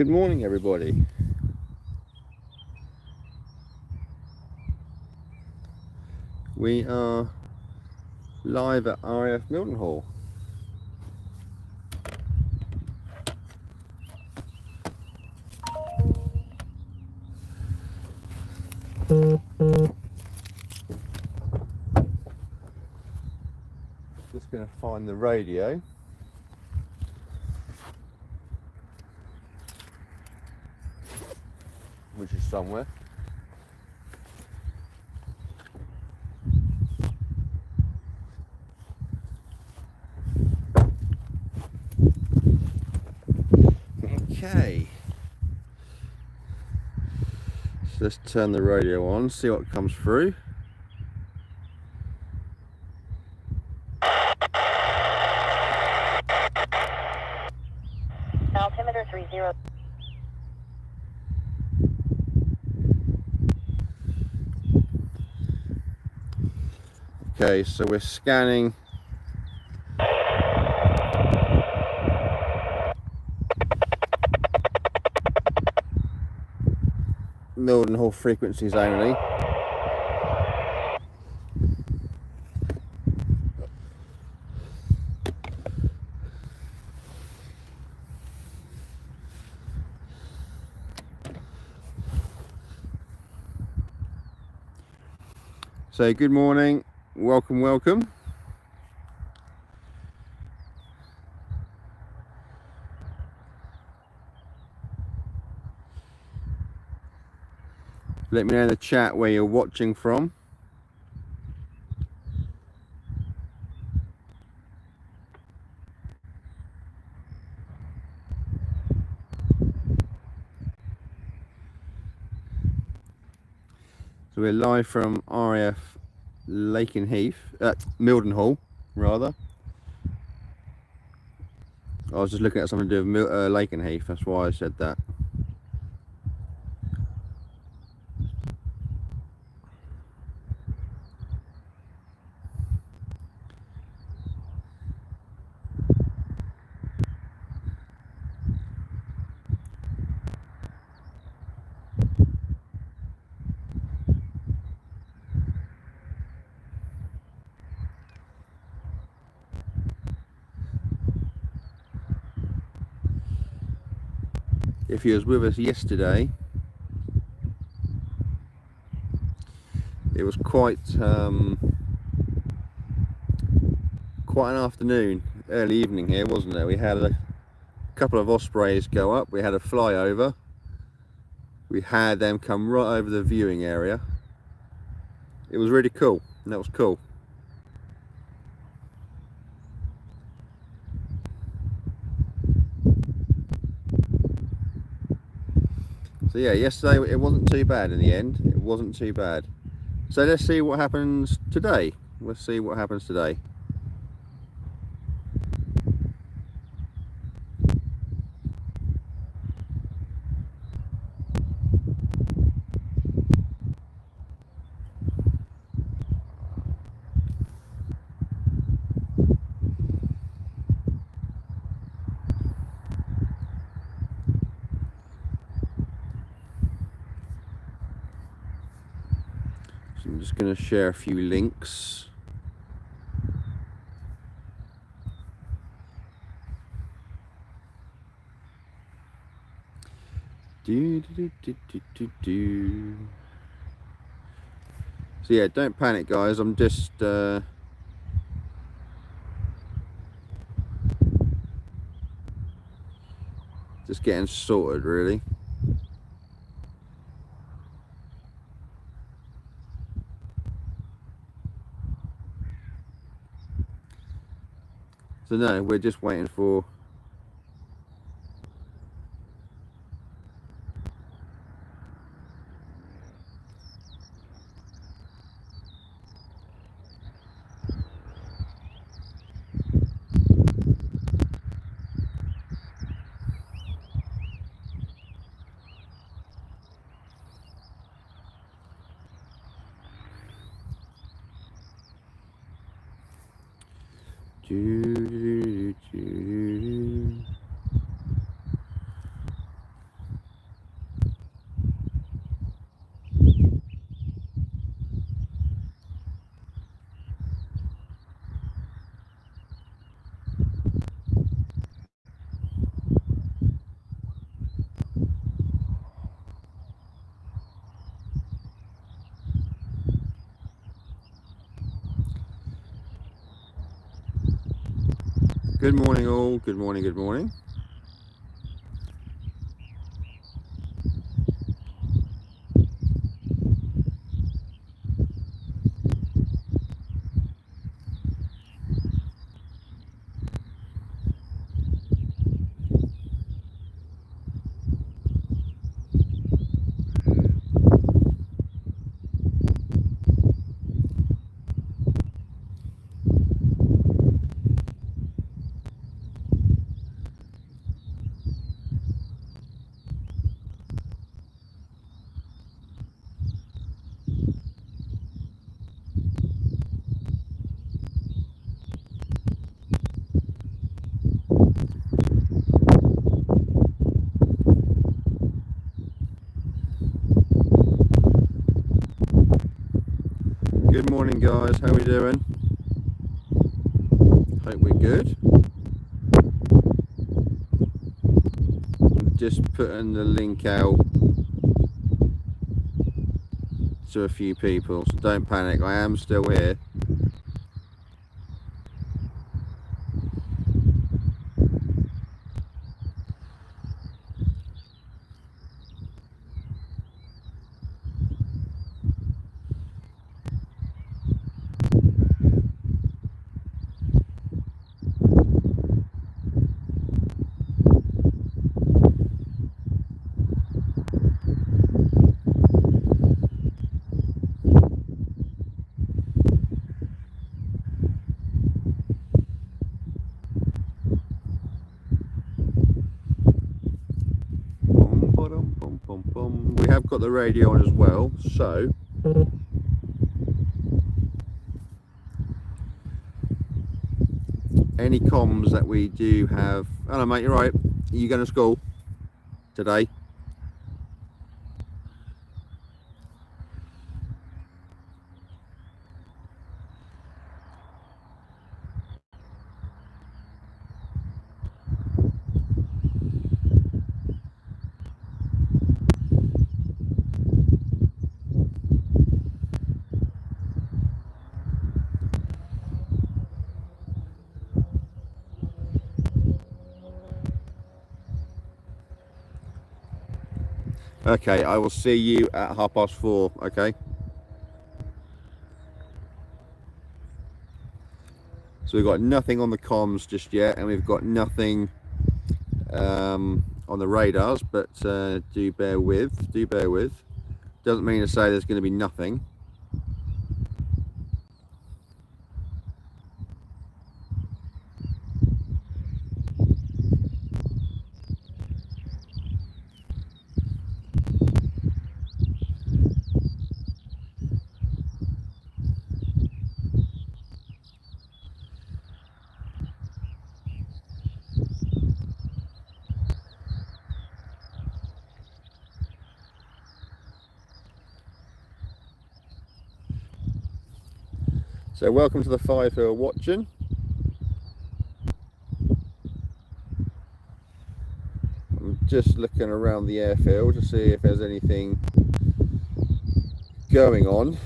Good morning, everybody. We are live at RAF Mildenhall. Just going to find the radio. Which is somewhere. Okay. So let's turn the radio on, see what comes through. Altimeter 30. Okay, so we're scanning Mildenhall frequencies only. So good morning, welcome. Let me know in the chat where you're watching from. So we're live from RAF Mildenhall, rather. I was just looking at something to do with Lakenheath, that's why I said that. If you was with us yesterday, it was quite an afternoon, early evening here, wasn't it? We had a couple of Ospreys go up, we had a flyover, we had them come right over the viewing area. It was really cool, and that was cool. So yeah, yesterday it wasn't too bad in the end. It wasn't too bad. So let's see what happens today. Let's see what happens today. So I'm just going to share a few links. So yeah, don't panic guys, I'm just getting sorted really. So no, we're just waiting for Good morning all, good morning, good morning. Good morning guys, how are we doing? Hope we're good. Just putting the link out to a few people, so don't panic, I am still here. We have got the radio on as well, so any comms that we do have. Hello mate, you're right. Are you going to school today? Okay, I will see you at 4:30, okay? So we've got nothing on the comms just yet, and we've got nothing on the radars, but do bear with. Doesn't mean to say there's going to be nothing. So welcome to the five who are watching. I'm just looking around the airfield to see if there's anything going on.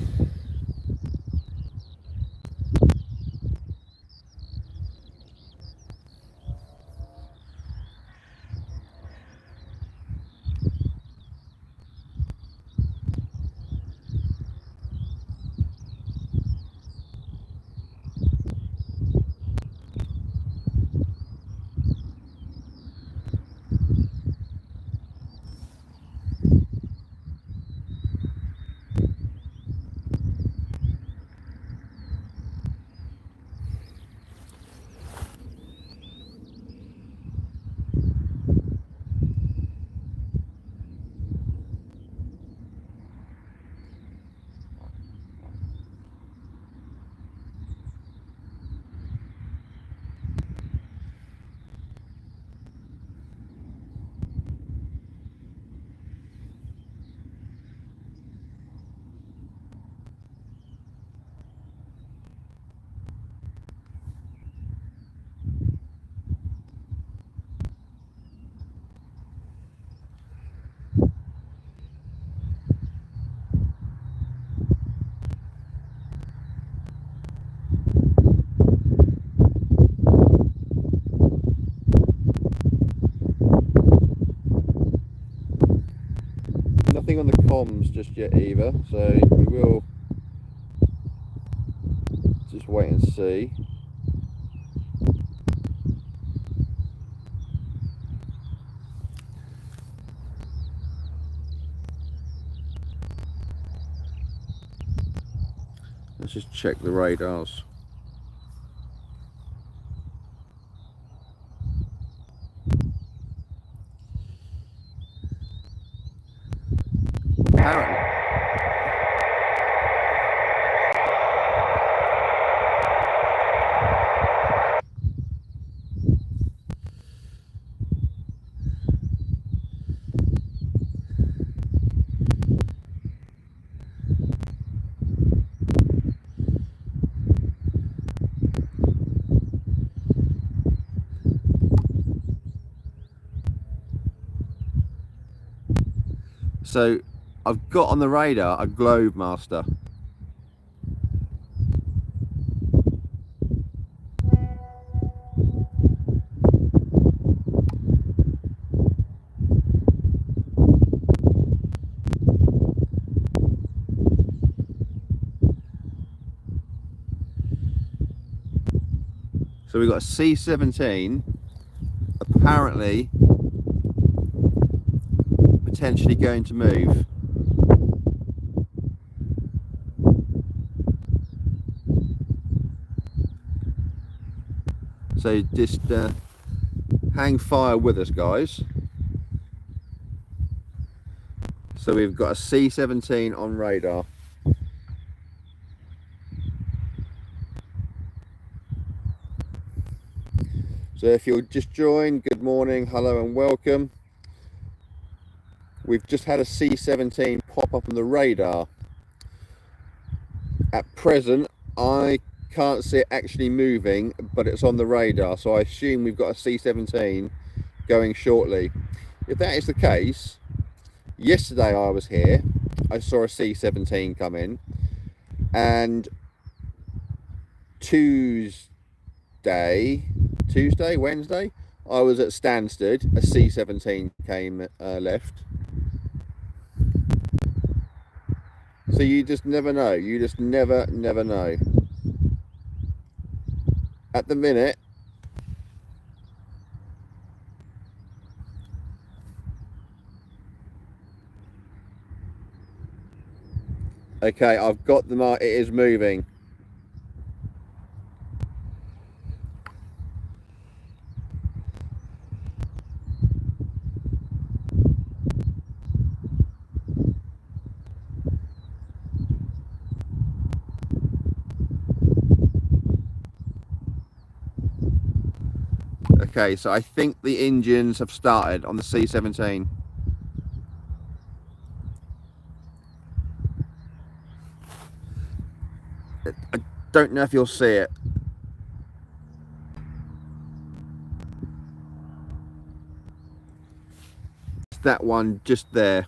nothing on the comms just yet either, so we will just wait and see. Let's just check the radars. Apparently. So I've got on the radar a Globemaster. So we've got a C-17 apparently potentially going to move. So just hang fire with us, guys. So we've got a C-17 on radar. So if you'll just join, good morning, hello and welcome. We've just had a C-17 pop up on the radar. At present, I can't see it actually moving, but it's on the radar, so I assume we've got a C-17 going shortly. If that is the case, yesterday I was here, I saw a C-17 come in, and Wednesday, I was at Stansted, a C-17 came left. So you just never know, you just never know. At the minute, okay, I've got the mark, it is moving. Okay, so I think the engines have started on the C-17. I don't know if you'll see it. It's that one just there.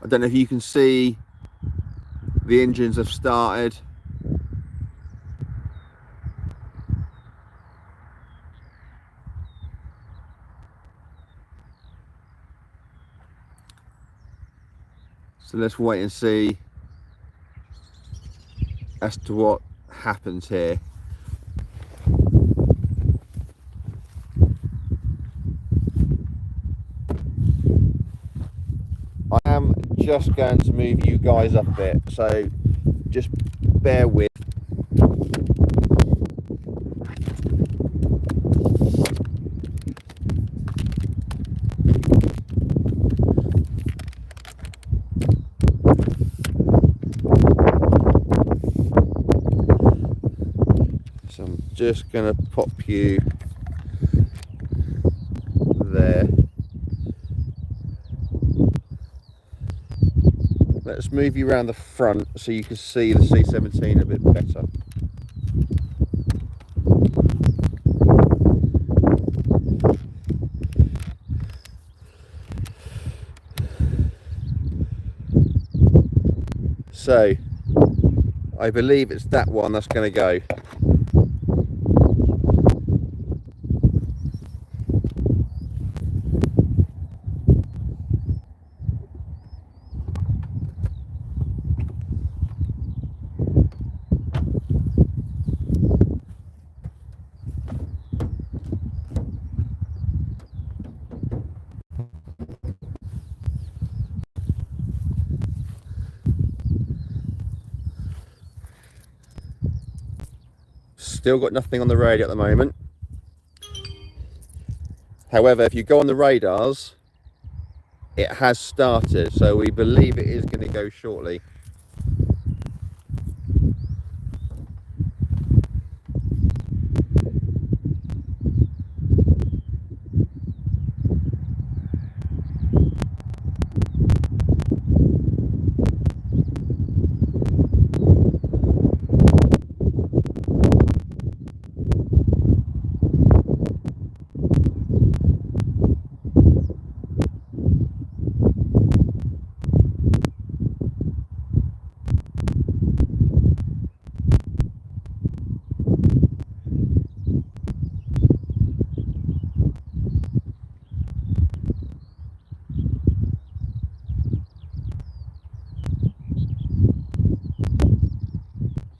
I don't know if you can see the engines have started. So let's wait and see as to what happens here. I am just going to move you guys up a bit, so just bear with. So I'm just going to pop you there. Let's move you around the front so you can see the C-17 a bit better. So I believe it's that one that's going to go. still got nothing on the radio at the moment. However, if you go on the radars, it has started, so we believe it is going to go shortly.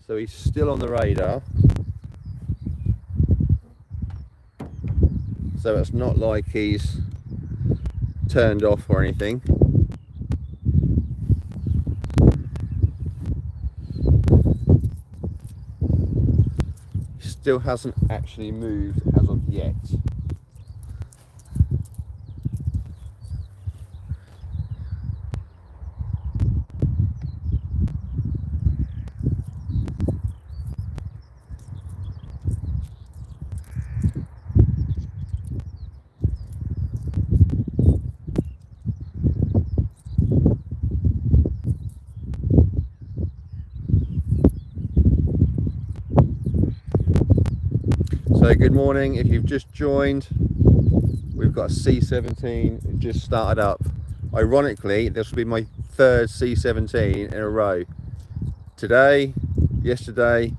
So he's still on the radar. So it's not like he's turned off or anything. He still hasn't actually moved as of yet. So good morning, if you've just joined, we've got a C-17 just started up. Ironically, this will be my third C-17 in a row. Today, yesterday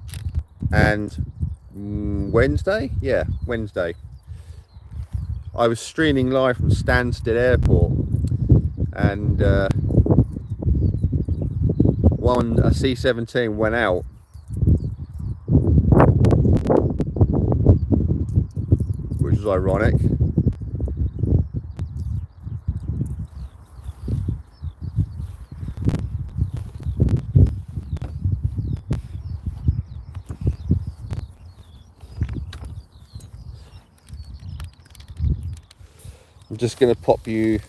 and Wednesday? Yeah, Wednesday. I was streaming live from Stansted Airport, and a C-17 went out. Which is ironic. I'm just going to pop you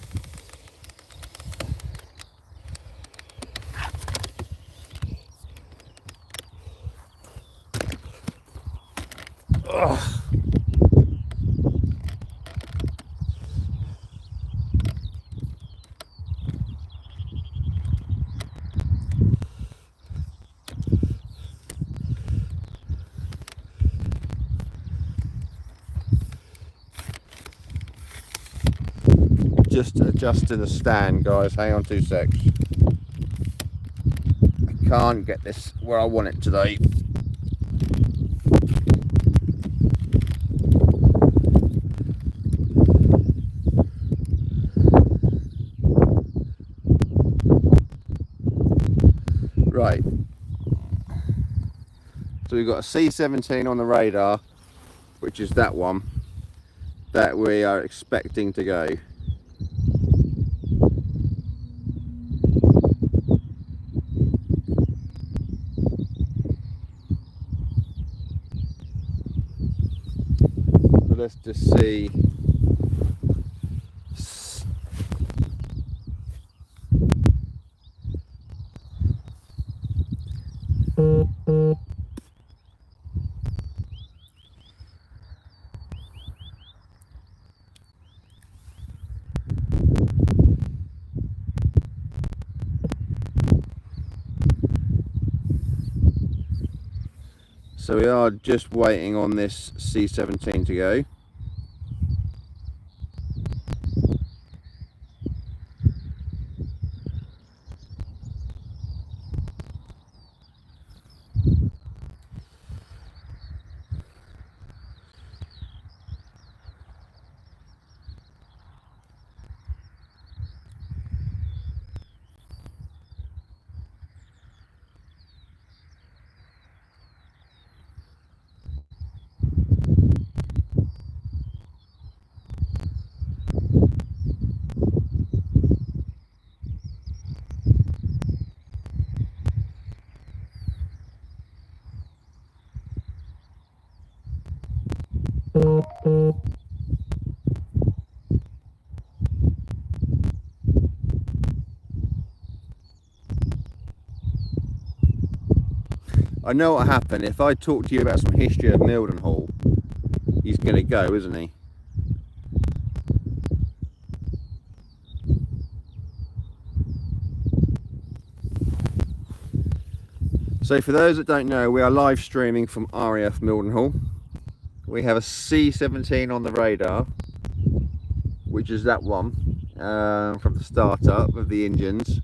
just adjusting the stand, guys. Hang on 2 secs. I can't get this where I want it today. Right. So we've got a C-17 on the radar, which is that one that we are expecting to go. So let's just see. So we are just waiting on this C-17 to go. I know what happened. If I talk to you about some history of Mildenhall, he's going to go, isn't he? So for those that don't know, we are live streaming from RAF Mildenhall. We have a C-17 on the radar, which is that one from the startup of the engines.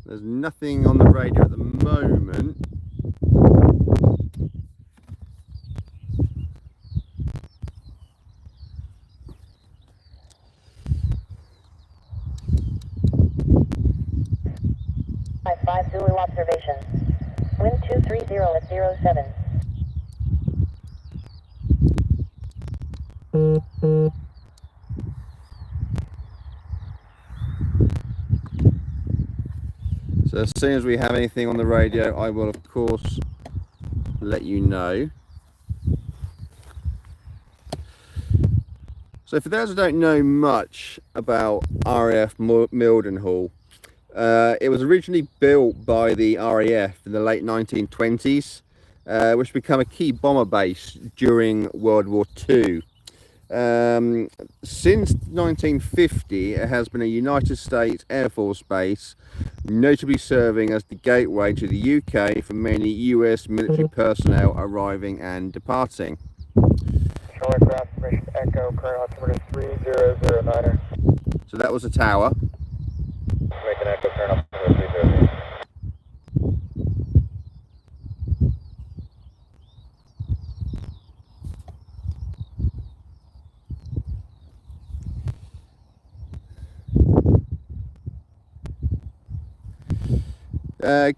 There's nothing on the radio at the moment. Five Zulu observation. Wind 230 at 07. So as soon as we have anything on the radio, I will of course let you know. So for those who don't know much about RAF Mildenhall, it was originally built by the RAF in the late 1920s, which became a key bomber base during World War II. Since 1950, it has been a United States Air Force base, notably serving as the gateway to the UK for many US military personnel arriving and departing. Control aircraft, permission to echo, current altimeter 3009er. So that was a tower. Make an echo, current altimeter 3009er.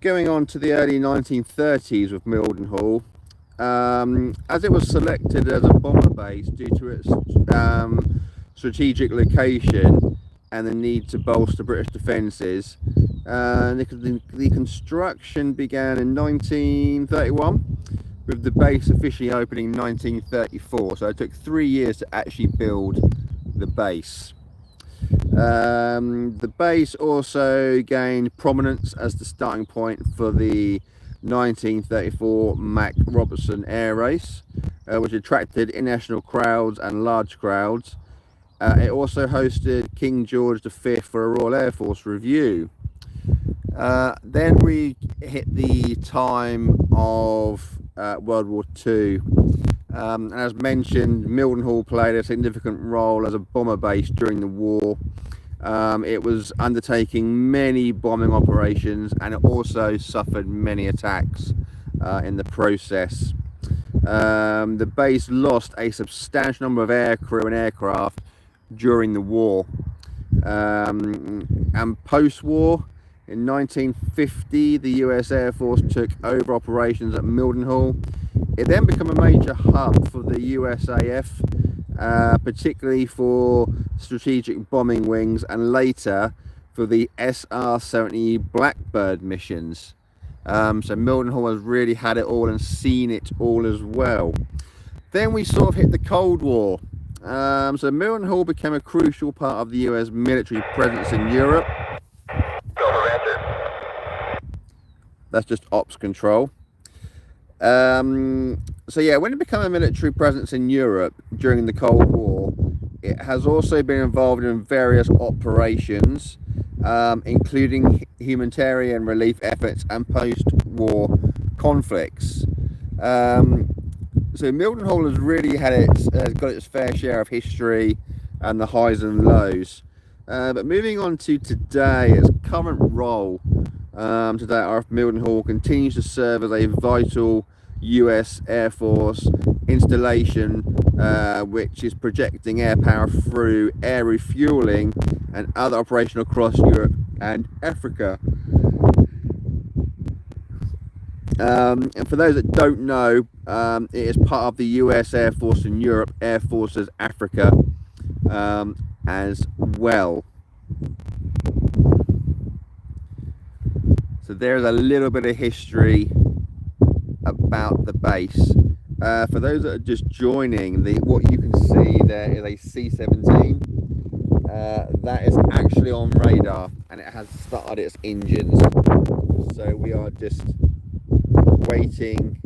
Going on to the early 1930s with Mildenhall, as it was selected as a bomber base due to its strategic location and the need to bolster British defences, the construction began in 1931, with the base officially opening in 1934. So it took 3 years to actually build the base. The base also gained prominence as the starting point for the 1934 Mac Robertson Air Race, which attracted international crowds and large crowds. It also hosted King George V for a Royal Air Force review. Then we hit the time of World War II. As mentioned, Mildenhall played a significant role as a bomber base during the war. It was undertaking many bombing operations, and it also suffered many attacks in the process. The base lost a substantial number of aircrew and aircraft during the war. And post-war, in 1950, the US Air Force took over operations at Mildenhall. It then became a major hub for the USAF, particularly for strategic bombing wings, and later for the SR-70 Blackbird missions. So Mildenhall has really had it all and seen it all as well. Then we sort of hit the Cold War. So Mildenhall became a crucial part of the US military presence in Europe. That's just ops control. So yeah, when it became a military presence in Europe during the Cold War, it has also been involved in various operations, including humanitarian relief efforts and post-war conflicts. So Mildenhall has really has got its fair share of history and the highs and lows. But moving on to today, its current role, today RAF Mildenhall continues to serve as a vital US Air Force installation, which is projecting air power through air refueling and other operations across Europe and Africa. And for those that don't know, it is part of the US Air Force in Europe, Air Forces Africa, as well. So there's a little bit of history about the base. For those that are just joining, what you can see there is a C-17. That is actually on radar and it has started its engines. So we are just waiting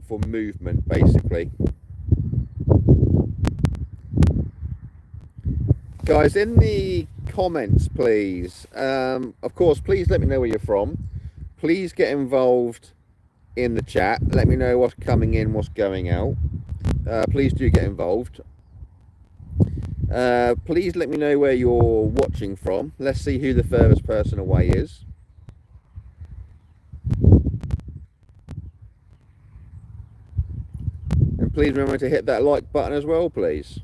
for movement, basically. Guys, in the comments, please, of course, please let me know where you're from. Please get involved in the chat. Let me know what's coming in, what's going out. Please do get involved. Please let me know where you're watching from. Let's see who the furthest person away is. And please remember to hit that like button as well, please.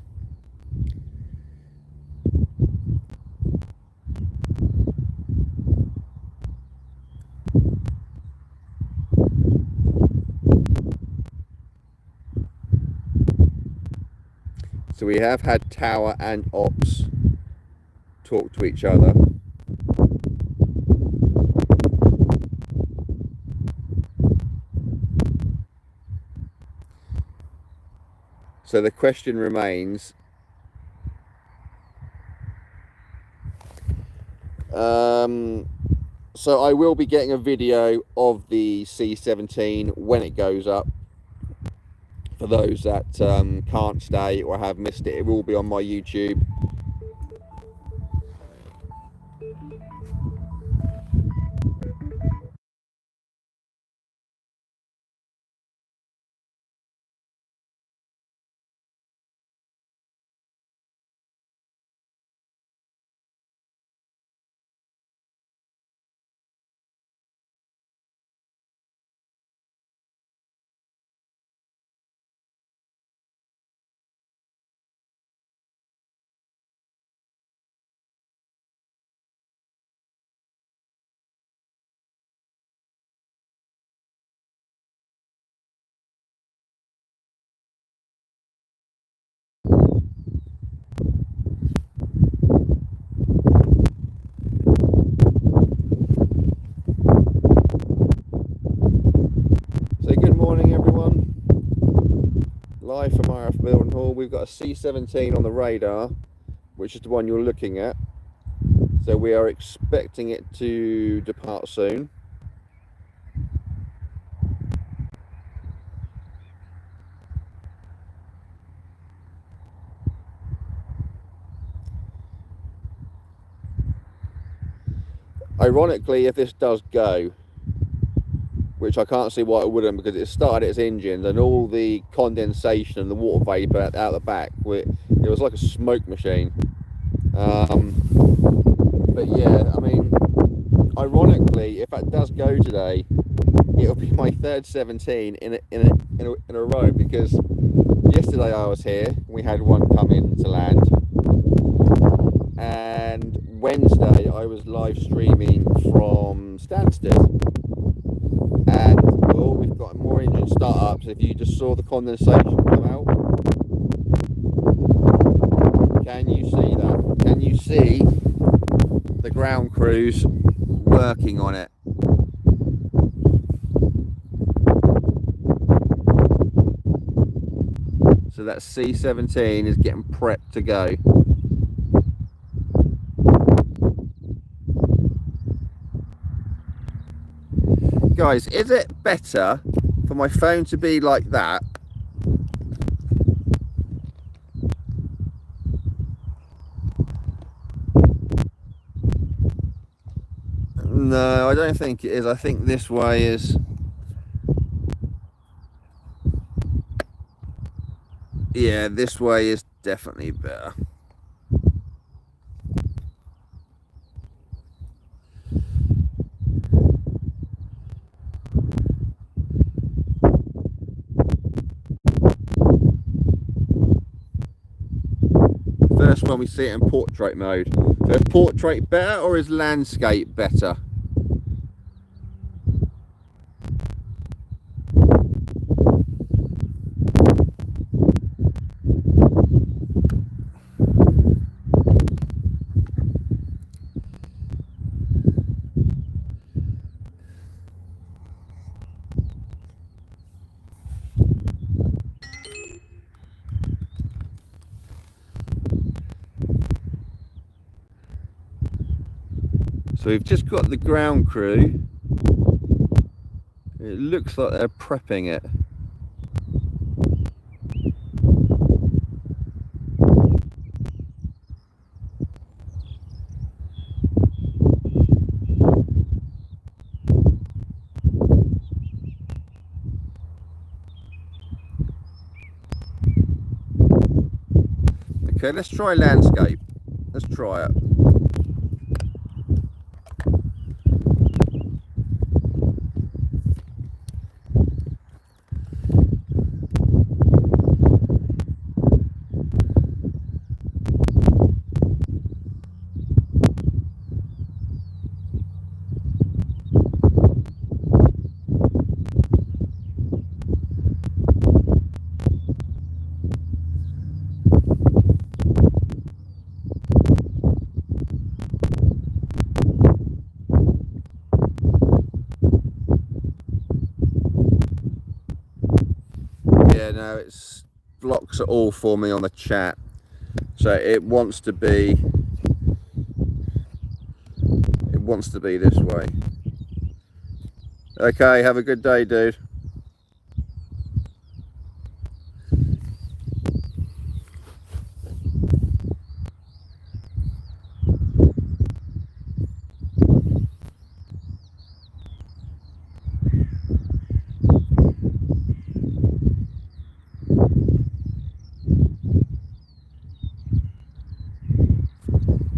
So we have had tower and ops talk to each other. So the question remains, so I will be getting a video of the C-17 when it goes up. For those that can't stay or have missed it, it will be on my YouTube. So good morning everyone, live from RAF Mildenhall. We've got a C-17 on the radar, which is the one you're looking at. So we are expecting it to depart soon. Ironically, if this does go, which I can't see why it wouldn't, because it started its engines and all the condensation and the water vapour out the back, it was like a smoke machine. But yeah, I mean, ironically, if that does go today, it'll be my third 17 in a row, because yesterday I was here, we had one come in to land, and Wednesday I was live streaming from Stansted, and well, we've got more engine startups. If you just saw the condensation come out, can you see that? Can you see the ground crews working on it? So that C-17 is getting prepped to go. Guys, is it better for my phone to be like that? No, I don't think it is. I think this way is... yeah, this way is definitely better. First one we see it in portrait mode. So is portrait better or is landscape better? So we've just got the ground crew. It looks like they're prepping it. Okay, let's try landscape. Let's try it. Yeah, no, it's blocks it all for me on the chat. So it wants to be this way. Okay, have a good day, dude.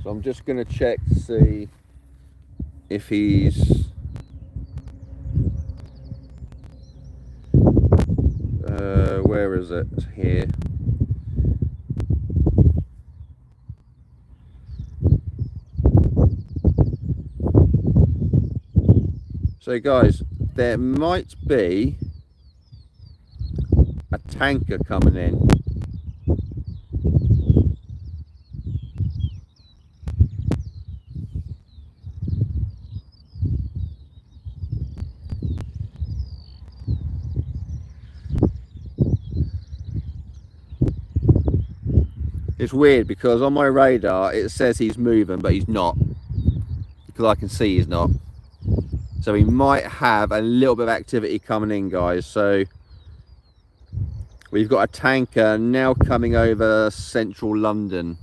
So I'm just going to check to see if he's where is it? Here. So guys, there might be a tanker coming in. It's weird because on my radar it says he's moving, but he's not, because I can see he's not. So he might have a little bit of activity coming in, guys. So we've got a tanker now coming over central London.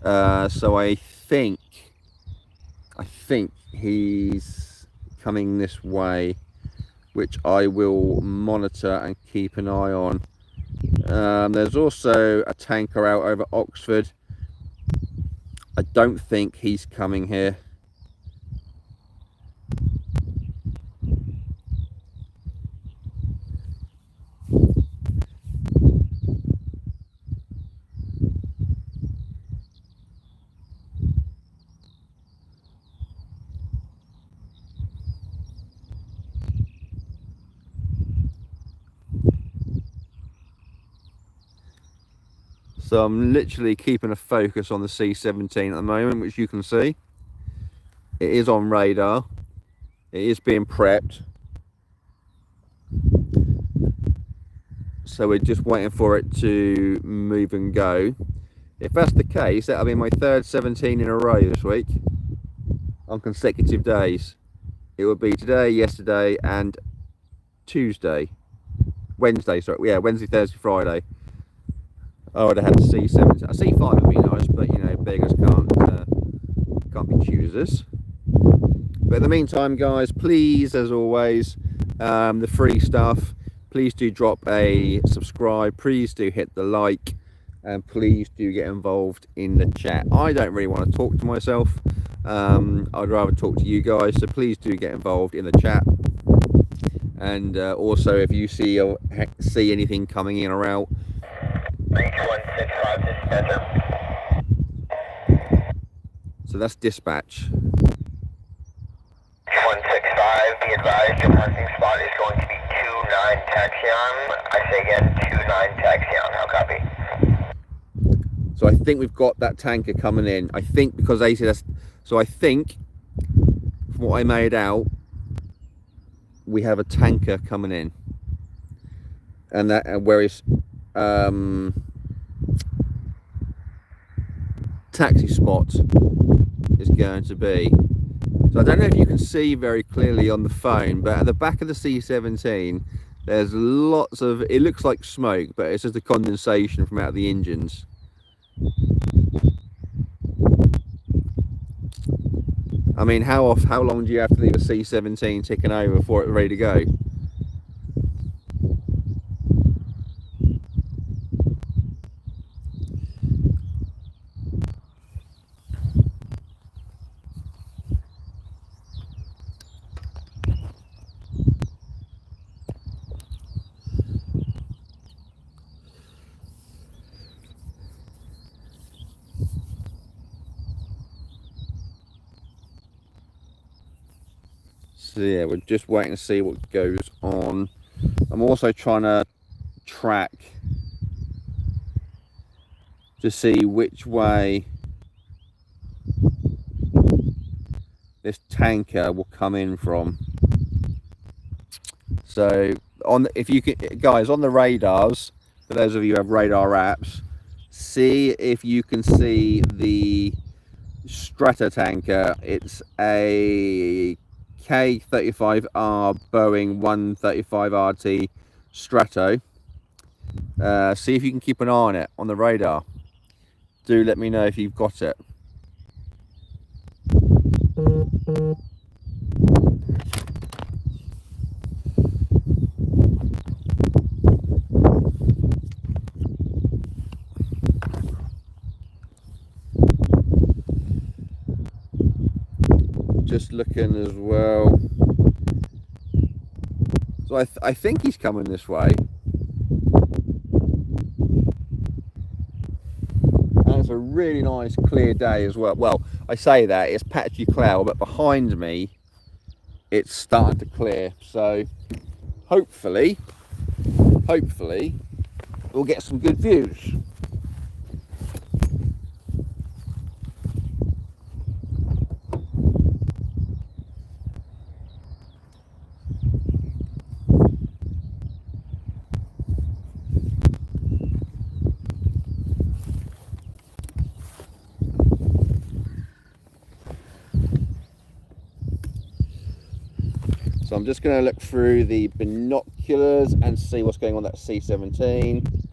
So I think he's coming this way, which I will monitor and keep an eye on. There's also a tanker out over Oxford. I don't think he's coming here. So I'm literally keeping a focus on the C-17 at the moment, which you can see. It is on radar. It is being prepped. So we're just waiting for it to move and go. If that's the case, that'll be my third 17 in a row this week on consecutive days. It would be today, yesterday, and Tuesday. Wednesday, sorry. Yeah, Wednesday, Thursday, Friday. I would have had a C-17. A C-5 would be nice, but you know, beggars can't be choosers. But in the meantime, guys, please, as always, the free stuff, please do drop a subscribe, please do hit the like, and please do get involved in the chat. I don't really want to talk to myself. I'd rather talk to you guys, so please do get involved in the chat. And also, if you see anything coming in or out, Reach 165 dispatcher. so that's dispatch. 165, be advised your parking spot is going to be 29 Taxion. I say again, 29 Taxion. How copy? So I think we've got that tanker coming in. I think because ACS. So I think, from what I made out, we have a tanker coming in, and that where his taxi spot is going to be. So I don't know if you can see very clearly on the phone, but at the back of the C-17 there's lots of, it looks like smoke, but it's just the condensation from out of the engines. I mean, how long do you have to leave a C-17 ticking over before it's ready to go? So yeah, we're just waiting to see what goes on. I'm also trying to track to see which way this tanker will come in from. So if you can, guys, on the radars, for those of you who have radar apps, see if you can see the Stratotanker. It's a K-35R Boeing 135RT Strato. See if you can keep an eye on it on the radar. Do let me know if you've got it. Just looking as well. So I think he's coming this way. And it's a really nice clear day as well. Well, I say that, it's patchy cloud, but behind me it's starting to clear. So hopefully we'll get some good views. So I'm just going to look through the binoculars and see what's going on that C-17.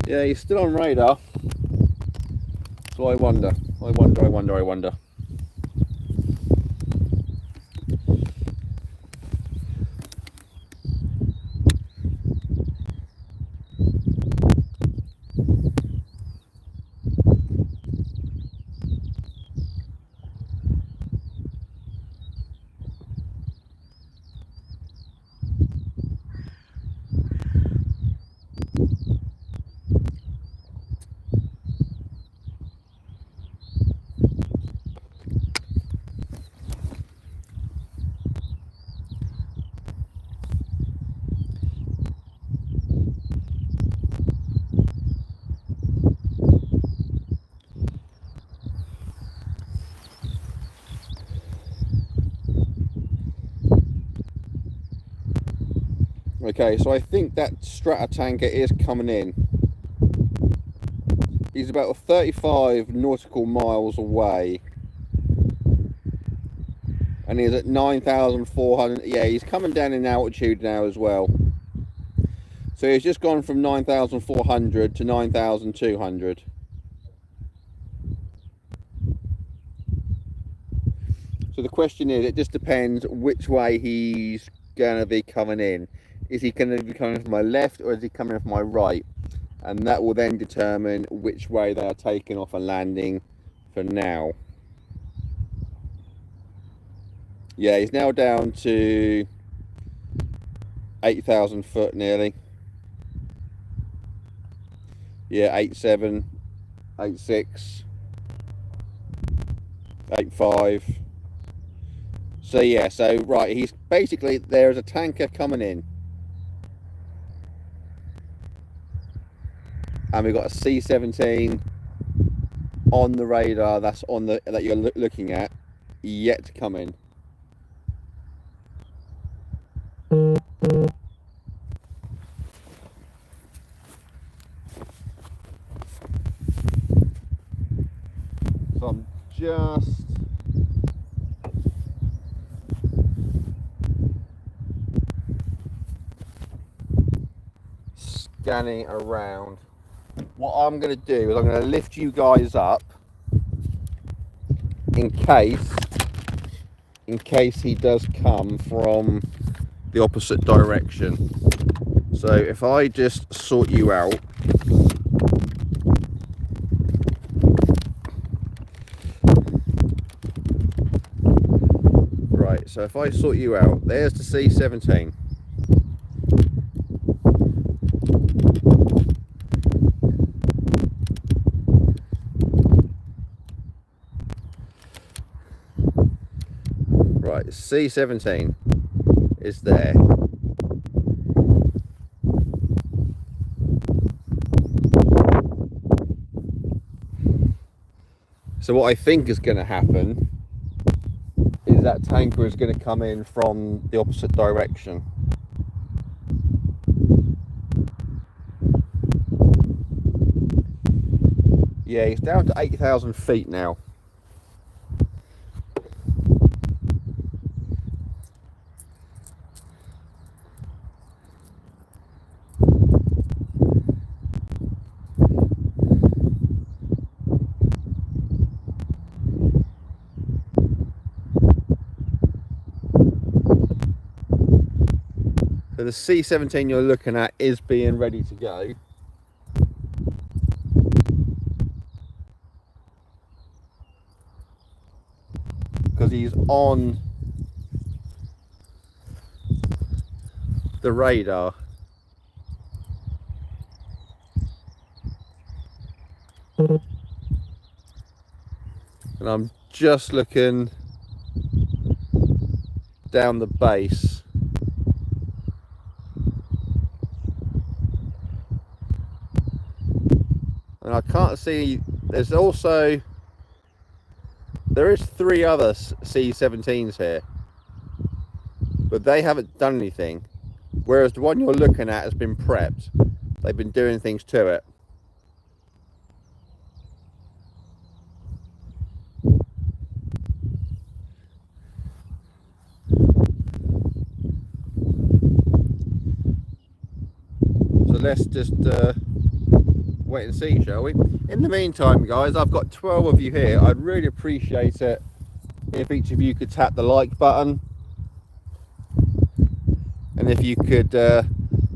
Yeah, he's still on radar. So I wonder. Okay, so I think that Stratotanker is coming in. He's about 35 nautical miles away. And he's at 9,400. Yeah, he's coming down in altitude now as well. So he's just gone from 9,400 to 9,200. So the question is, it just depends which way he's going to be coming in. Is he going to be coming from my left or is he coming from my right? And that will then determine which way they are taking off and landing for now. Yeah, he's now down to 8,000 foot nearly. Yeah, 8.7, 8.6, 8.5. So yeah, so right, he's basically, there's a tanker coming in. And we've got a C-17 on the radar that's on the that you're looking at yet to come in. So I'm just scanning around. What I'm going to do is I'm going to lift you guys up in case he does come from the opposite direction. So if I just sort you out, right, so if I sort you out, there's the C-17. Right, C-17 is there. So what I think is going to happen is that tanker is going to come in from the opposite direction. Yeah, he's down to 8,000 feet now. So the C-17 you're looking at is being ready to go. Because he's on the radar. And I'm just looking down the base. And I can't see, there is 3 other C-17s here, but they haven't done anything, whereas the one you're looking at has been prepped. They've been doing things to it. So let's just wait and see, shall we? In the meantime, guys, I've got 12 of you here. I'd really appreciate it if each of you could tap the like button, and if you could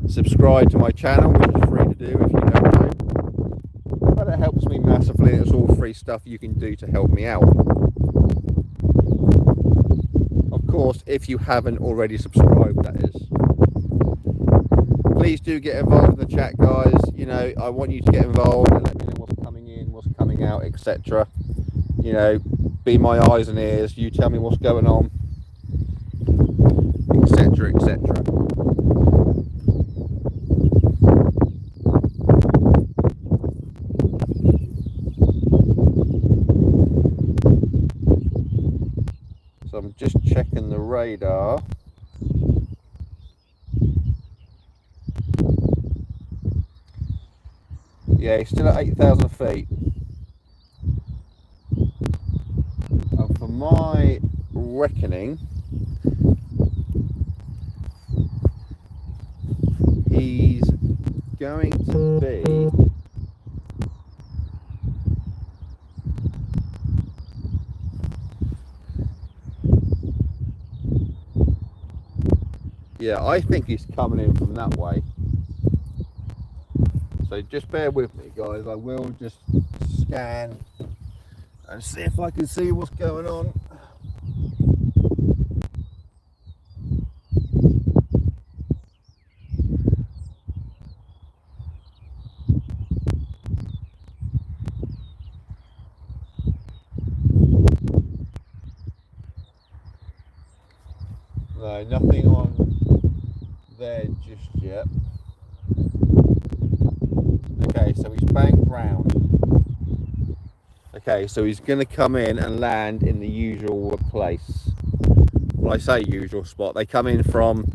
subscribe to my channel, which is free to do if you don't know. But it helps me massively, and it's all free stuff you can do to help me out. Of course, if you haven't already subscribed, that is. Please do get involved in the chat, guys. You know, I want you to get involved and let me know what's coming in, what's coming out, etc. You know, be my eyes and ears. You tell me what's going on, etc, etc. So I'm just checking the radar. Yeah, he's still at 8,000 feet. And for my reckoning, he's going to be yeah, I think he's coming in from that way. So just bear with me, guys. I will just scan and see if I can see what's going on. No, nothing on there just yet. Okay, so he's banked round. Okay, so he's going to come in and land in the usual place. Well, I say usual spot. They come in from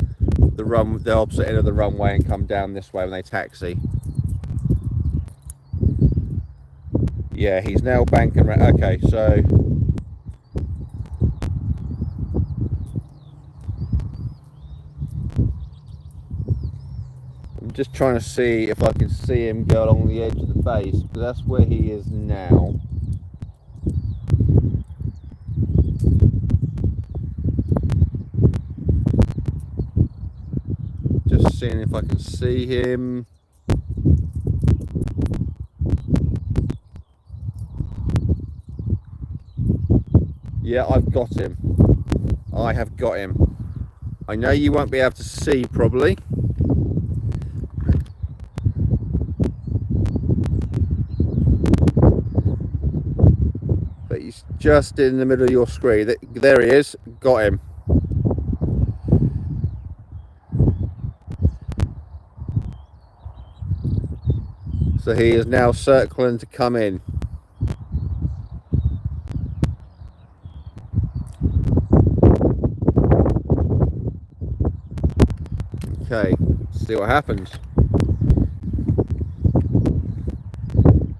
the opposite end of the runway and come down this way when they taxi. Yeah, he's now banking around. Okay, so I'm just trying to see if I can see him go along the edge of the base, because that's where he is now. Just seeing if I can see him. Yeah, I've got him. I have got him. I know you won't be able to see probably. But he's just in the middle of your screen. There he is. Got him. So he is now circling to come in. Okay, let's see what happens.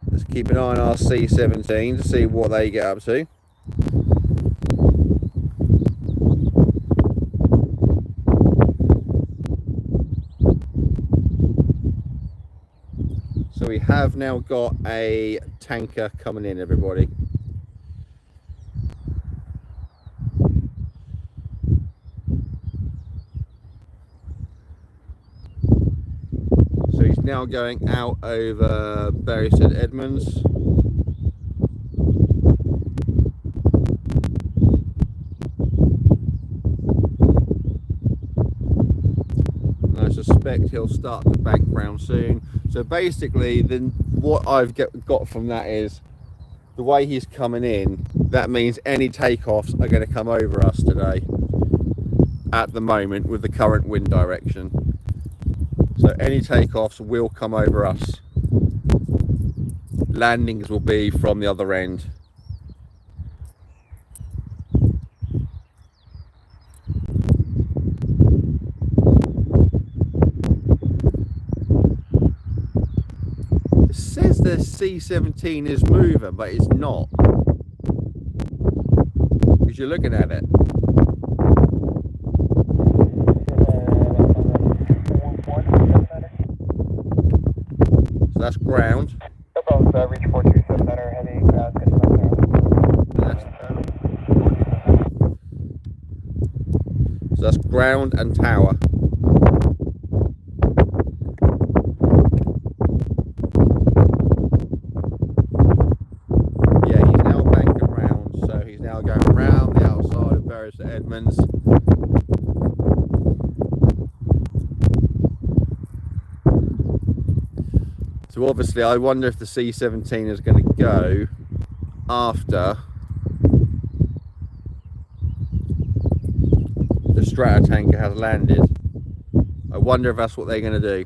Let's keep an eye on our C-17 to see what they get up to. So we have now got a tanker coming in, everybody. So he's now going out over Bury St Edmunds. And I suspect he'll start to bank round soon. So basically, then what I've got from that is the way he's coming in, that means any takeoffs are going to come over us today at the moment with the current wind direction. So any takeoffs will come over us. Landings will be from the other end. It says the C-17 is moving, but it's not. Because you're looking at it. So that's ground. No problem, reach 427 center, heavy ground, So that's ground and tower. Yeah, he's now banking round, so he's now going round the outside of Bury St Edmunds. So obviously I wonder if the C-17 is going to go after the Stratotanker has landed. I wonder if that's what they're going to do.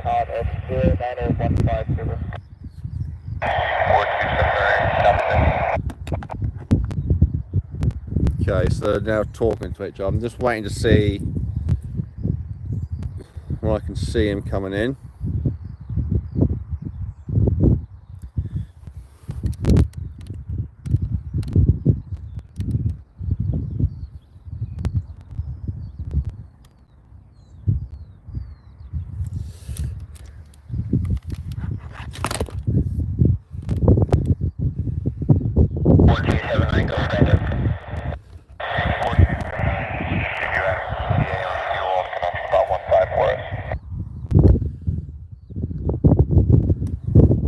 Todd at 09015 Super. 4279, Okay, so they're now talking to each other. I'm just waiting to see when I can see him coming in.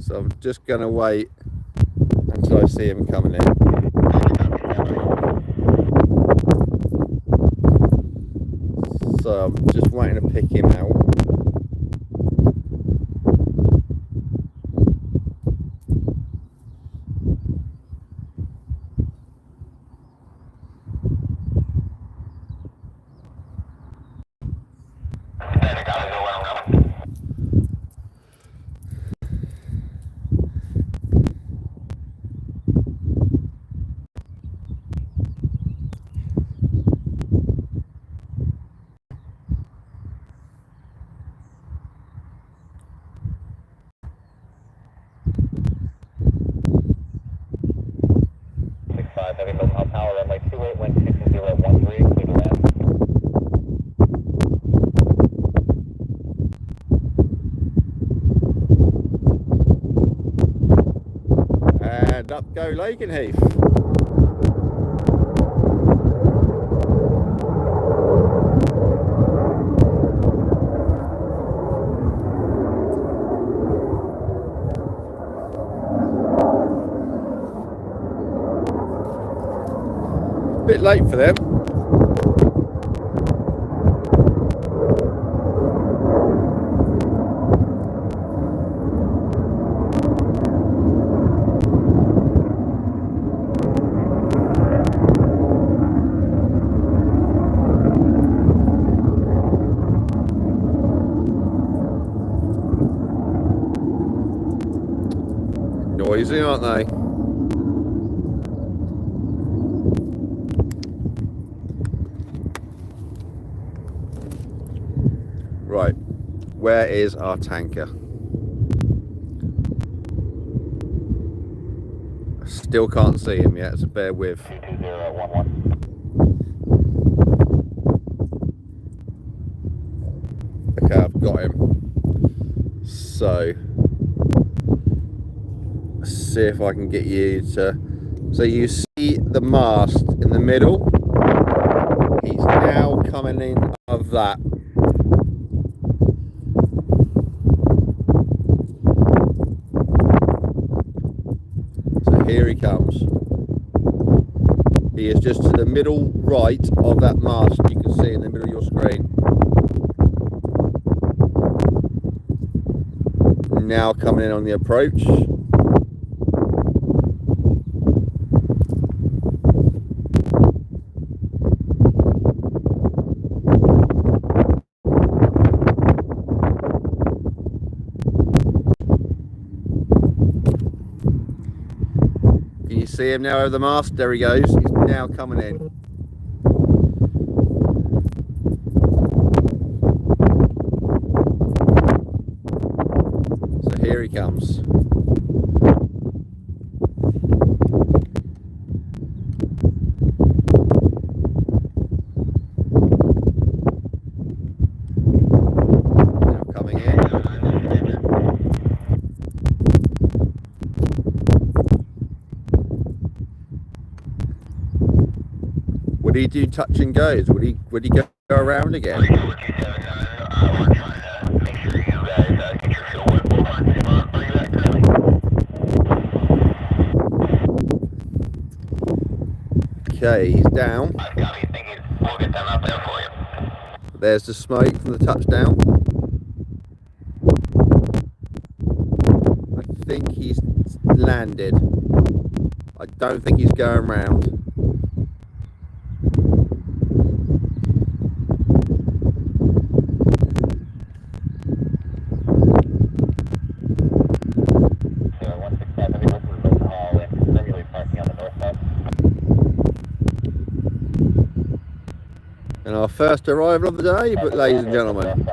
So I'm just going to wait until I see him coming in. So I'm just waiting to pick him out. Heavy Mildenhall Tower, runway 28, wind 6013, clear to land. And up go Lakenheath. Bit late for them. Noisy, aren't they? Right, where is our tanker? I still can't see him yet, so bear with. 22011. Okay, I've got him. So, let's see if I can get you to... So you see the mast in the middle? He's now coming in of that. Here he comes. He is just to the middle right of that mast you can see in the middle of your screen. Now coming in on the approach. Can you see him now over the mast? There he goes. He's now coming in. So here he comes. Now coming in. Would he do touch and goes? Would he go around again? Okay, he's down. There's the smoke from the touchdown. I think he's landed. I don't think he's going round. Our first arrival of the day, but ladies and gentlemen,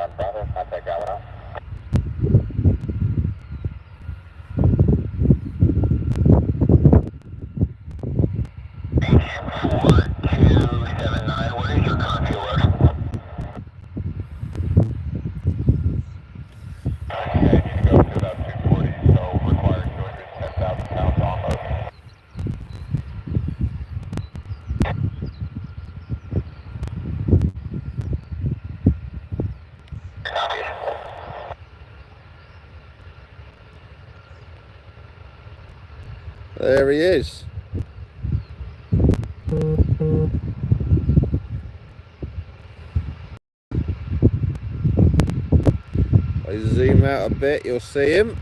there he is. If I zoom out a bit, you'll see him.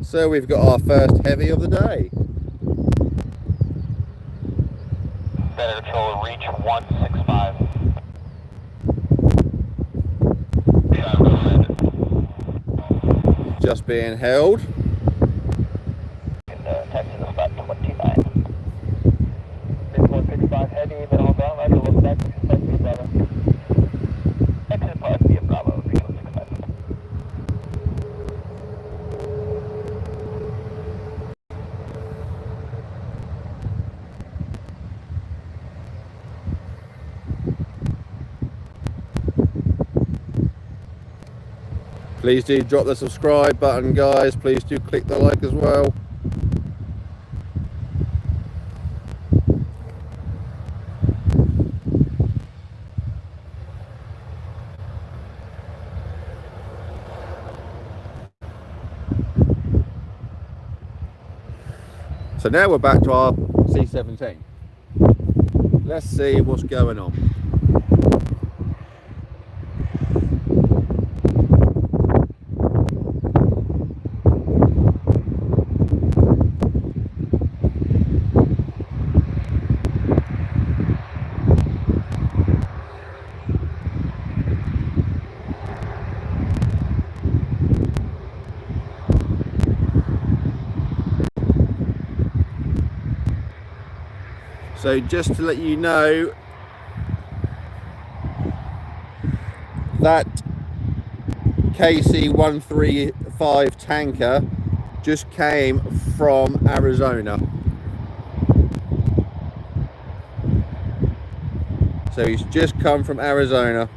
So we've got our first heavy of the day. Better Control, reach 165. Just being held. Taxi the spot 29. 165 heavy, then all down, right, look back, Bravo. Exit part via Bravo, 165. Please do drop the subscribe button, guys. Please do click the like as well. So now we're back to our C-17. Let's see what's going on. So just to let you know, that KC-135 tanker just came from Arizona. So he's just come from Arizona.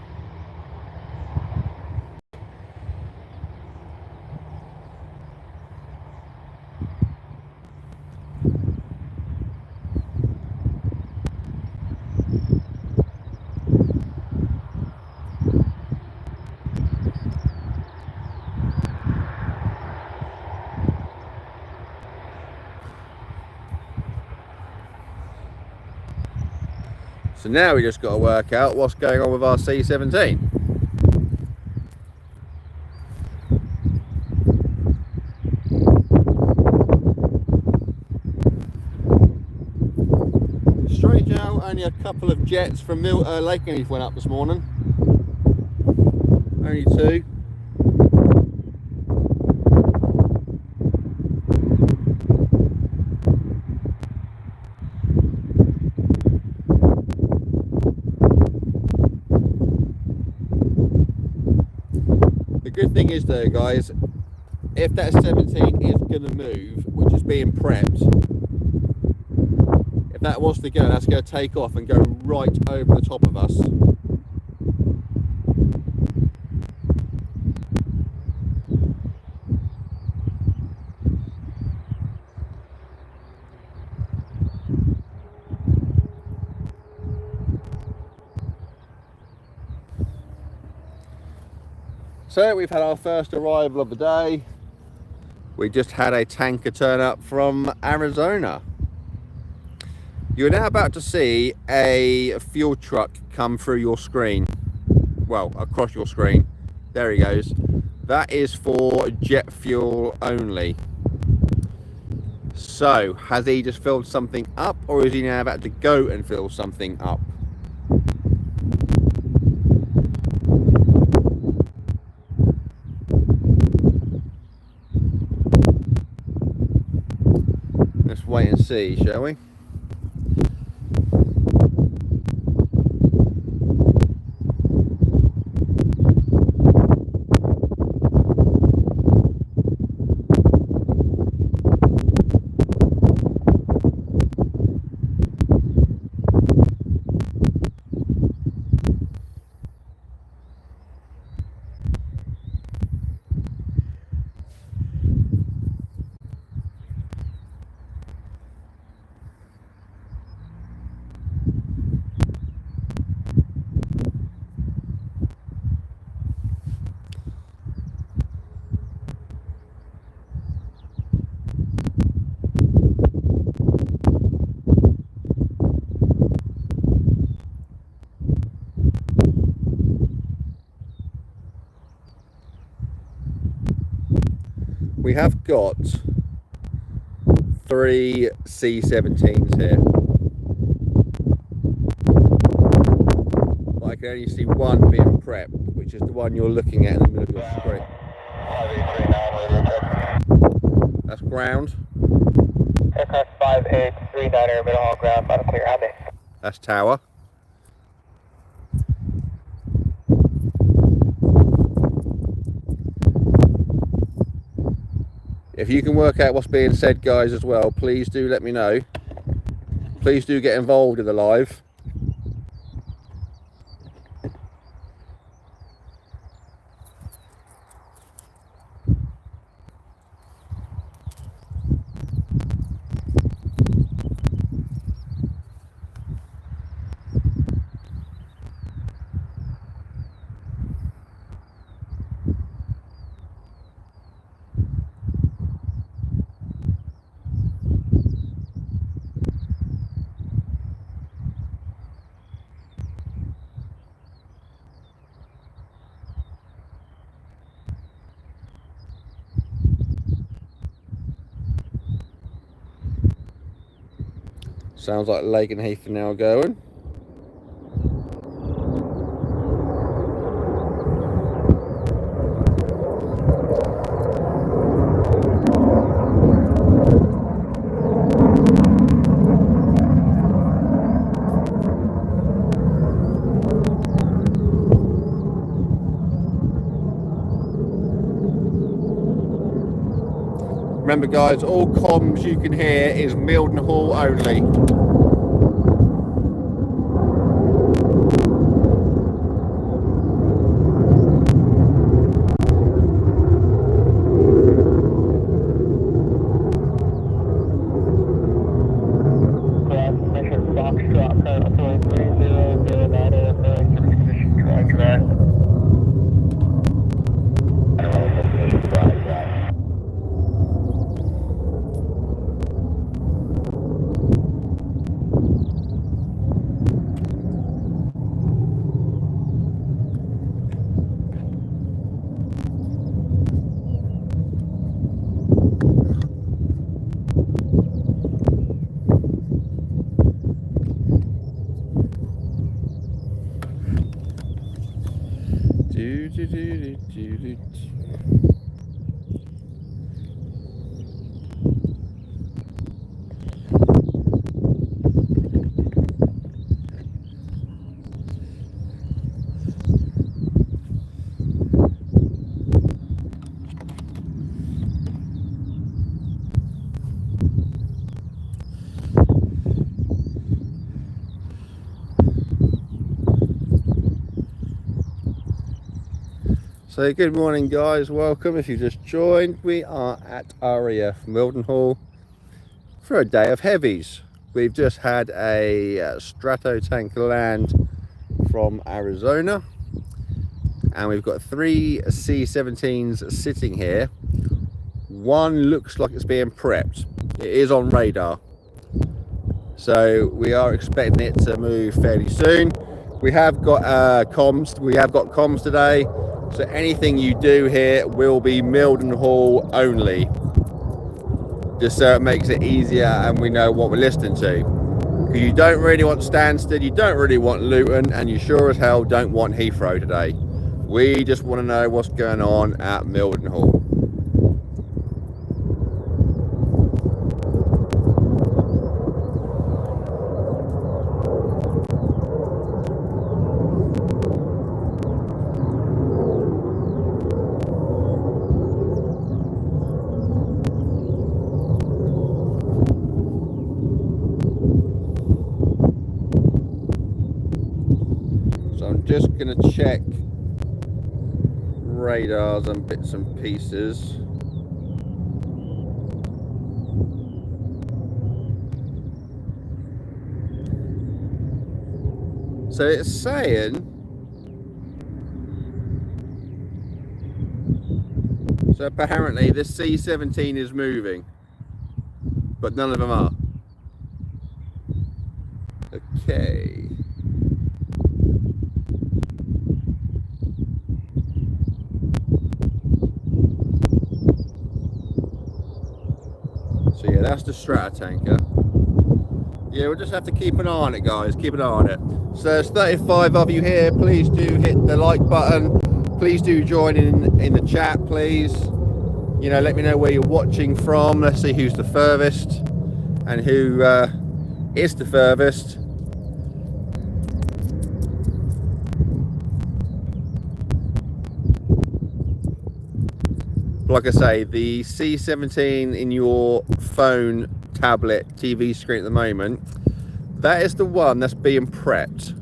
So now we just got to work out what's going on with our C-17. Straight out, only a couple of jets from Lakenheath went up this morning. Only two. The good thing is though, guys, if that 17 is going to move, which is being prepped, if that was to go, that's going to take off and go right over the top of us. So we've had our first arrival of the day. We just had a tanker turn up from Arizona. You're now about to see a fuel truck come through your screen. Well, across your screen. There he goes. That is for jet fuel only. So, has he just filled something up, or is he now about to go and fill something up? Let's wait and see, shall we? We have got 3 C-17s here. But I can only see one being prepped, which is the one you're looking at in the middle of your screen. That's ground. Aircraft 5839er, Mildenhall ground, bottom clear, how many? That's tower. If you can work out what's being said, guys, as well, please do let me know. Please do get involved in the live. Sounds like Lake and Heath are now going. Remember, guys, all comms you can hear is Mildenhall only. So good morning, guys, welcome. If you just joined, we are at RAF Mildenhall for a day of heavies. We've just had a Stratotanker land from Arizona, and we've got 3 C-17s sitting here. One looks like it's being prepped. It is on radar, so we are expecting it to move fairly soon. We have got comms. We have got comms today. So anything you do here will be Mildenhall only, just so it makes it easier and we know what we're listening to. Because you don't really want Stansted, you don't really want Luton, and you sure as hell don't want Heathrow today. We just want to know what's going on at Mildenhall. just going to check radars and bits and pieces. So it's saying, so apparently this C-17 is moving, but none of them are. Okay. So yeah, that's the Stratotanker. Yeah, we'll just have to keep an eye on it, guys. Keep an eye on it. So there's 35 of you here. Please do hit the like button. Please do join in the chat, please. You know, let me know where you're watching from. Let's see who's the furthest and who is the furthest. Like I say, the C-17 in your phone, tablet, TV screen at the moment, that is the one that's being prepped.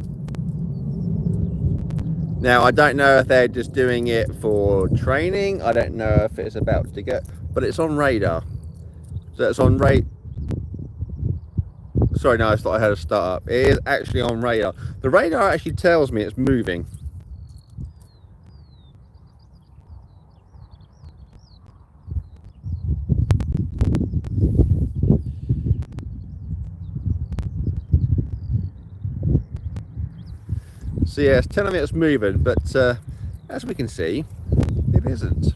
Now, I don't know if they're just doing it for training. I don't know if it's about to get, but it's on radar. So it's on radar. Sorry, no, I thought I had a start up. It is actually on radar. The radar actually tells me it's moving. So yeah, it's telling me it's moving, but as we can see, it isn't.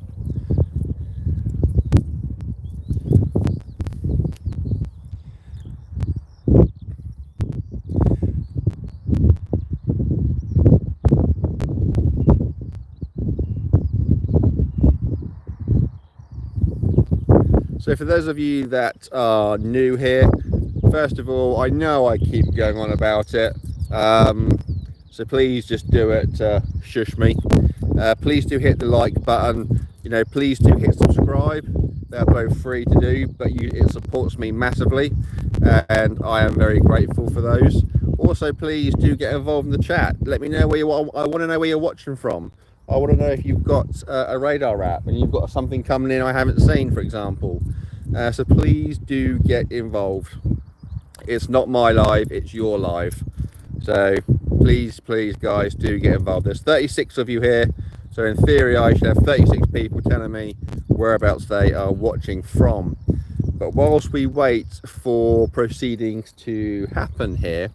So for those of you that are new here, first of all, I know I keep going on about it. So please just do it, shush me. Please do hit the like button. You know, please do hit subscribe. They're both free to do, but it supports me massively, and I am very grateful for those. Also, please do get involved in the chat. Let me know where you are. I want to know where you're watching from. I want to know if you've got a radar app and you've got something coming in I haven't seen, for example. So please do get involved. It's not my live, it's your live. So please guys, do get involved. There's 36 of you here, so in theory I should have 36 people telling me whereabouts they are watching from. But whilst we wait for proceedings to happen here,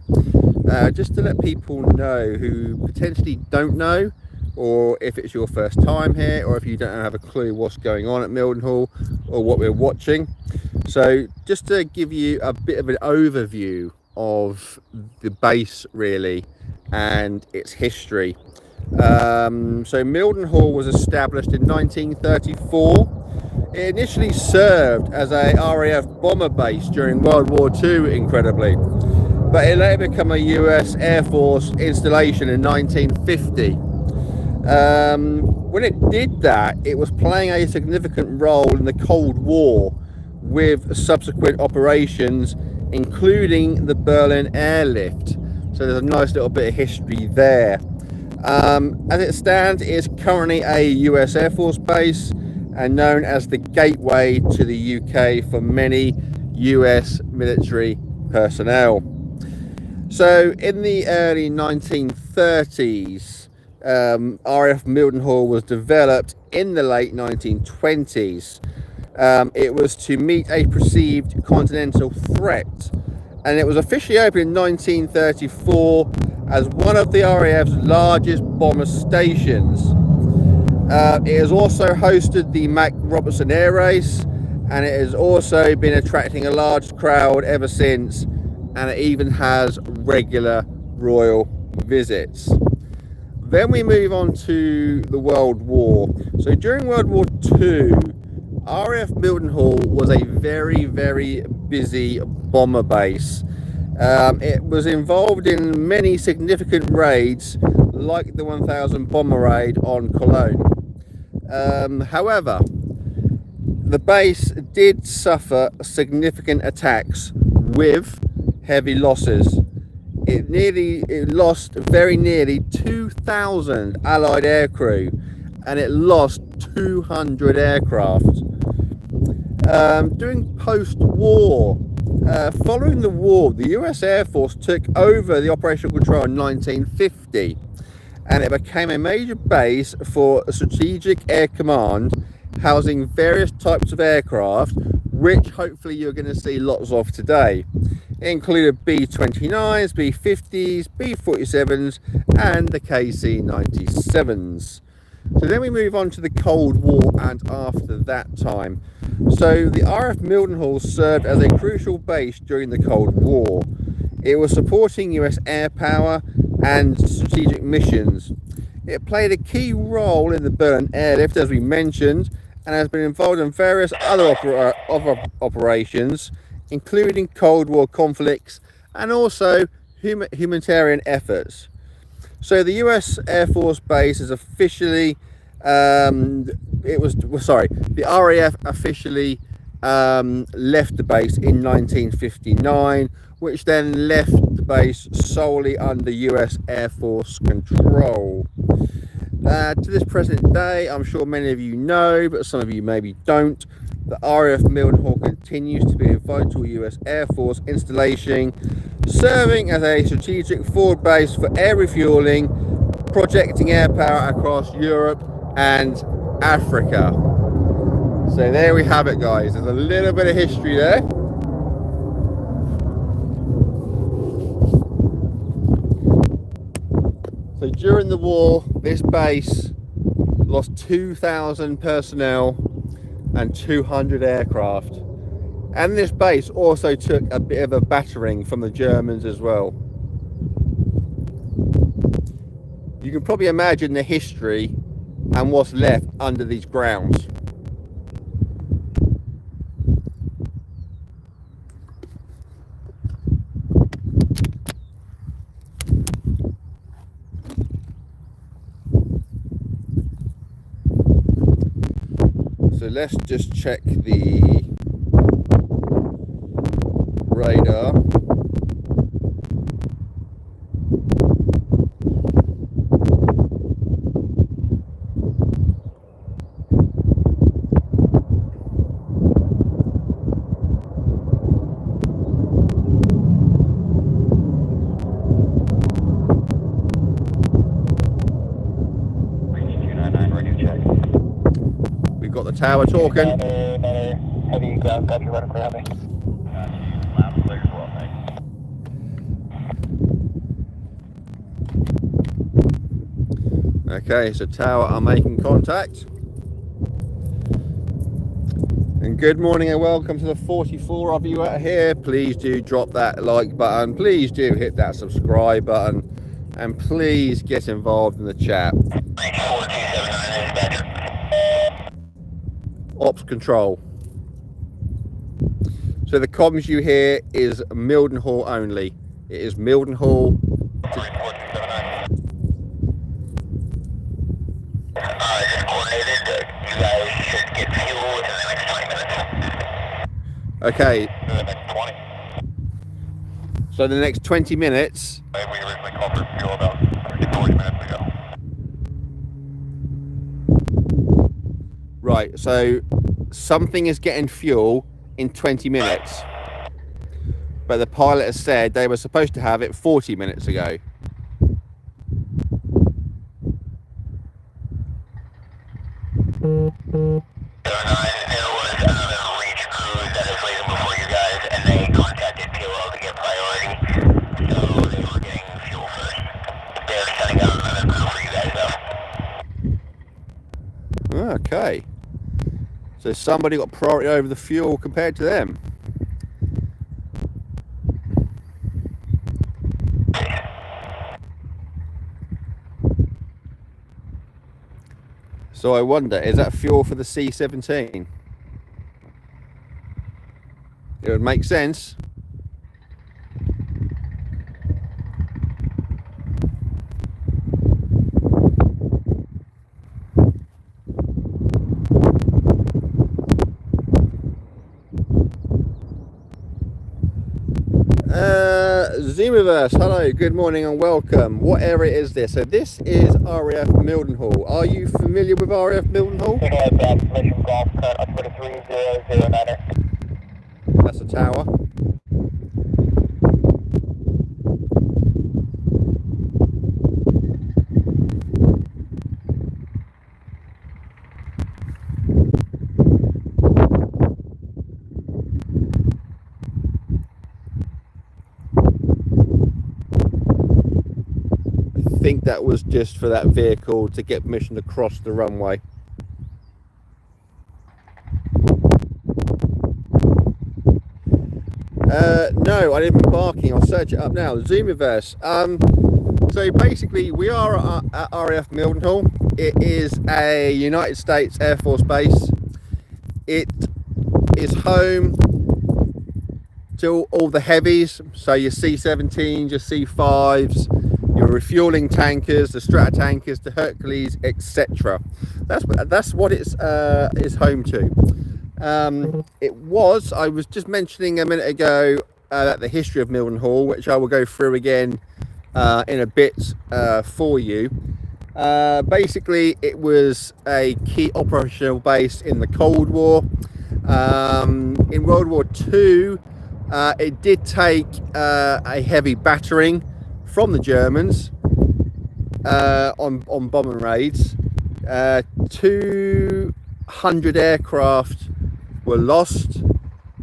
just to let people know who potentially don't know, or if it's your first time here, or if you don't have a clue what's going on at Mildenhall or what we're watching. So just to give you a bit of an overview of the base really and its history. So Mildenhall was established in 1934. It initially served as a RAF bomber base during World War II, incredibly, but it later became a US Air Force installation in 1950. When it did that, it was playing a significant role in the Cold War with subsequent operations, including the Berlin airlift. So there's a nice little bit of history there. As it stands, it is currently a US Air Force base and known as the gateway to the UK for many US military personnel. So in the early 1930s, RAF Mildenhall was developed in the late 1920s. It was to meet a perceived continental threat, and it was officially opened in 1934 as one of the RAF's largest bomber stations. It has also hosted the Mac Robertson Air Race, and it has also been attracting a large crowd ever since, and it even has regular royal visits. Then we move on to the World War. So during World War II, RAF Mildenhall was a very, very busy bomber base. It was involved in many significant raids, like the 1000 bomber raid on Cologne. However, the base did suffer significant attacks with heavy losses. it lost very nearly 2,000 Allied aircrew, and it lost 200 aircraft. During post-war, following the war, the US Air Force took over the operational control in 1950, and it became a major base for Strategic Air Command, housing various types of aircraft, which hopefully you're going to see lots of today. It included B-29s, B-50s, B-47s, and the KC-97s. So then we move on to the Cold War and after that time. So the RAF Mildenhall served as a crucial base during the Cold War. It was supporting US air power and strategic missions. It played a key role in the Berlin airlift, as we mentioned, and has been involved in various other operations, including Cold War conflicts and also humanitarian efforts. So the US Air Force Base is officially, the RAF officially left the base in 1959, which then left the base solely under US Air Force control. To this present day, I'm sure many of you know, but some of you maybe don't, the RAF Mildenhall continues to be a vital US Air Force installation, serving as a strategic forward base for air refueling, projecting air power across Europe and Africa. So there we have it, guys. There's a little bit of history there. So during the war, this base lost 2,000 personnel and 200 aircraft. And this base also took a bit of a battering from the Germans as well. You can probably imagine the history and what's left under these grounds. So let's just check the radar. Got the tower talking. Heavy ground, got you running for heavy. Loud and clear as well, thanks. Okay, so tower are making contact. And good morning and welcome to the 44 of you out here. Please do drop that like button. Please do hit that subscribe button. And please get involved in the chat. 4279 is better. Ops control. So the comms you hear is Mildenhall only. It is Mildenhall. Just coordinated. You guys should get fuel within the next 20 minutes. Okay. The next 20. So the next 20 minutes. We originally called for fuel about 40 minutes ago. Right, so something is getting fuel in 20 minutes. But the pilot has said they were supposed to have it 40 minutes ago. There was another reach cruise that is leaving before you guys, and they contacted PLO to get priority. So they were getting fuel first. They're sending out another crew for you guys, though. Okay. So somebody got priority over the fuel compared to them. So I wonder, is that fuel for the C-17? It would make sense. Zoomiverse, hello, good morning and welcome. What area is this? So this is RAF Mildenhall. Are you familiar with RAF Mildenhall? Mission golf cut up to 3009er. That's a tower. I think that was just for that vehicle to get permission to cross the runway. No, I didn't been barking. I'll search it up now. Zoomiverse. So basically, we are at RAF Mildenhall. It is a United States Air Force base. It is home to all the heavies. So your C-17s, your C-5s, your refueling tankers, the Stratotankers, the Hercules, etc. That's what it's home to. I was just mentioning a minute ago the history of Mildenhall, which I will go through again in a bit for you. Basically, it was a key operational base in the Cold War. In World War II, it did take a heavy battering from the Germans on bombing raids. 200 aircraft were lost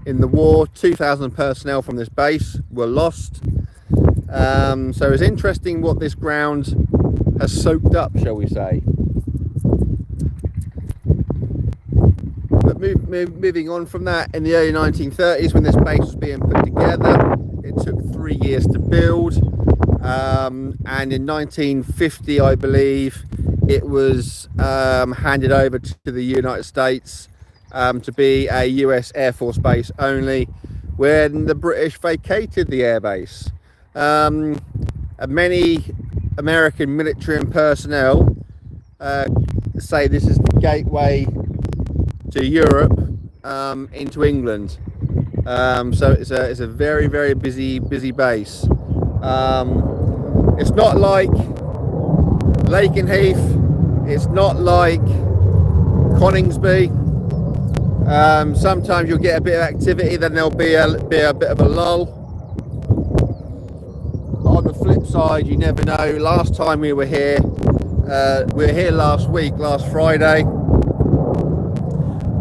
in the war. 2,000 personnel from this base were lost. So it's interesting what this ground has soaked up, shall we say. But moving on from that, in the early 1930s, when this base was being put together, it took 3 years to build. And in 1950, I believe, it was handed over to the United States to be a US Air Force base only, when the British vacated the airbase. Many American military and personnel say this is the gateway to Europe into England. So it's a very, very busy base. It's not like Lakenheath, it's not like Coningsby. Sometimes you'll get a bit of activity, then there'll be a bit of a lull. On the flip side, you never know. Last time we were here last week, last Friday,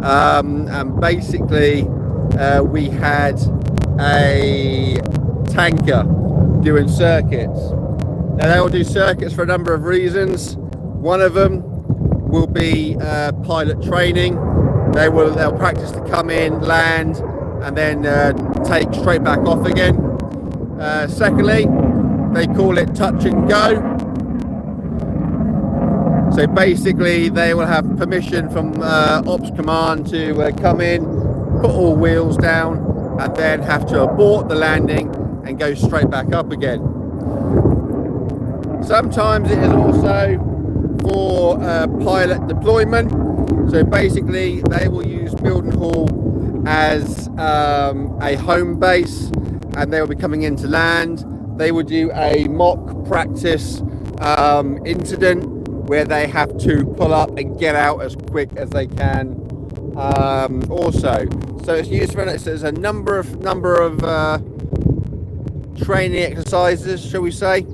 and basically we had a tanker doing circuits. Now they will do circuits for a number of reasons. One of them will be pilot training. They'll practice to come in, land, and then take straight back off again. Secondly, they call it touch and go. So basically, they will have permission from Ops Command to come in, put all wheels down, and then have to abort the landing and go straight back up again. Sometimes it is also for pilot deployment. So basically, they will use Mildenhall as a home base, and they will be coming in to land. They will do a mock practice incident where they have to pull up and get out as quick as they can. Also, so it's used for there's a number of training exercises, shall we say,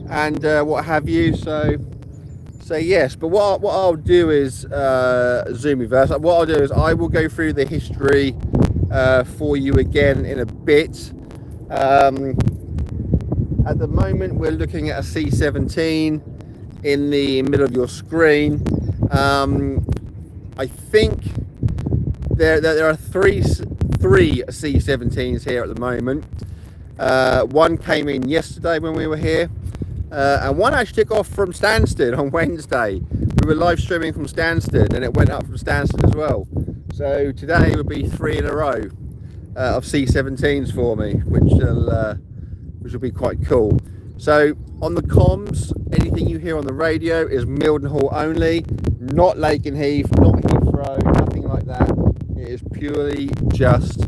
and what have you. So yes, but what I'll do is Zoomiverse. What I'll do is I will go through the history for you again in a bit. At the moment, we're looking at a C-17 in the middle of your screen. I think there are three C-17s here at the moment. One came in yesterday when we were here. And one actually took off from Stansted on Wednesday. We were live streaming from Stansted, and it went up from Stansted as well. So today would be 3 in a row of C-17s for me, which will be quite cool. So on the comms, anything you hear on the radio is Mildenhall only, not Lakenheath, not Heathrow, nothing like that. It is purely just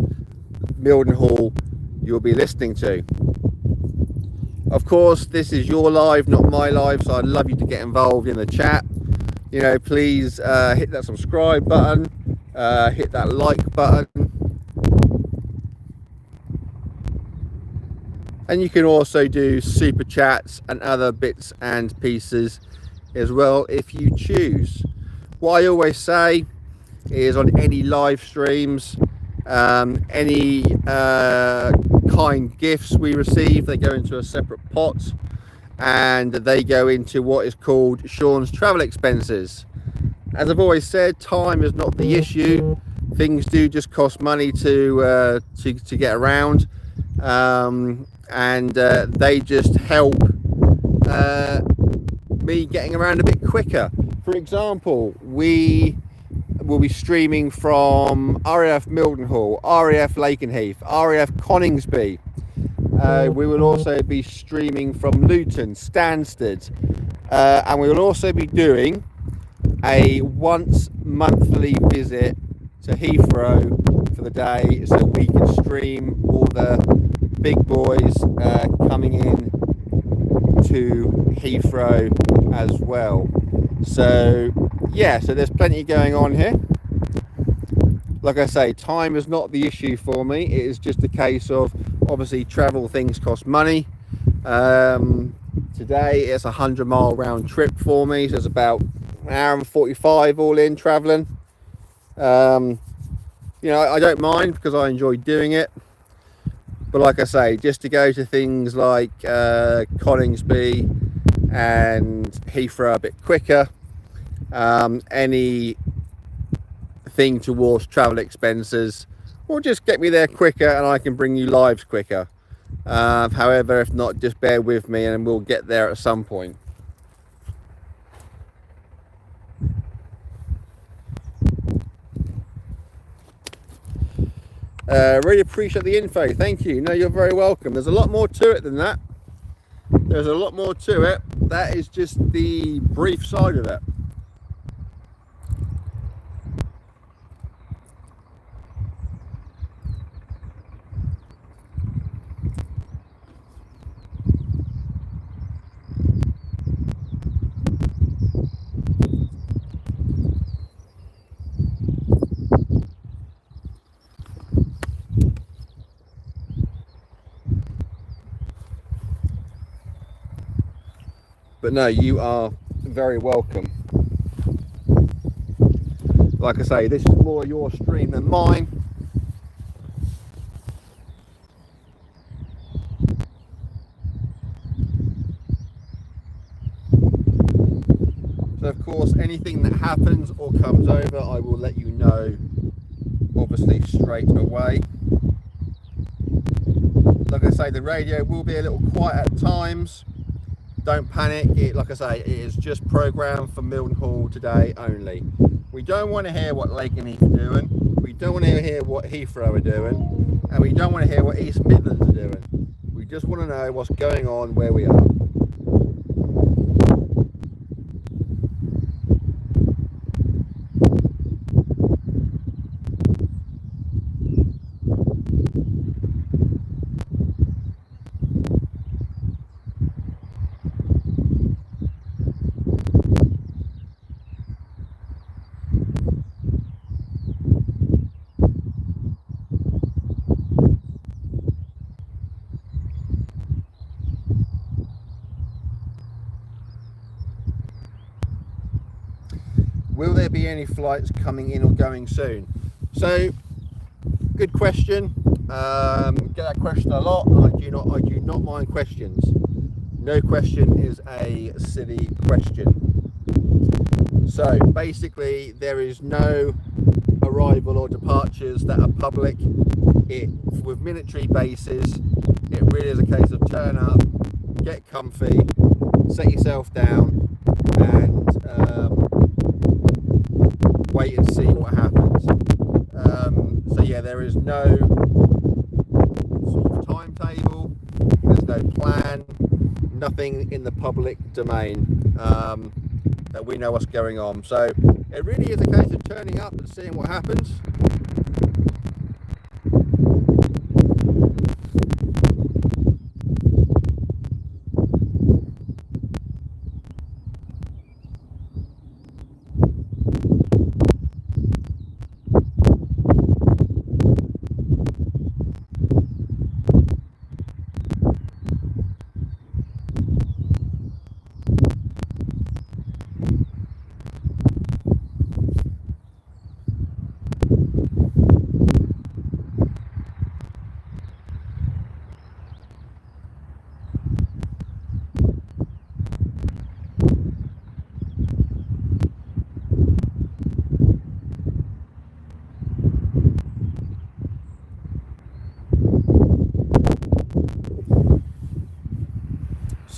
Mildenhall you'll be listening to. Of course, this is your live, not my live, so I'd love you to get involved in the chat. You know, please hit that subscribe button, hit that like button, and you can also do super chats and other bits and pieces as well if you choose. What I always say is on any live streams, any kind gifts we receive, they go into a separate pot and they go into what is called Sean's travel expenses. As I've always said, time is not the issue. Things do just cost money to get around, and they just help me getting around a bit quicker. For example, we will be streaming from RAF Mildenhall, RAF Lakenheath, RAF Coningsby. We will also be streaming from Luton, Stansted, and we will also be doing a once monthly visit to Heathrow for the day, so we can stream all the big boys coming in to Heathrow as well. So yeah, so there's plenty going on here. Like I say, time is not the issue for me. It is just a case of, obviously, travel things cost money. Today it's a 100-mile round trip for me, so it's about an hour and 45 all in traveling. You know, I don't mind because I enjoy doing it. But like I say, just to go to things like Coningsby and Heathrow a bit quicker, any thing towards travel expenses will just get me there quicker and I can bring you lives quicker. However, if not, just bear with me and we'll get there at some point. Really appreciate the info, thank you. No, you're very welcome. There's a lot more to it than that. There's a lot more to it. That is just the brief side of it. But no, you are very welcome. Like I say, this is more your stream than mine. So of course, anything that happens or comes over, I will let you know, obviously, straight away. Like I say, the radio will be a little quiet at times. Don't panic. Like I say, it is just programmed for Mildenhall today only. We don't want to hear what Lakenheath are doing. We don't want to hear what Heathrow are doing. And we don't want to hear what East Midlands are doing. We just want to know what's going on where we are. Will there be any flights coming in or going soon? So, good question. Get that question a lot. I do not mind questions. No question is a silly question. So basically, there is no arrival or departures that are public. With military bases, it really is a case of turn up, get comfy, set yourself down, and wait and see what happens. So yeah, there is no sort of timetable, there's no plan, nothing in the public domain that we know what's going on. So it really is a case of turning up and seeing what happens.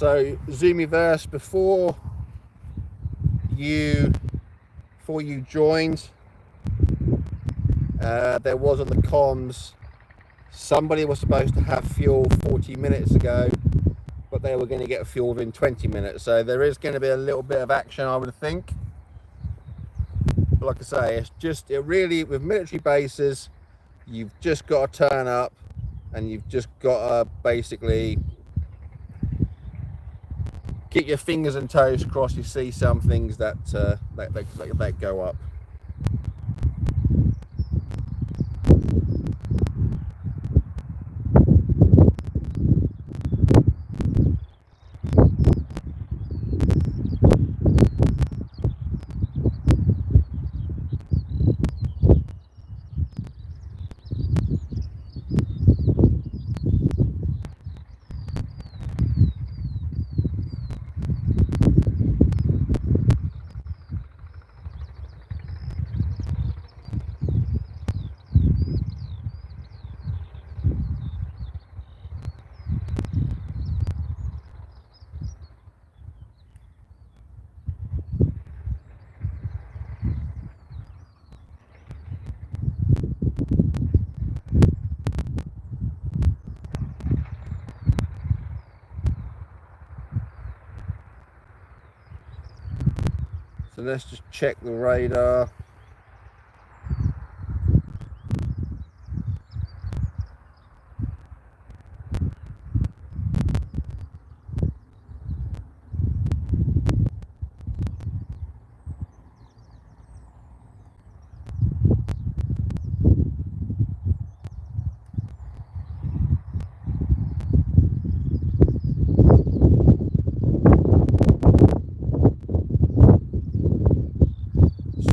So Zoomiverse, before you joined, there was on the comms, somebody was supposed to have fuel 40 minutes ago, but they were going to get fuel within 20 minutes. So there is going to be a little bit of action, I would think. But like I say, it really, with military bases, you've just got to turn up and you've just got to basically keep your fingers and toes crossed. You see some things that go up. So let's just check the radar.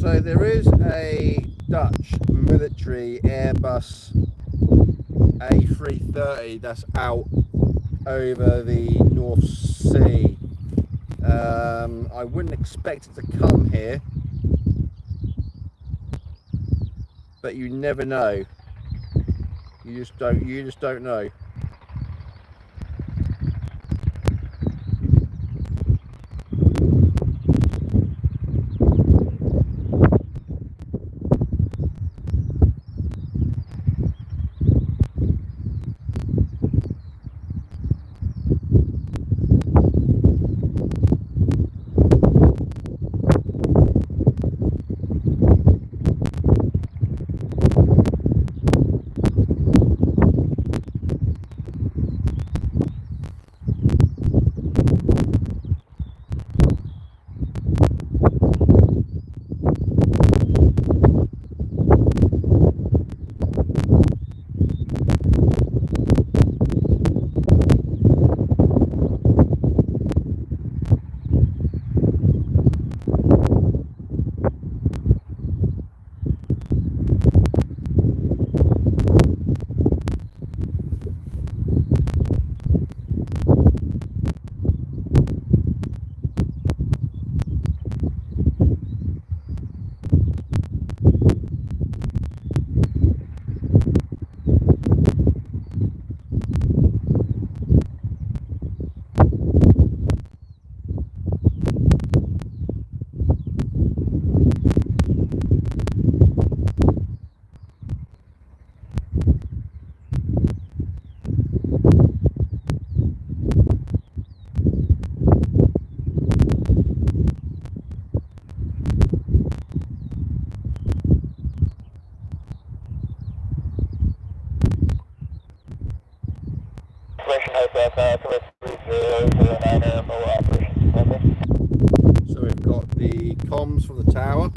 So there is a Dutch military Airbus A330 that's out over the North Sea. I wouldn't expect it to come here, but you never know. You just don't know. So we've got the comms from the tower.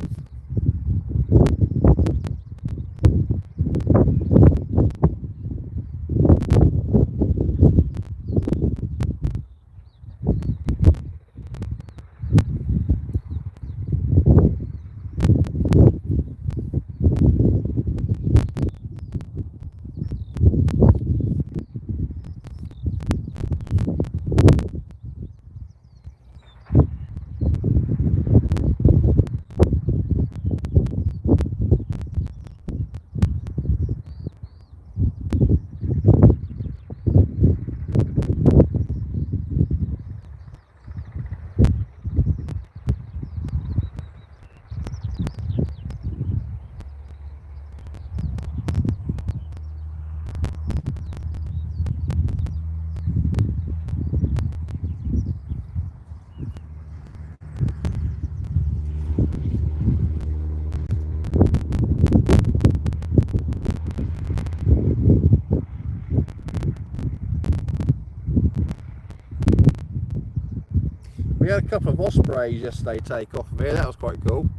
had a couple of Ospreys yesterday take off from here. That was quite cool.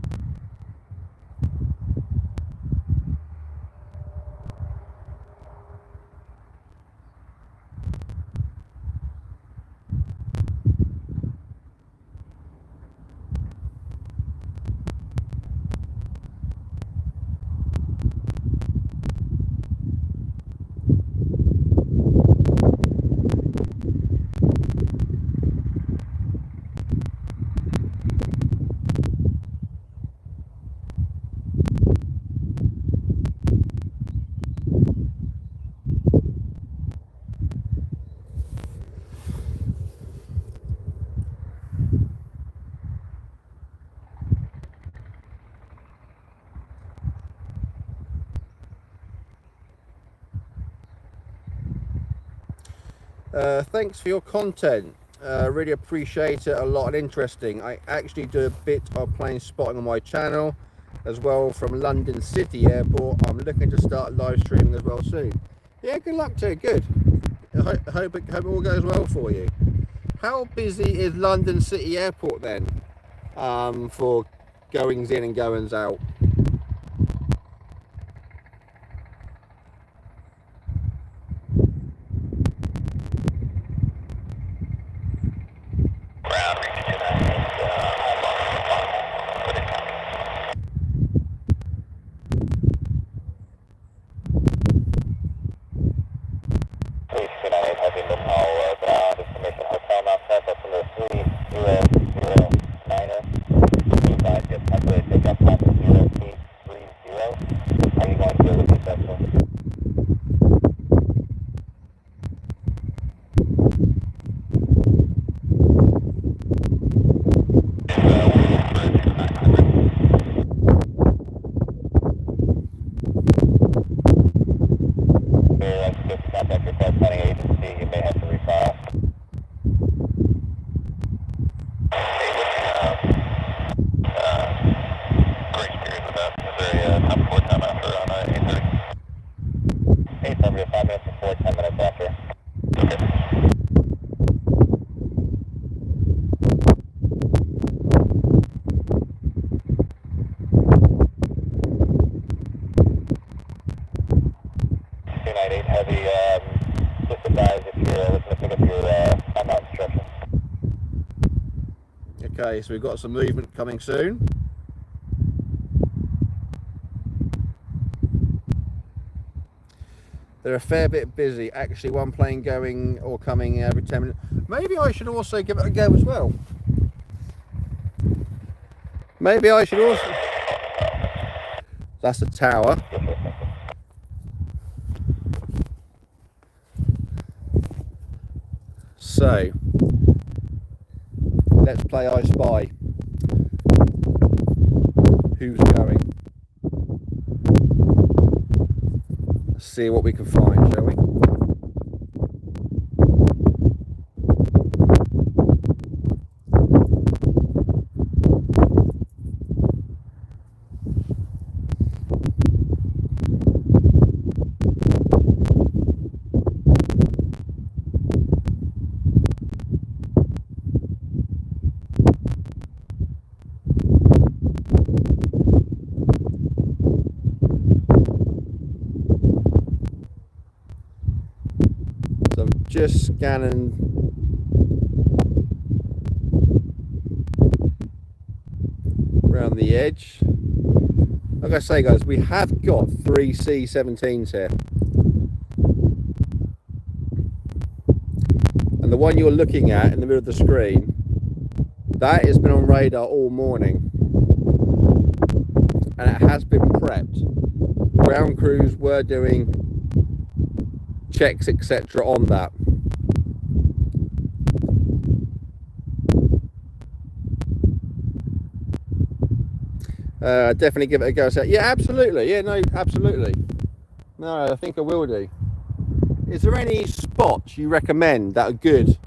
Thanks for your content. Really appreciate it a lot and interesting. I actually do a bit of plane spotting on my channel as well from London City Airport. I'm looking to start live streaming as well soon. Yeah, good luck to it. Good. I hope it all goes well for you. How busy is London City Airport then for goings in and goings out? Okay, so we've got some movement coming soon. They're a fair bit busy. Actually, one plane going or coming every 10 minutes. Maybe I should also give it a go as well. Maybe I should also... That's a tower. So, let's play I Spy. Who's going? Let's see what we can find, shall we? Just scanning around the edge. Like I say, guys, we have got 3 C-17s here, and the one you're looking at in the middle of the screen, that has been on radar all morning, and it has been prepped. Ground crews were doing checks, etc. on that. Definitely give it a go. So, yeah, absolutely. Yeah, no, absolutely. No, I think I will do. Is there any spots you recommend that are good?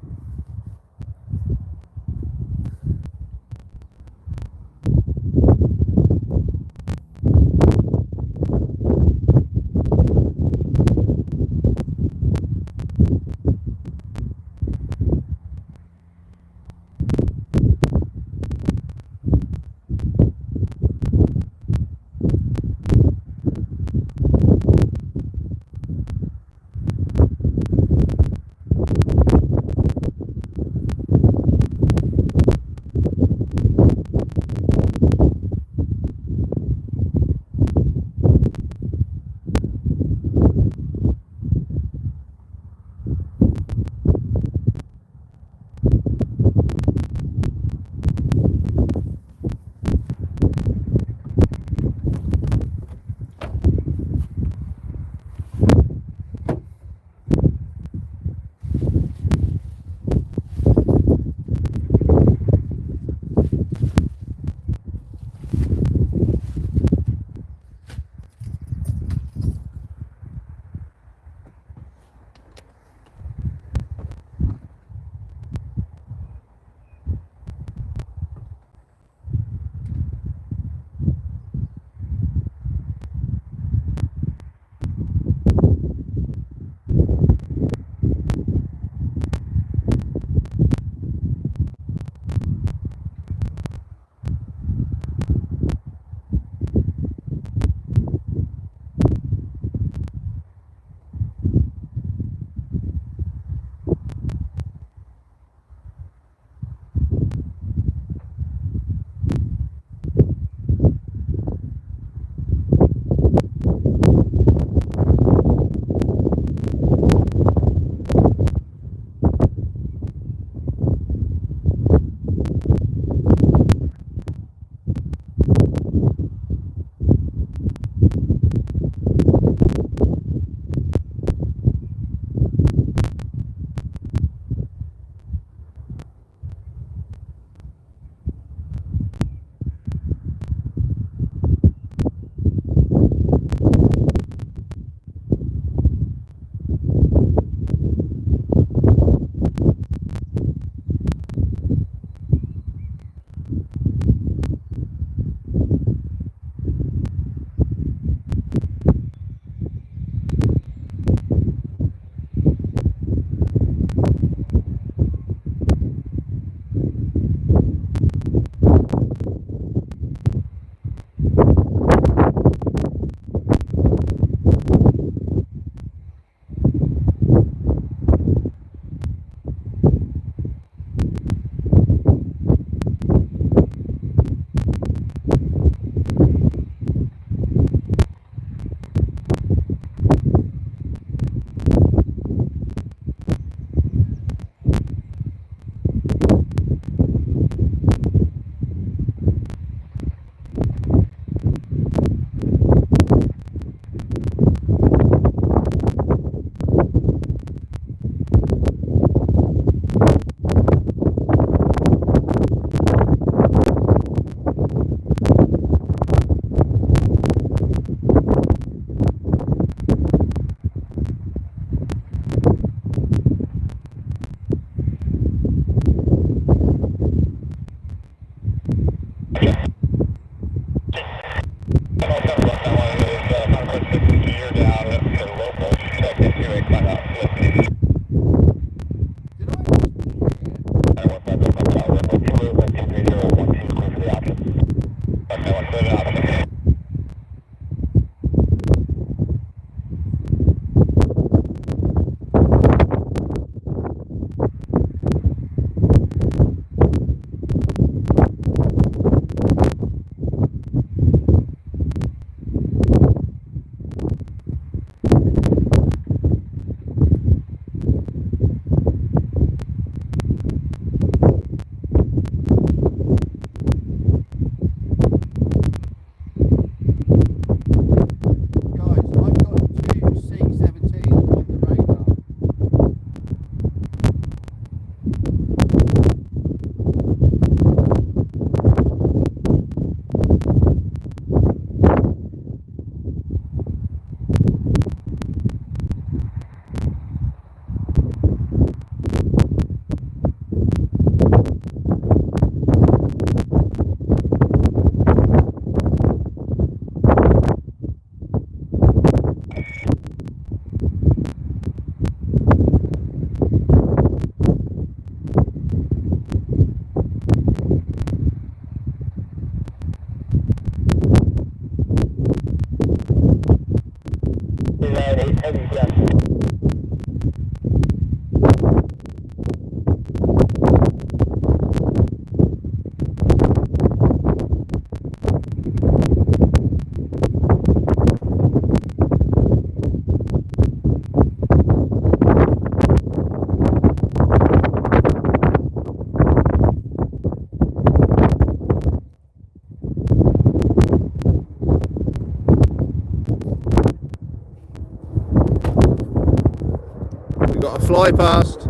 We've got a fly past.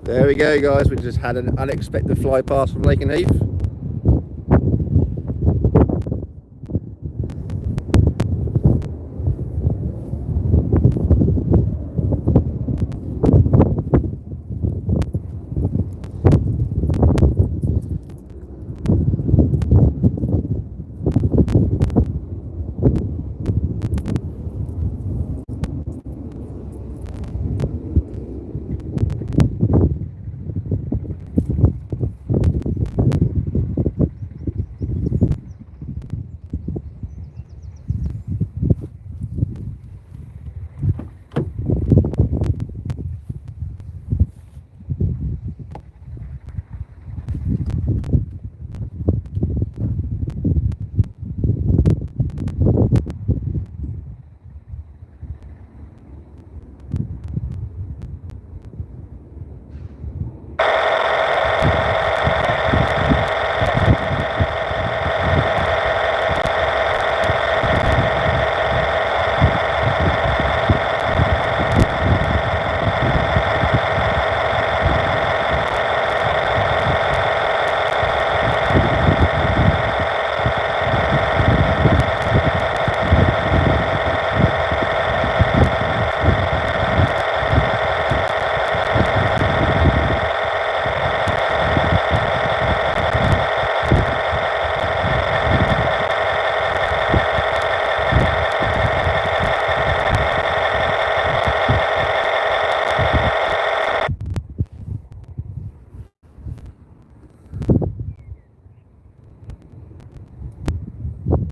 There we go, guys. We just had an unexpected fly past from Lake and Heath.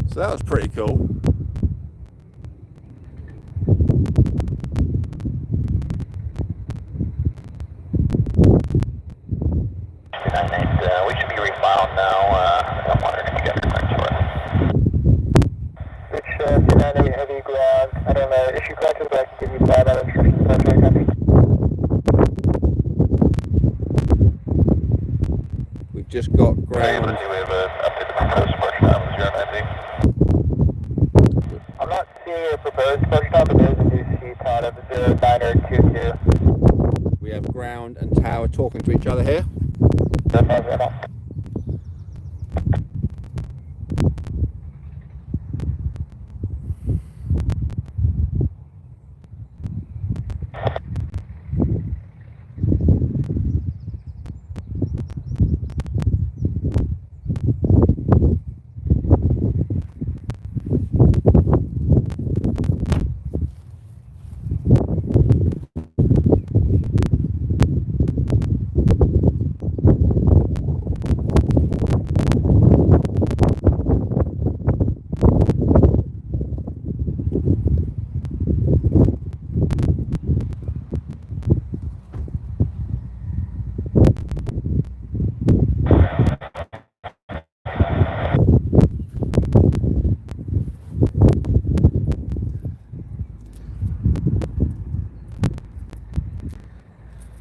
So that was pretty cool. We should be refiled now. I'm wondering if you guys can print for us. Which 298 heavy grab. I don't know. Issue corrected, but I can give you 5 out of instructions. That's very copy. We've just got What are you able ground. to do? We have a update the proposed work. I'm not seeing a proposed push top, but there's a new CTOT of 0922. We have ground and tower talking to each other here. That's all right now.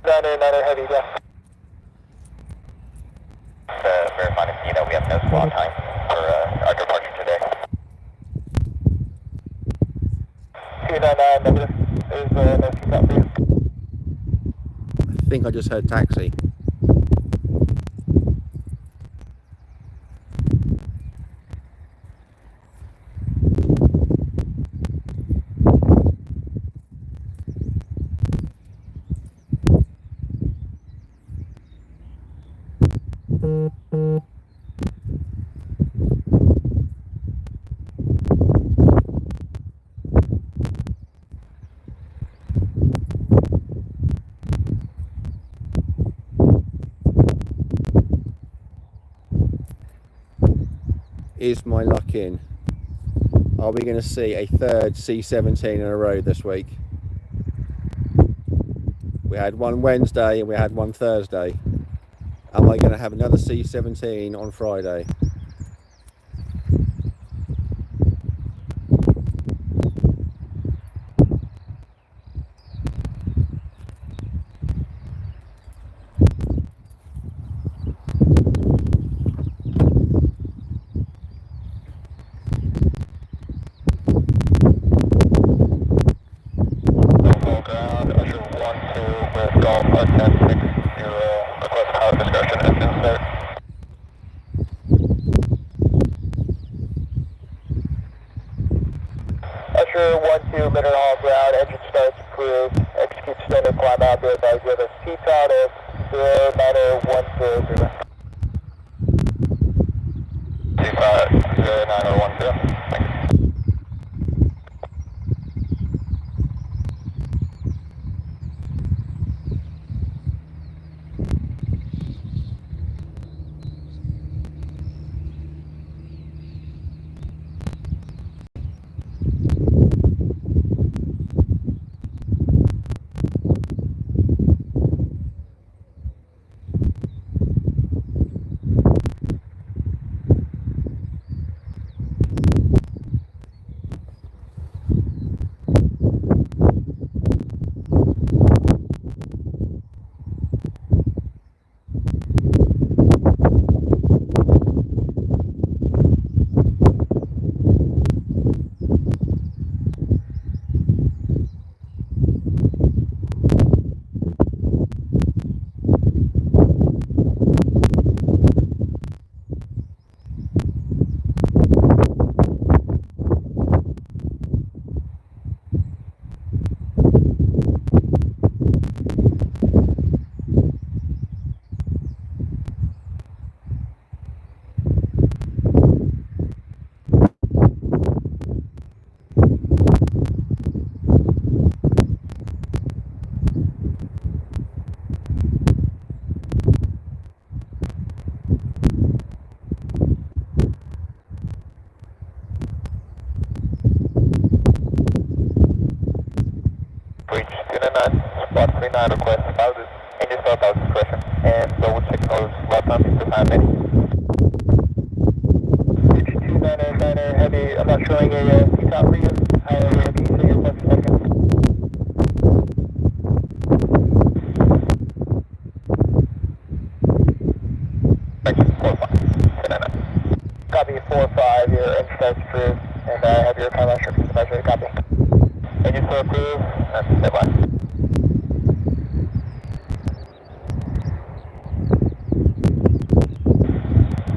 Niner heavy, yeah. Verifying to see that we have no squawk time for our departure today. 299 negative. There's no CTOT for you. I think I just heard taxi. Is my luck in? Are we going to see a third C-17 in a row this week? We had one Wednesday and we had one Thursday. Am I going to have another C-17 on Friday? Usher 12 Mildenhall ground, engine starts approved, execute standard climb out there by with a CTOT of 0910. 0910. Thank you. Spot 39 request about this engine start out discretion and double check those left arm is behind me. Bridge 299er heavy, I'm not showing a CTOT for you. Highway heavy, say your first second. Thank you, 45. 299. Copy 45, your engine start that's true. And I have your pilot instructions. That's ready to copy. Engine still approved. Stand by.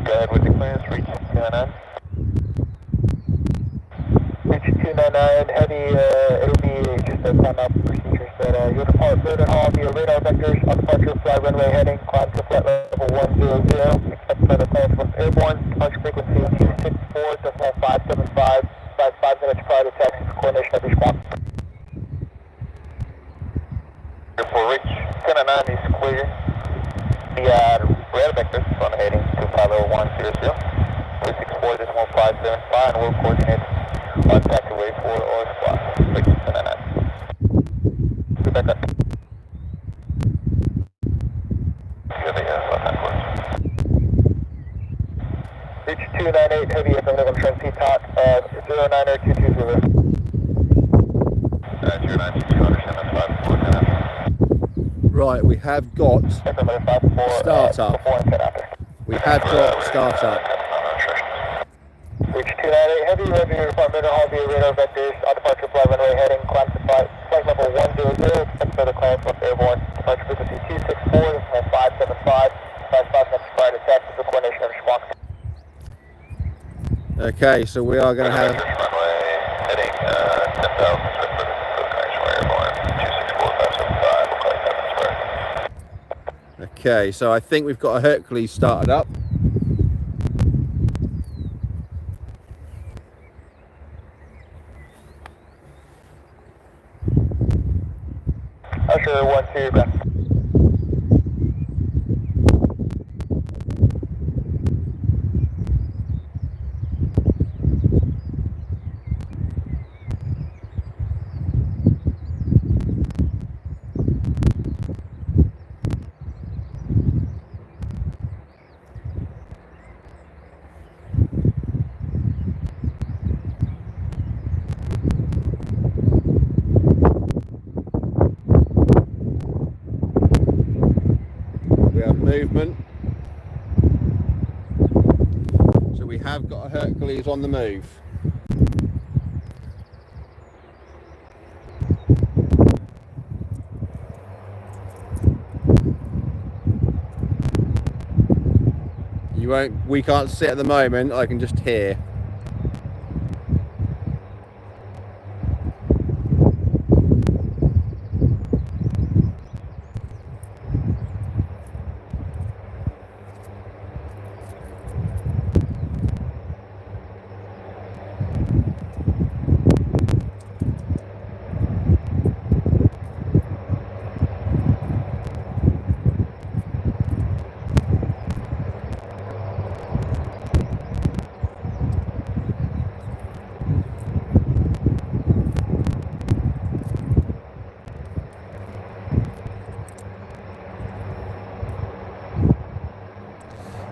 Go ahead with the clearance. Reach 299. Reach 299. Heavy, it'll be just a timeout procedure. So you'll depart Mildenhall via radar vectors on departure, fly runway heading, climb to flight level 100. Expect another call from airborne. Departure frequency 264.575. 5 minutes prior to taxi for coordination of response. For Reach 299 is clear. The radar vectors on heading to flight level 100. 264.575 and we'll coordinate on taxiway for or squad. Reach 299. Back up. Reach 298 heavy affirmative, I'm trying to see top 090-220. 092, understand, that's 5-4, Right, we have got affirmative 5-4, startup. before and 10 after. We have got startup. Reach 298 heavy, revenue from Mildenhall via radar vectors, on departure flight runway heading, climb to flight level 100, expect further call from airborne, departure frequency 264.575, 5 minutes prior to taxi for coordination of response. Okay, so we are going to have... Runway heading 10,000, expect further connection for airborne, 264.575, Okay, so I think we've got a Hercules started up. Usher 1-2, ground. Movement. So we have got a Hercules on the move. We can't see at the moment, I can just hear.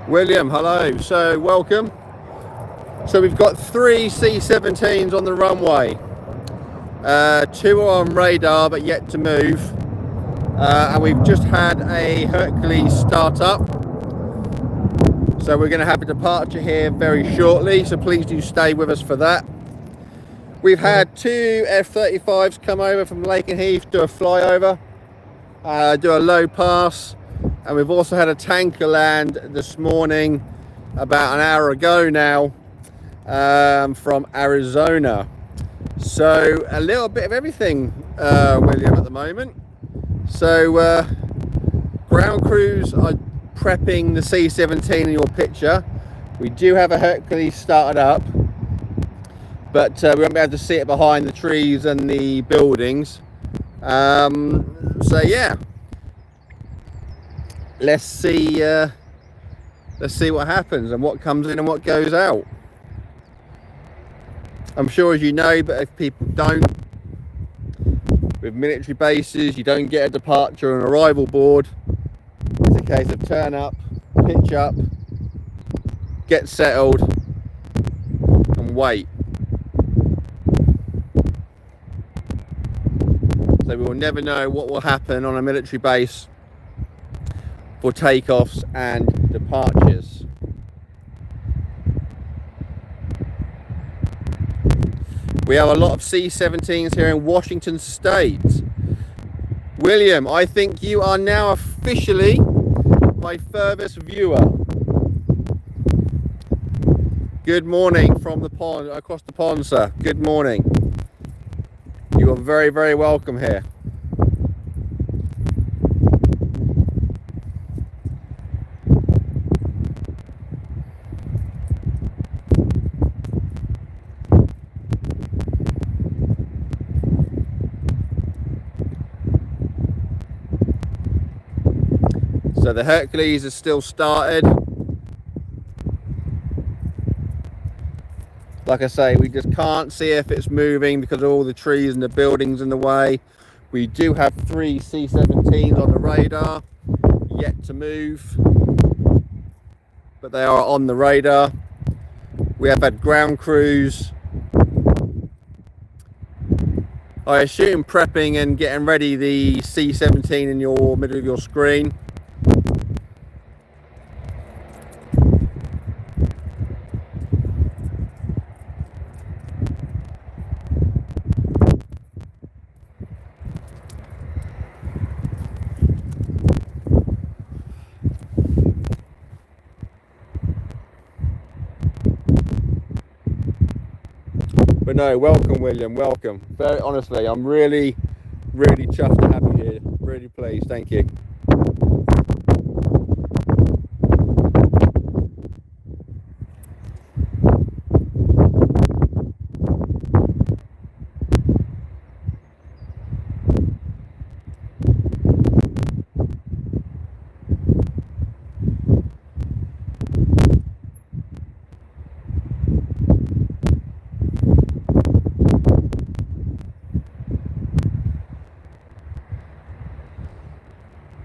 William, hello. So welcome. So we've got 3 C-17s on the runway. 2 are on radar but yet to move. And we've just had a Hercules start up. So we're going to have a departure here very shortly. So please do stay with us for that. We've had 2 F-35s come over from Lakenheath, do a flyover, do a low pass. And we've also had a tanker land this morning, about an hour ago now, from Arizona. So a little bit of everything, William, at the moment. So ground crews are prepping the C-17 in your picture. We do have a Hercules started up, but we won't be able to see it behind the trees and the buildings. So yeah. Let's see what happens and what comes in and what goes out. I'm sure as you know, but if people don't, with military bases, you don't get a departure and arrival board. It's a case of turn up, pitch up, get settled and wait. So we will never know what will happen on a military base for takeoffs and departures. We have a lot of C-17s here in Washington State. William, I think you are now officially my furthest viewer. Good morning from the pond, across the pond, sir. Good morning. You are very, very welcome here. So the Hercules is still started. Like I say, we just can't see if it's moving because of all the trees and the buildings in the way. We do have 3 C-17s on the radar, yet to move, but they are on the radar. We have had ground crews, I assume, prepping and getting ready the C-17 in your middle of your screen. But no, welcome William, welcome. Very honestly, I'm really, really chuffed to have you here. Really pleased, thank you.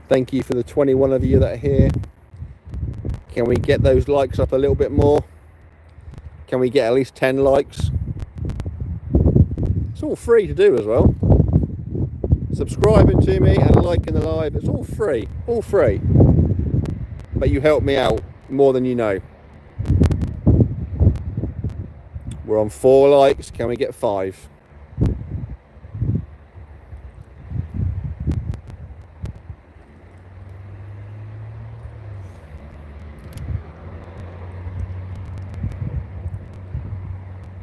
Thank you for the 21 of you that are here. Can we get those likes up a little bit more? Can we get at least 10 likes? It's all free to do as well. Subscribing to me and liking the live, it's all free, all free. But you help me out more than you know. We're on 4 likes, can we get 5?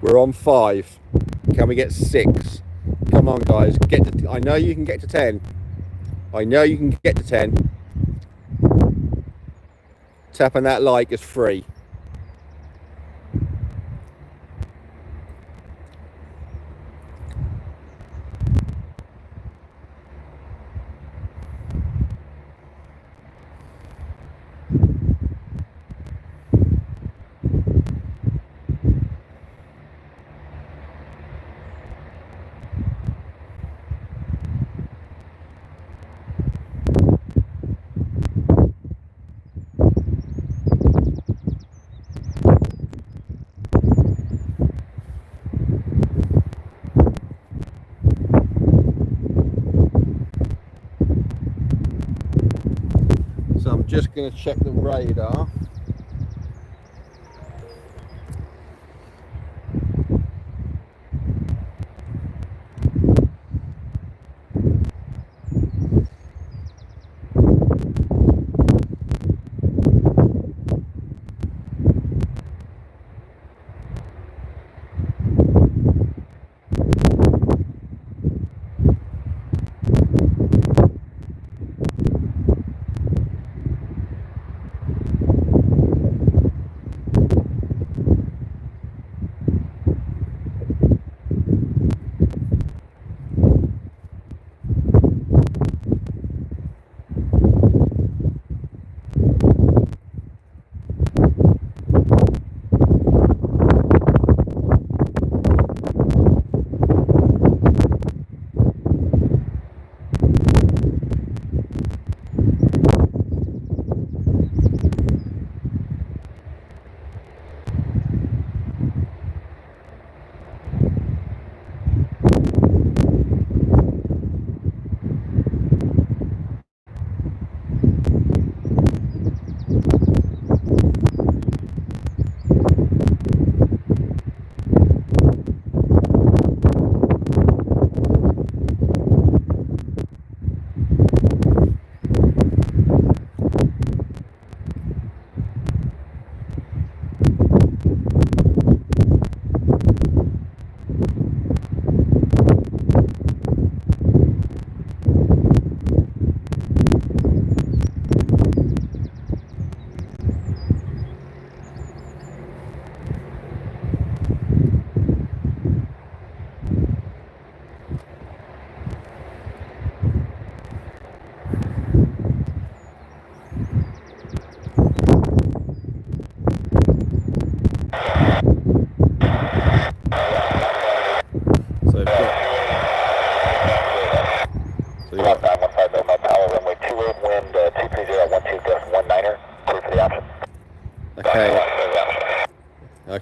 We're on 5. Can we get 6? Come on guys, get to, I know you can get to 10. I know you can get to 10. Tapping that like is free. So I'm just going to check the radar.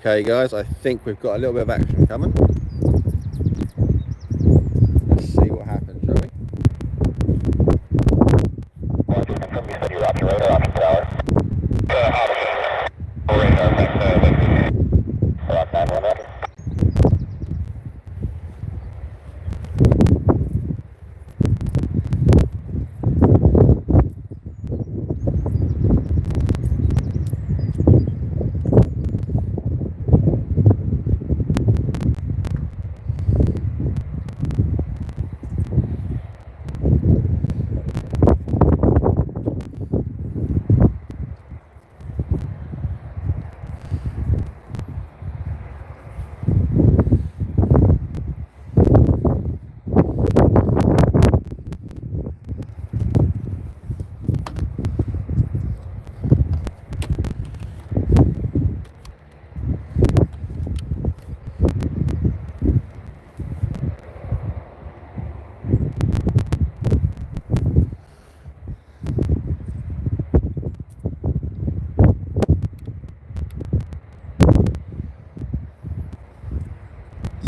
Okay guys, I think we've got a little bit of action coming. Let's see what happens, shall we? Roger, confirm you said you're option radar, option tower. Option. Radar, thanks, Rock 9-1, roger.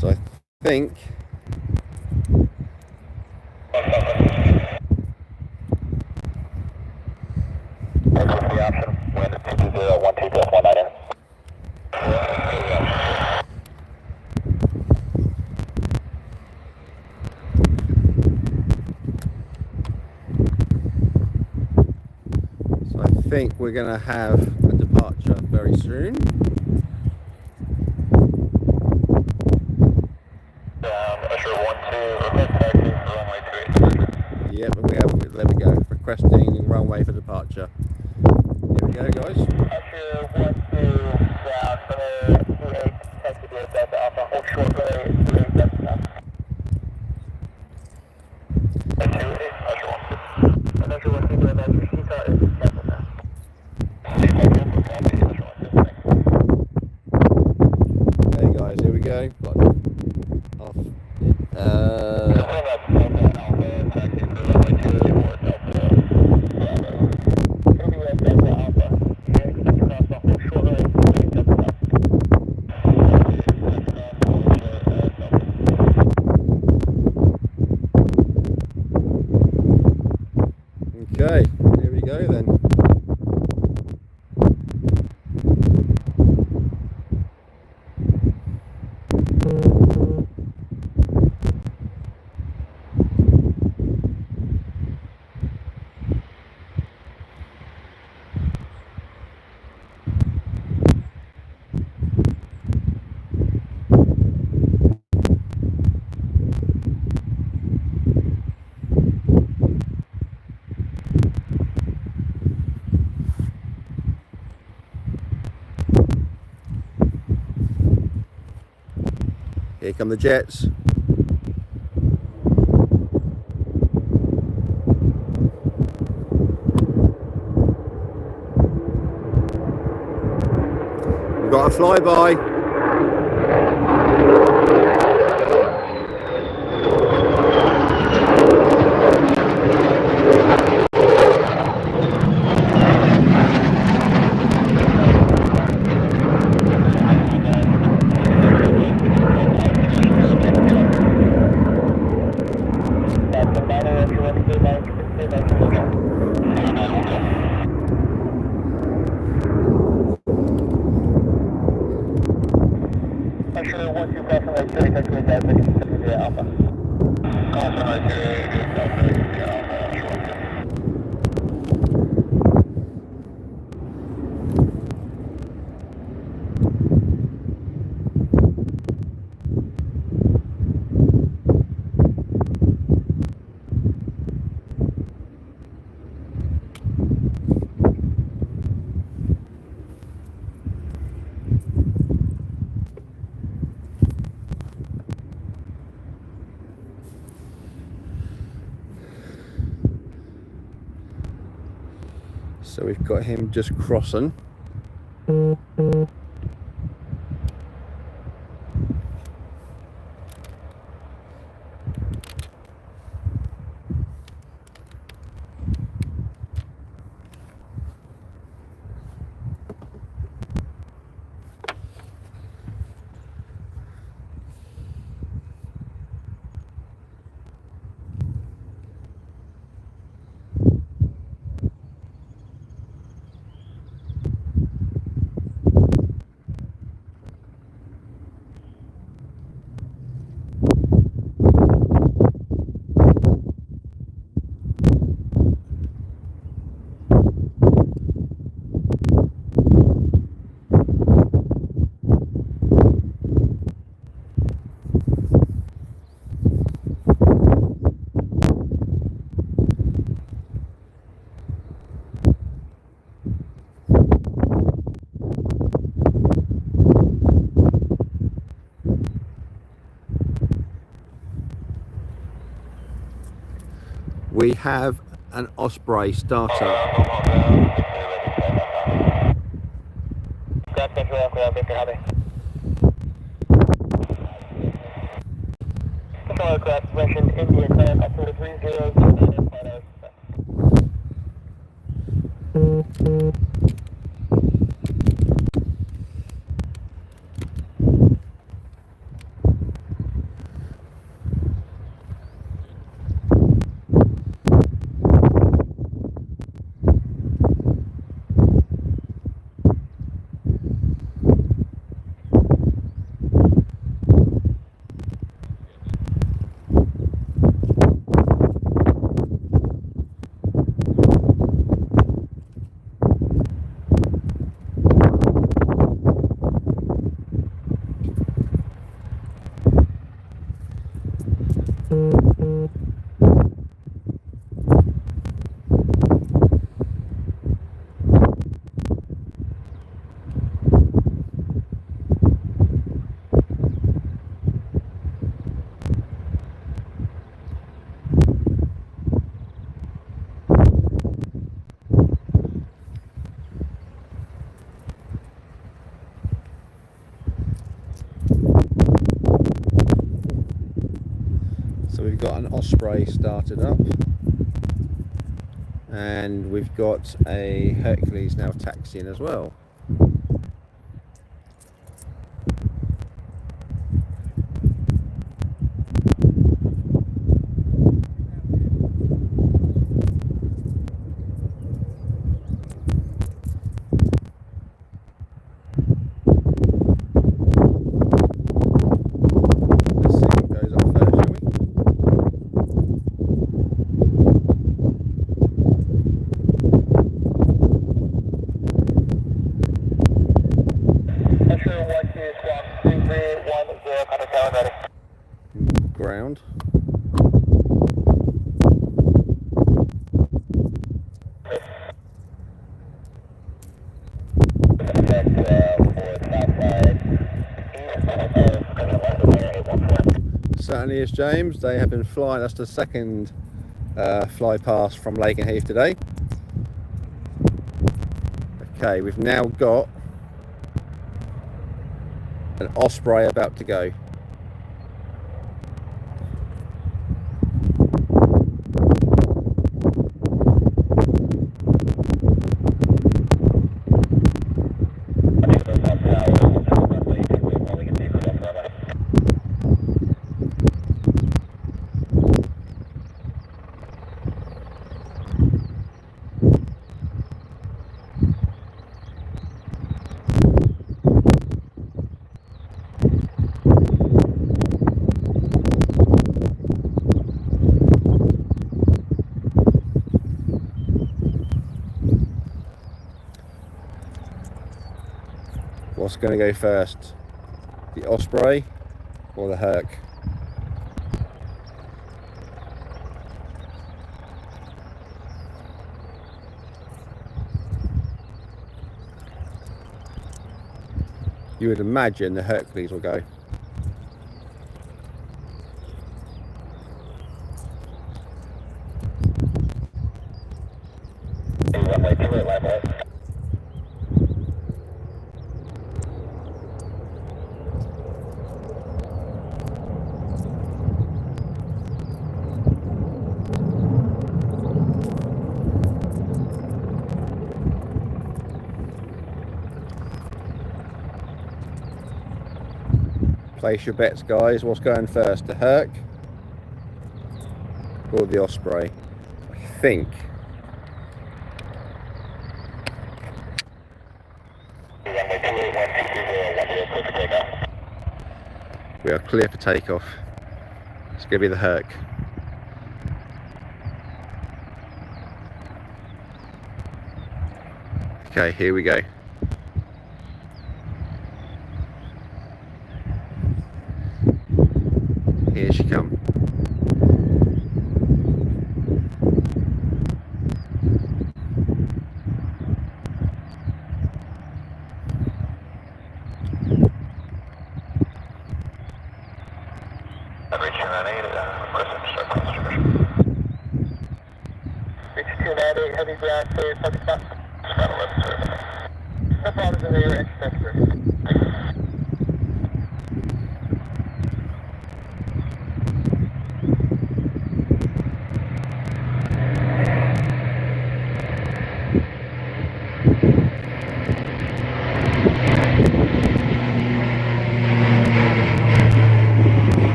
So I think That's the option. Wind at 220, 12, 19 in. so I think we're going to have a departure very soon. Usher 1-2, request taxi for runway 28. Yep, and there we go. Requesting runway for departure. Here we go, guys. Usher 1-2, south, 28, taxi to Delta Alpha, hold short runway 28, Delta Alpha. 28, Usher 1-2. And Usher 1-2, going back to your seat is cancel now. Okay, guys, here we go. Got off. Okay, here we go then. Here come the jets. We've got a flyby. So we've got him just crossing. We have an Osprey startup. So we've got an Osprey started up, and we've got a Hercules now taxiing as well. Let's see what goes up first, shall we? Ground. Certainly is, James. They have been flying. That's the second fly past from Lakenheath today. Okay, we've now got an Osprey about to go. What's going to go first? The Osprey or the Herc? You would imagine the Hercules will go. Place your bets, guys. What's going first, the Herc or the Osprey? I think we are clear for takeoff. It's going to be the Herc. Okay, here we go. Here she comes. heavy ground clear, focus up. No problems in the air, extra.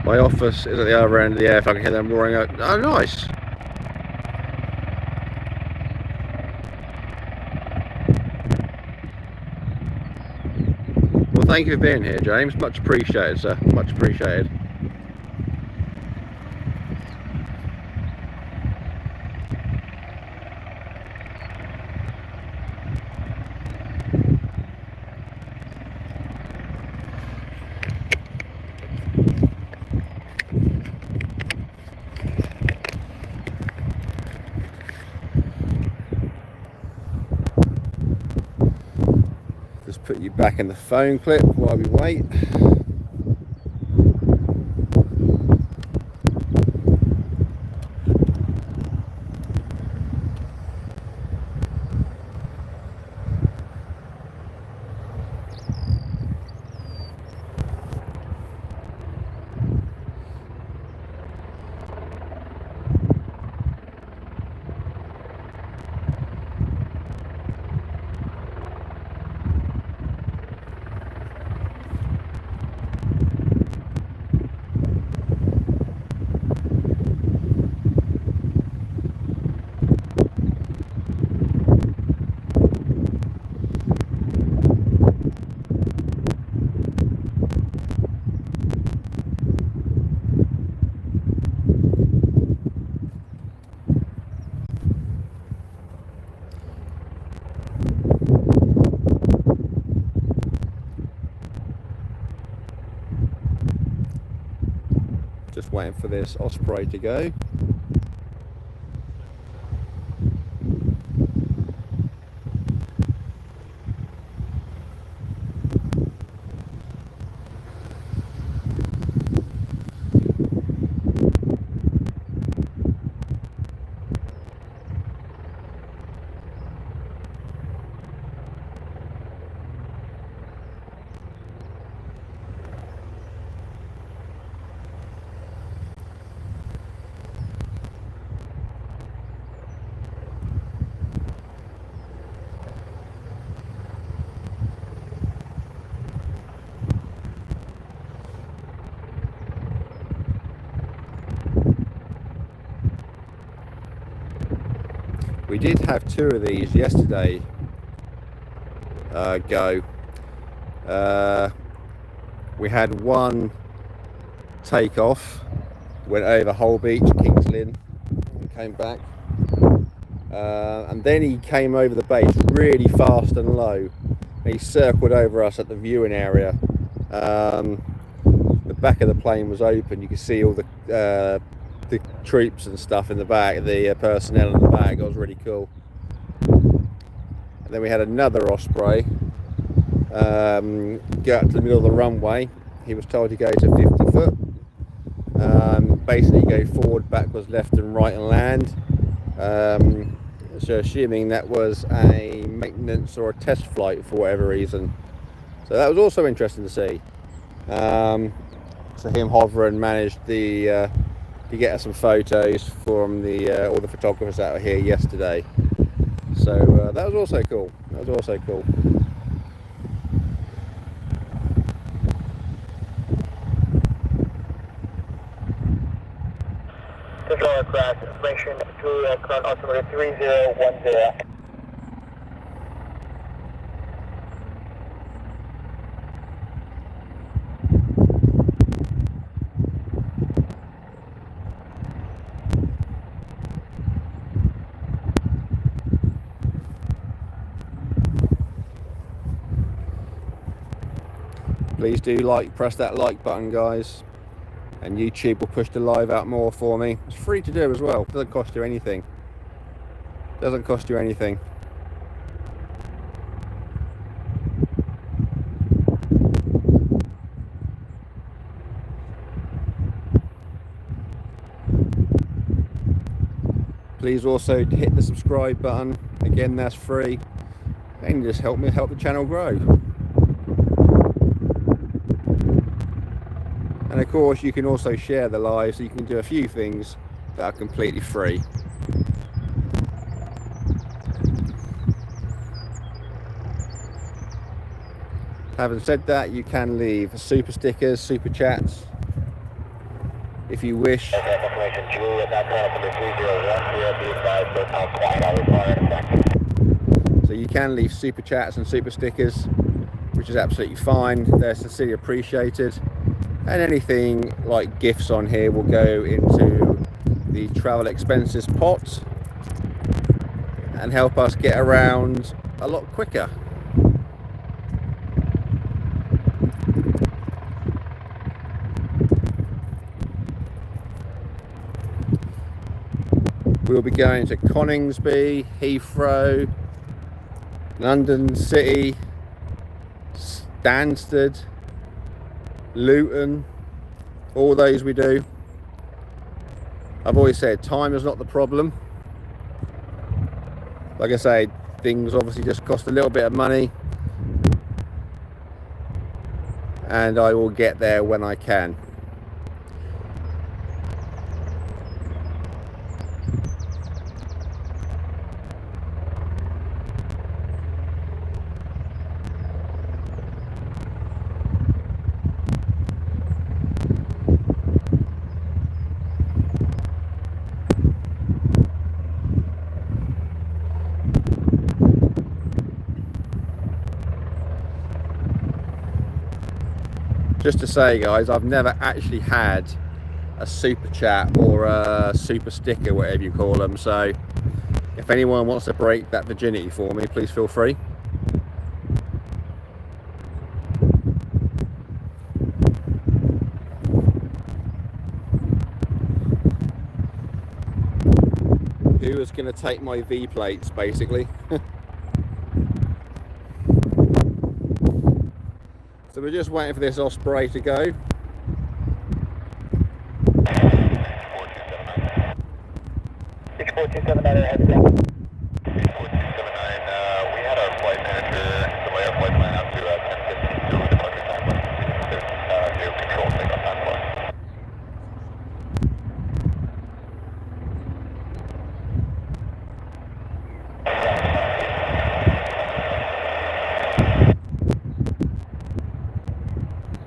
My office is at the other end of the air, if I can hear them roaring out. Oh, nice! Well, thank you for being here, James. Much appreciated, sir. Much appreciated. Just put you back in the phone clip while we wait. Just waiting for this Osprey to go. We did have two of these yesterday go. We had one take off, went over Holbeach, Kings Lynn, and came back. And then he came over the base really fast and low. He circled over us at the viewing area. The back of the plane was open. You could see all the troops and stuff in the back, the personnel in the back. It was really cool. And then we had another Osprey go out to the middle of the runway. He was told to go to 50 foot. Basically go forward, backwards, left and right and land. So assuming that was a maintenance or a test flight for whatever reason. So that was also interesting to see. So him hovering managed to get us some photos from all the photographers that were here yesterday. So that was also cool. That was also cool. Control aircraft, information to current altimeter 3010. Please do press that like button, guys, and YouTube will push the live out more for me. It's free to do as well. Doesn't cost you anything. Doesn't cost you anything. Please also hit the subscribe button. Again, that's free. And just help the channel grow. And of course, you can also share the live, so you can do a few things that are completely free. Having said that, you can leave super stickers, super chats, if you wish. So you can leave super chats and super stickers, which is absolutely fine. They're sincerely appreciated. And anything like gifts on here will go into the travel expenses pot and help us get around a lot quicker. We'll be going to Coningsby, Heathrow, London City, Stansted, Luton, all those we do. I've always said time is not the problem. Like I say, things obviously just cost a little bit of money, and I will get there when I can. Just to say, guys, I've never actually had a super chat or a super sticker, whatever you call them. So if anyone wants to break that virginity for me, please feel free. Who is going to take my V plates, basically? So we're just waiting for this Osprey to go. 6429 has been. 6429, we had our flight manager delay our flight plan out to 10:15 to departure time, but new control takeoff time for us.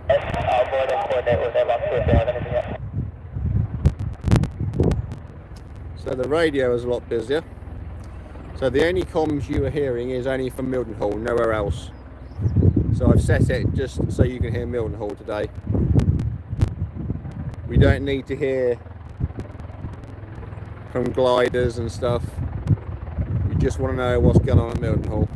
I'll go ahead and coordinate with them. I'll see if they have anything else. So the radio is a lot busier. So the only comms you are hearing is only from Mildenhall, nowhere else. So I've set it just so you can hear Mildenhall today. We don't need to hear from gliders and stuff. We just want to know what's going on at Mildenhall.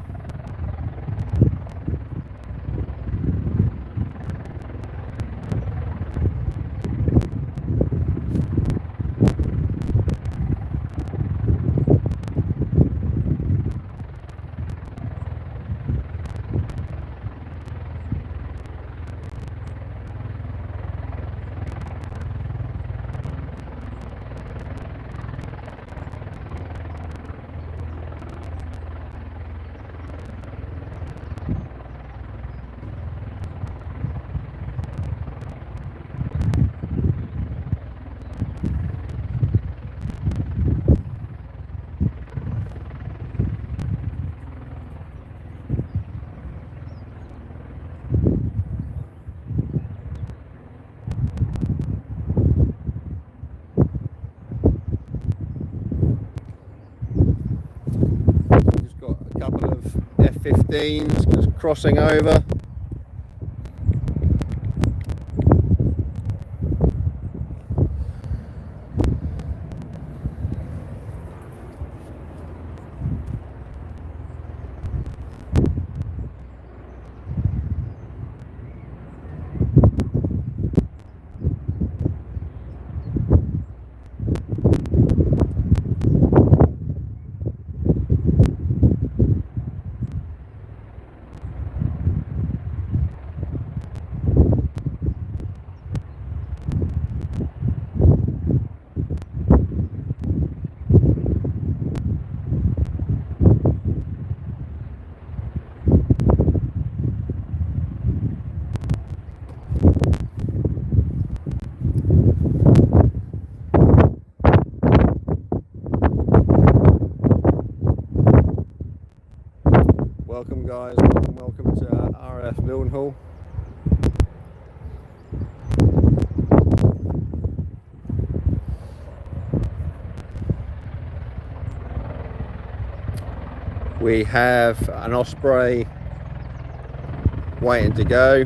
F-15s just crossing over. Welcome guys, welcome to RAF Mildenhall. We have an Osprey waiting to go.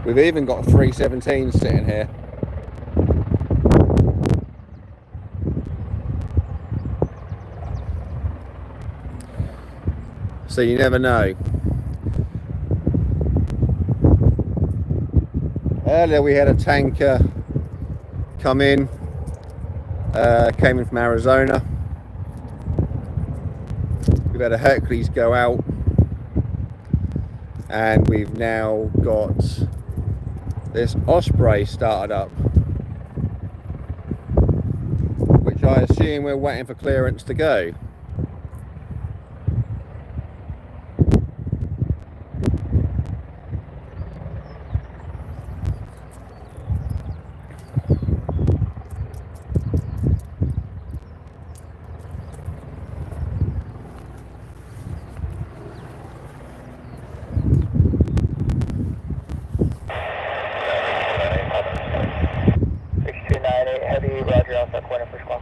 We've even got 317s sitting here. So you never know. Earlier we had a tanker come in, came in from Arizona. We've had a Hercules go out, and we've now got this Osprey started up, which I assume we're waiting for clearance to go. Heavy, roger, outside corner, first class.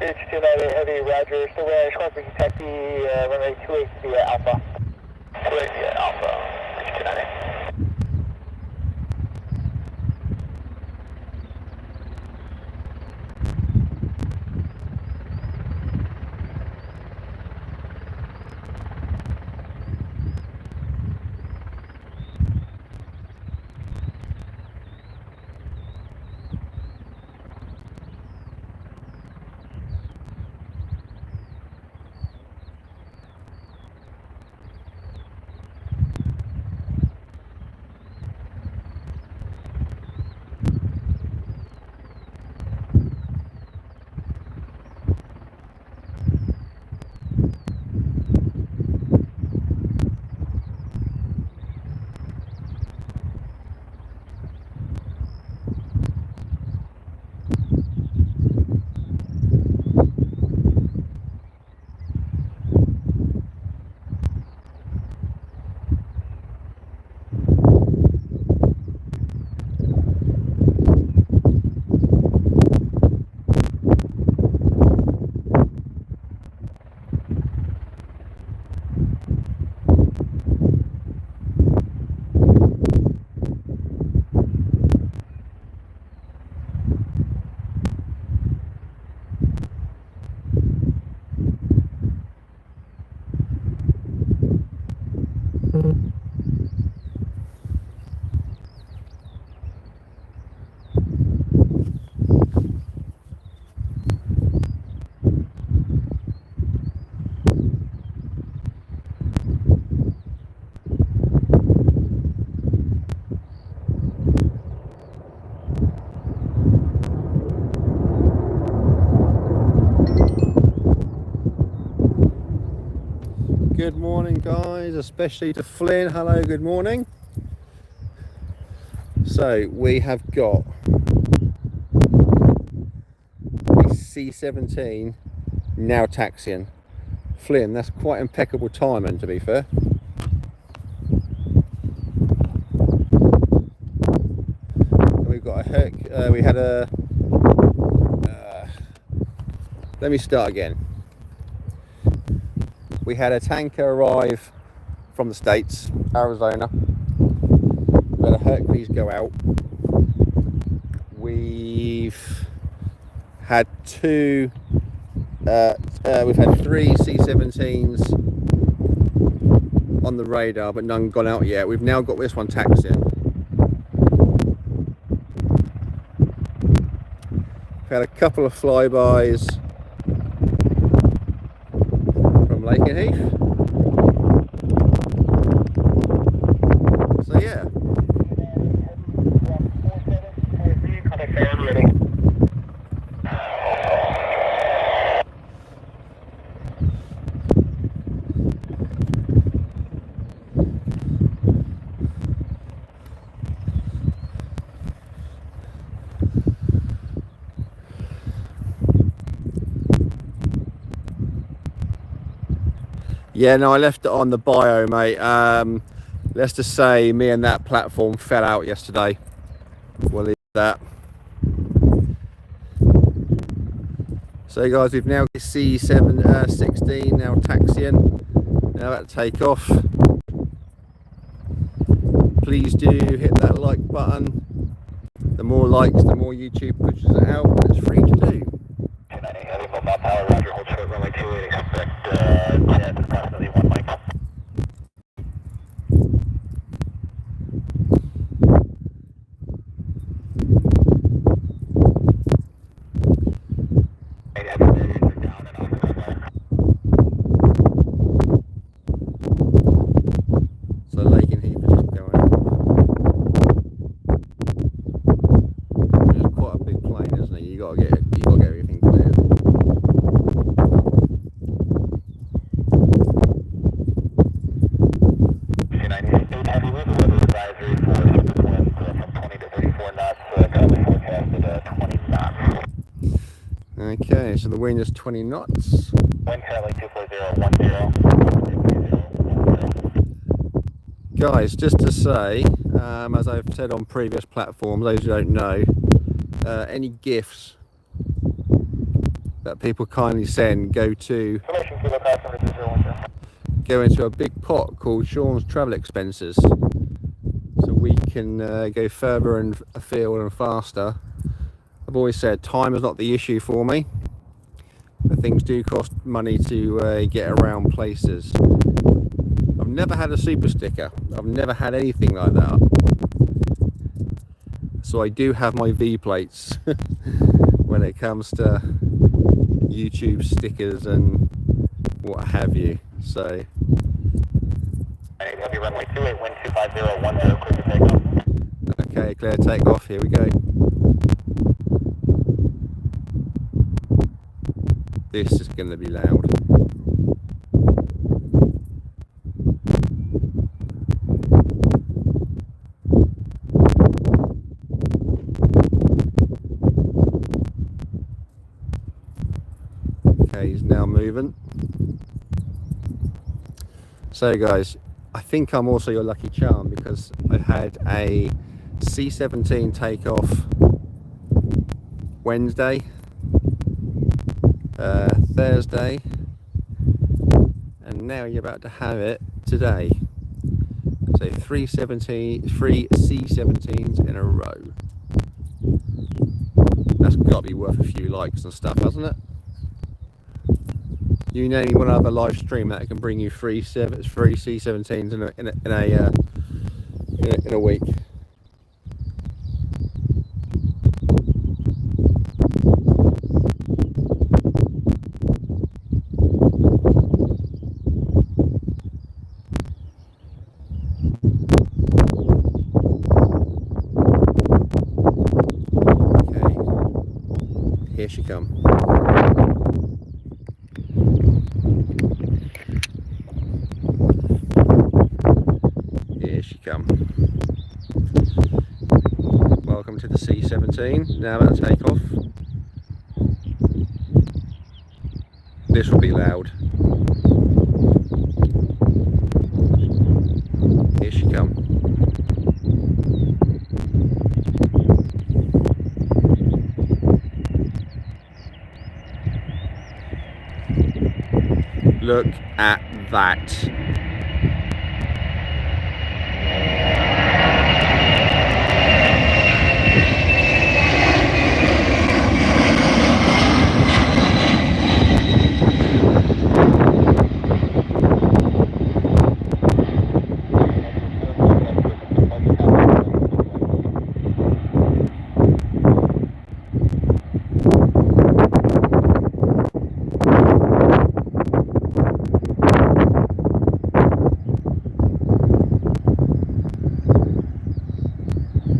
H298 Heavy, roger. Still range, corporate taxi, runway 28 via Alpha. 28 via Alpha, H298. Good morning, guys, especially to Flynn. Hello, good morning. So we have got a C-17 now taxiing. Flynn, that's quite impeccable timing, to be fair. We've got a Herc, we had a let me start again. We had a tanker arrive from the States, Arizona. We had a Hercules go out. We've had we've had 3 C-17s on the radar, but none gone out yet. We've now got this one taxiing. We've had a couple of flybys Lake and Heath. So yeah. Yeah, no, I left it on the bio, mate. Let's just say me and that platform fell out yesterday. We'll leave that. So guys, we've now got C-16 now taxiing. Now about to take off. Please do hit that like button. The more likes, the more YouTube pushes it out, and it's free to do. Power, roger, hold short, runway 28, expect jet approximately 1 mic. So Lake and Heath is just going up. It's quite a big plane, isn't it? You gotta get everything clear. Okay, so the wind is 20 knots. Wind currently 24010. Guys, just to say, as I've said on previous platforms, those who don't know, any gifts that people kindly send go into a big pot called Sean's Travel Expenses, so we can go further and afield and faster. I've always said time is not the issue for me, but things do cost money to get around places. I've never had a super sticker, I've never had anything like that, so I do have my V plates when it comes to YouTube stickers and what have you. So Heavy runway 28, wind 25010, clear for takeoff. okay, clear takeoff, here we go. This is going to be loud. Okay, he's now moving. So guys, I think I'm also your lucky charm because I had a C-17 takeoff Wednesday, Thursday, and now you're about to have it today. So three C-17s in a row. That's got to be worth a few likes and stuff, hasn't it? You name one other live stream that can bring you three C-17s in a week. Okay, here she comes. Welcome to the C-17. Now about to take off. This will be loud. Here she comes. Look at that.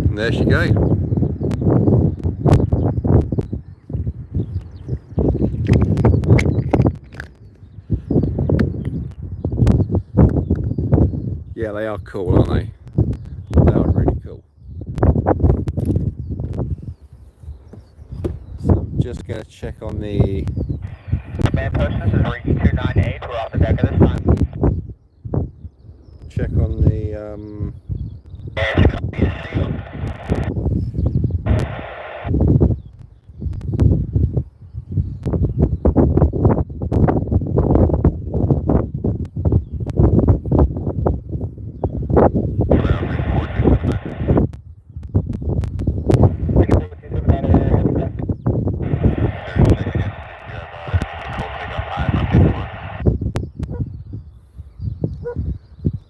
And there she goes. Yeah, they are cool, aren't they? They are really cool. So I'm just going to check on the... Man post, this is Reach 298, we're off the deck at this time. Check on the... And copy is sealed.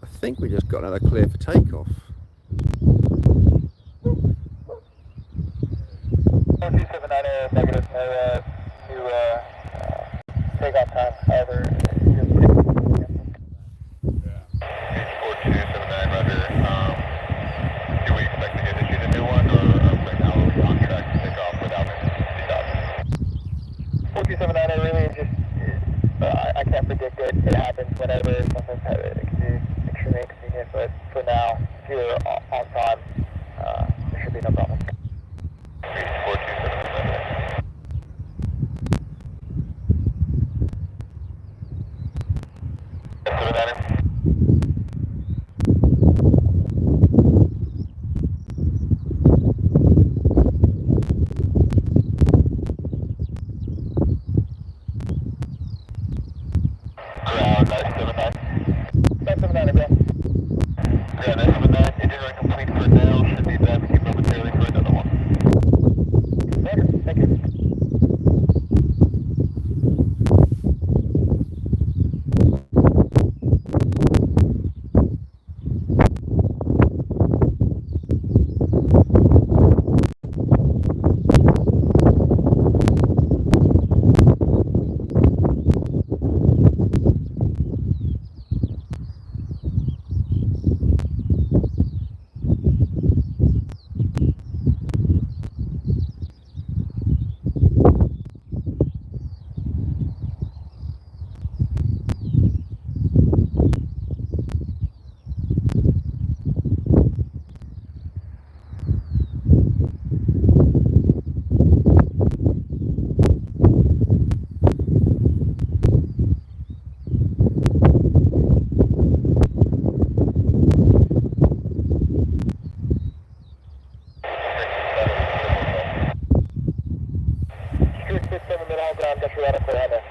I think we just got another clear for takeoff. 279 negative, new takeoff time, however, you're pretty yeah. 4279 Roger, do we expect to get issued a new one, or right now we're on track to take off without emergency stops? 4279 really just, I can't predict it, it happens whenever, sometimes it can be extremely inconvenient, but for now, if you're on time, there should be no problem. 4279. 2 out of 4 other.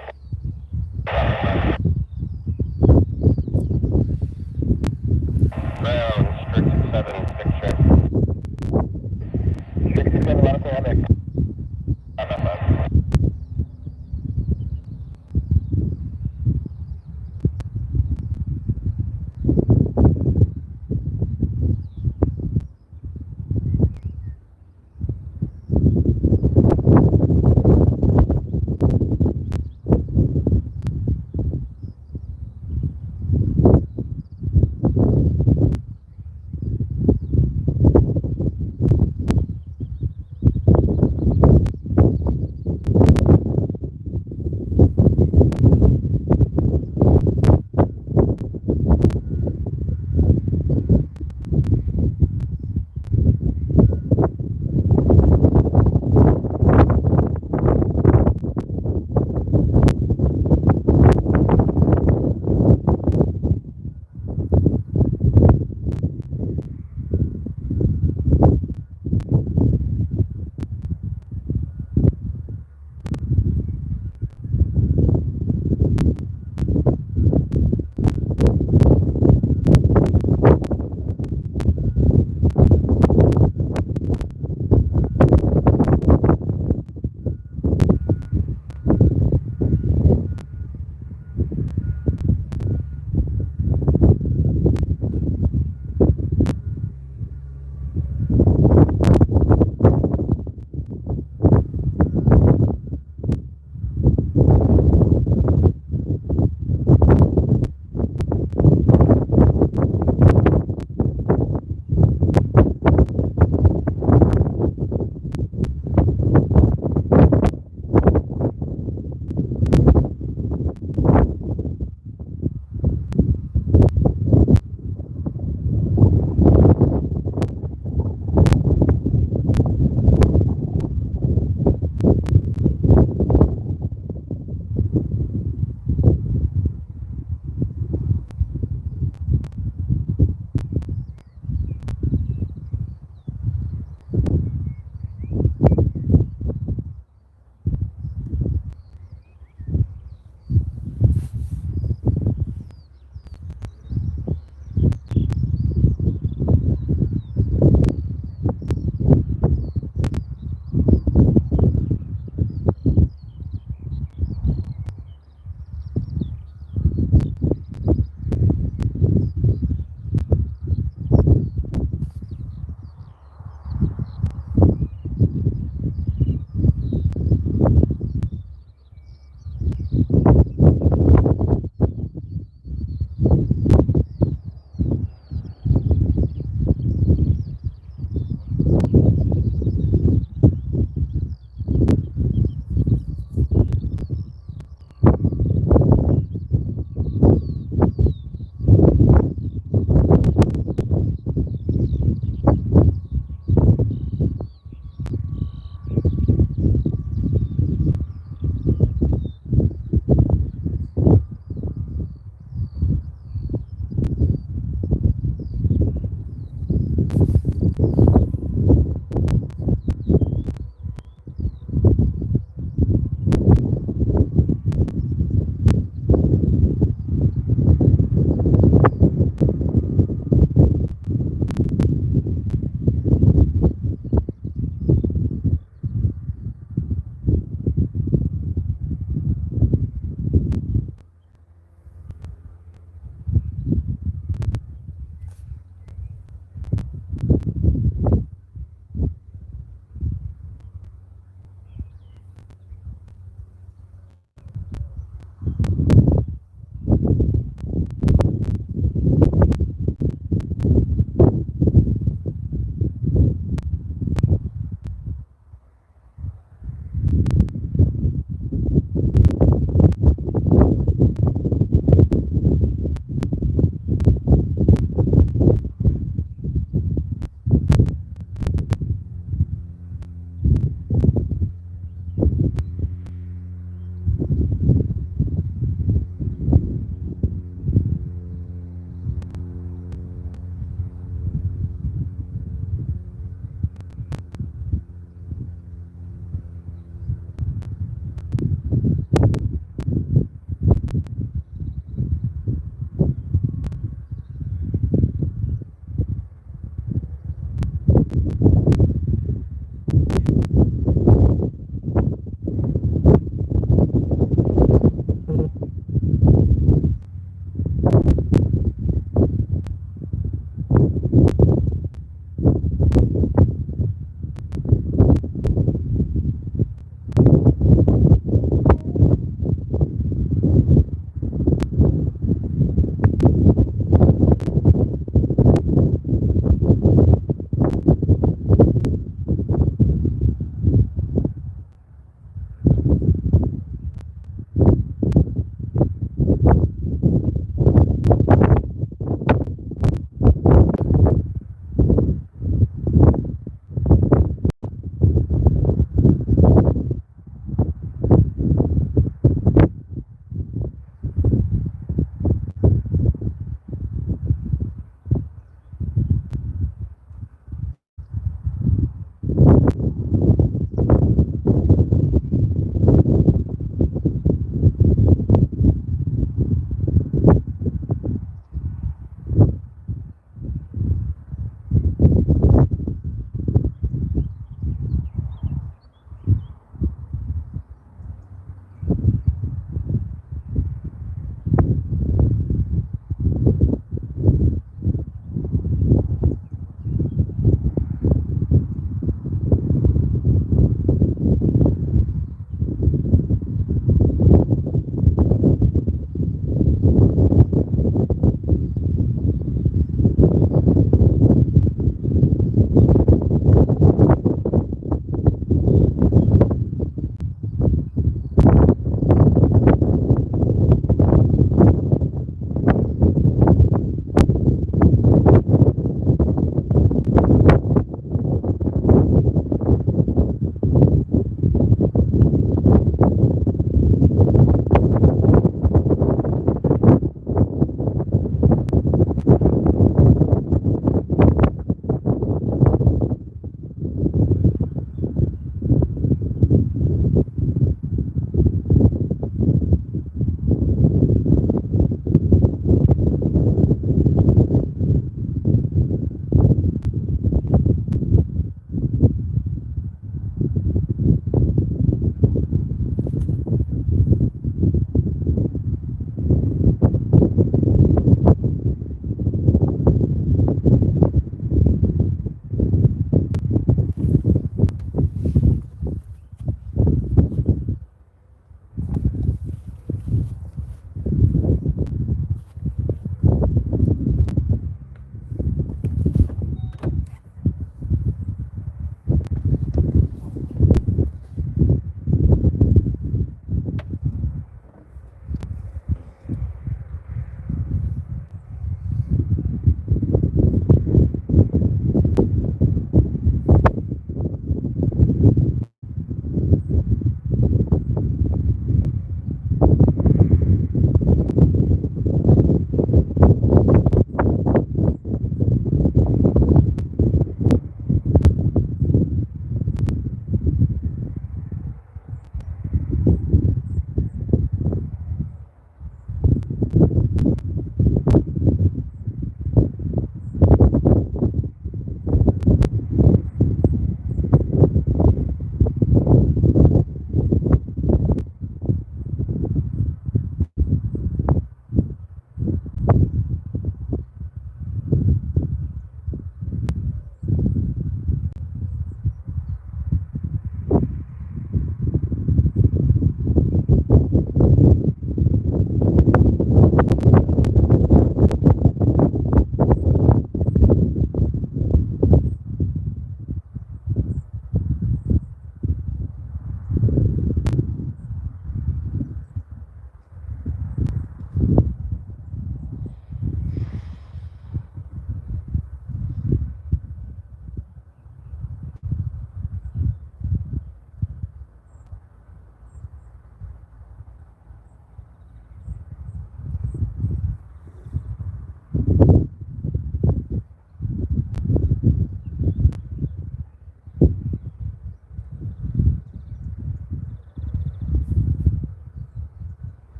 Ground, strict 7, 6 check. Strict 7 out of 4 other.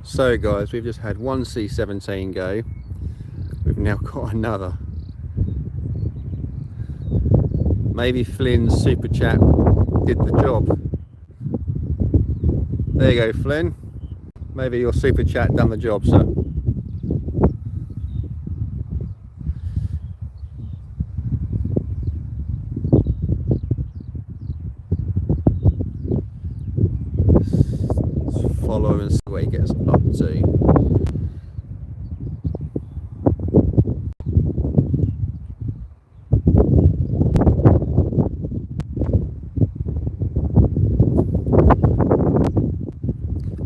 So guys, we've just had one C-17 go. We've now got another. Maybe Flynn's super chat did the job. There you go, Flynn. Maybe your super chat done the job, sir. Let's follow and see what he gets up to.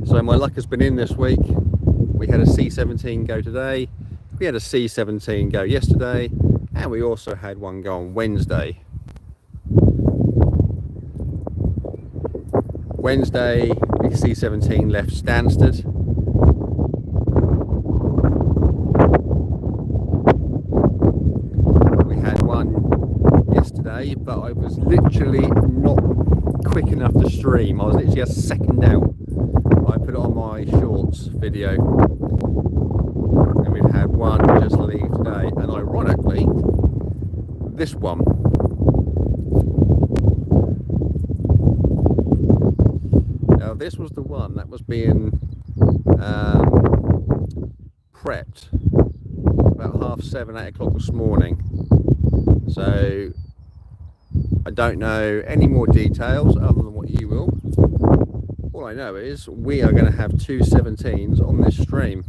So my luck has been in this week. We had a C-17 go today, we had a C-17 go yesterday, and we also had one go on Wednesday. Wednesday, the C-17 left Stansted. We had one yesterday, but I was literally not quick enough to stream. I was literally a second out. I put it on my shorts video, and we've had one just leave today, and ironically this one. Now this was the one that was being prepped about 7:30, 8 o'clock this morning, so I don't know any more details other than what you will. All I know is we are going to have two 17s on this stream.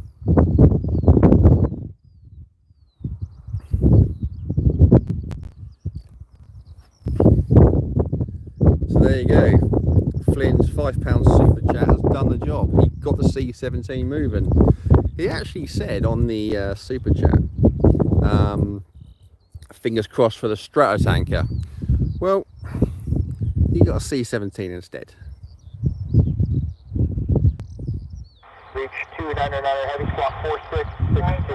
So there you go. Flynn's £5 super chat has done the job. He got the C-17 moving. He actually said on the super chat, fingers crossed for the Stratotanker. Well, he got a C-17 instead. Reach 299 heavy squawk 4662.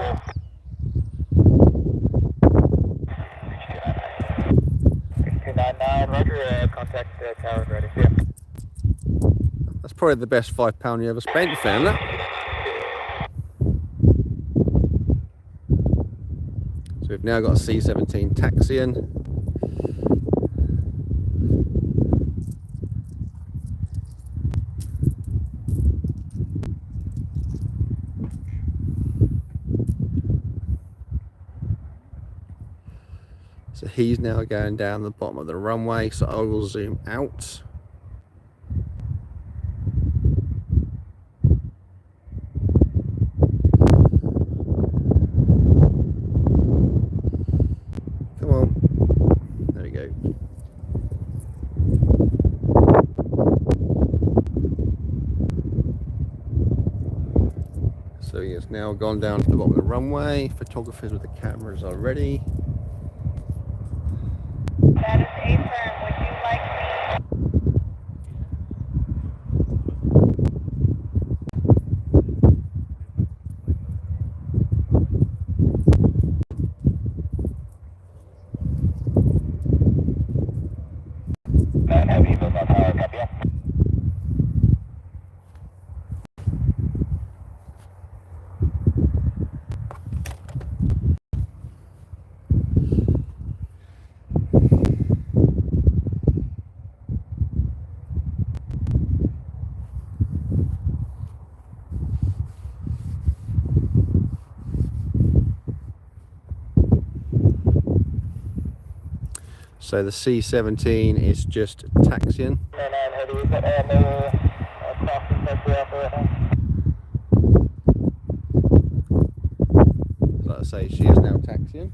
Reach 299, roger, contact tower ready. Yeah. That's probably the best £5 you ever spent, Finn, isn't it? So we've now got a C-17 taxiing. So he's now going down the bottom of the runway, so I will zoom out. Come on. There we go. So he has now gone down to the bottom of the runway. Photographers with the cameras are ready. That is A firm. Would you like me? Heavy, both on power, copy. So the C-17 is just taxiing. Like I say, she is now taxiing.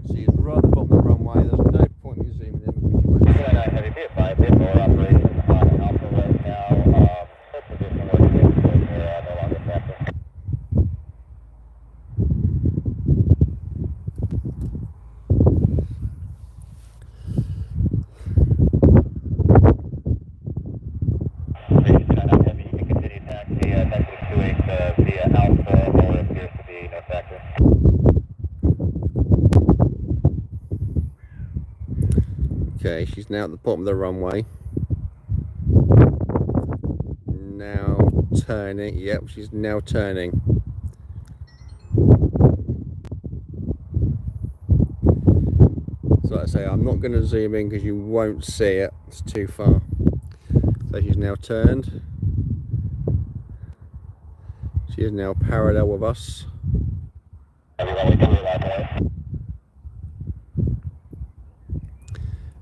She is right at the bottom of the runway. There's no point in zooming in. Heavy B5, bit more operations on and off the right now. Position where the no longer factor. Okay, she's now at the bottom of the runway. Now turning. Yep, she's now turning. So like I say, I'm not going to zoom in because you won't see it. It's too far. So she's now turned. She is now parallel with us.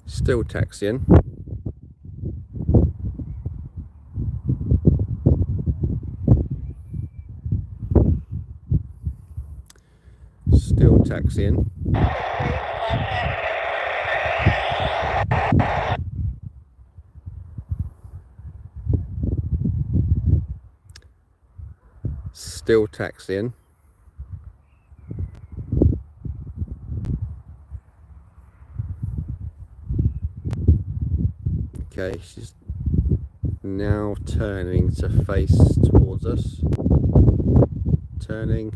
Still taxiing. Still taxiing. Still taxiing. Okay, she's now turning to face towards us. Turning.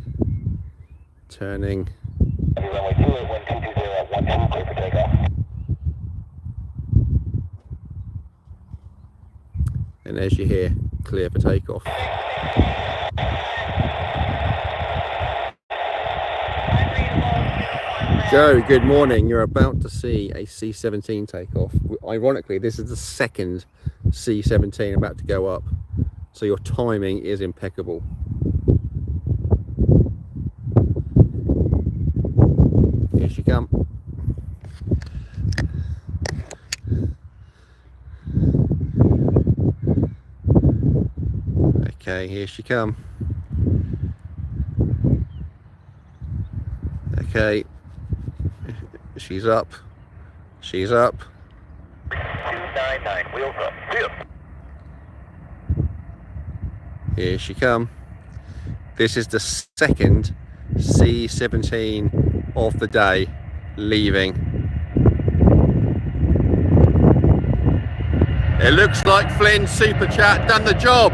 Turning. Runway 28, 1220, 12, clear for takeoff. And as you hear, clear for takeoff. Joe, good morning. You're about to see a C-17 takeoff. Ironically, this is the second C-17 about to go up, so your timing is impeccable. Here she comes. Okay, here she comes. Okay, she's up. She's up. 299, wheels up. Wheels. Here she comes. This is the second C-17 of the day leaving. It looks like Flynn's Super Chat done the job.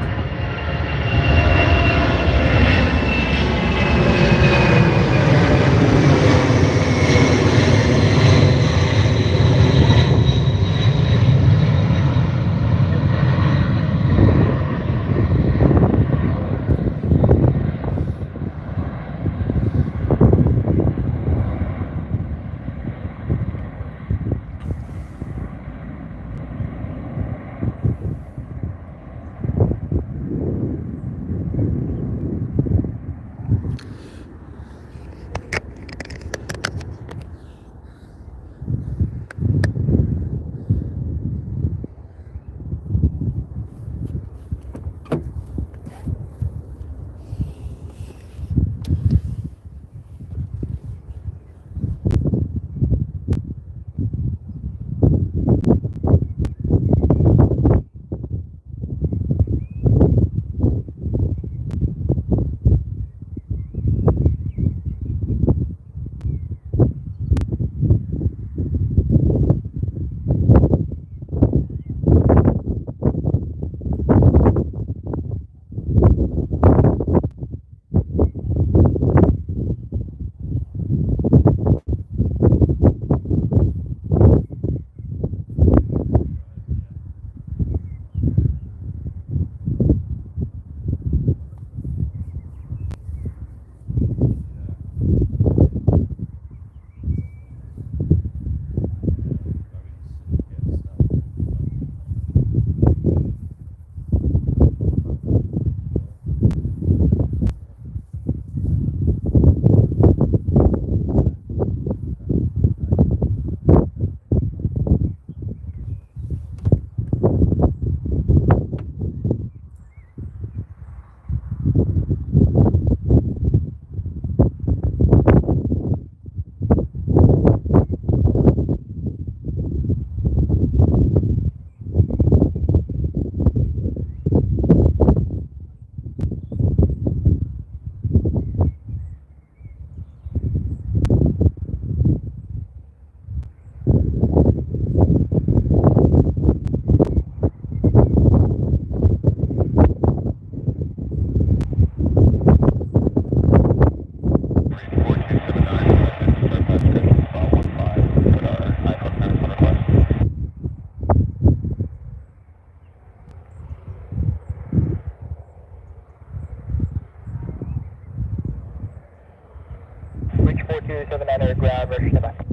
4279 air ground, ready to back.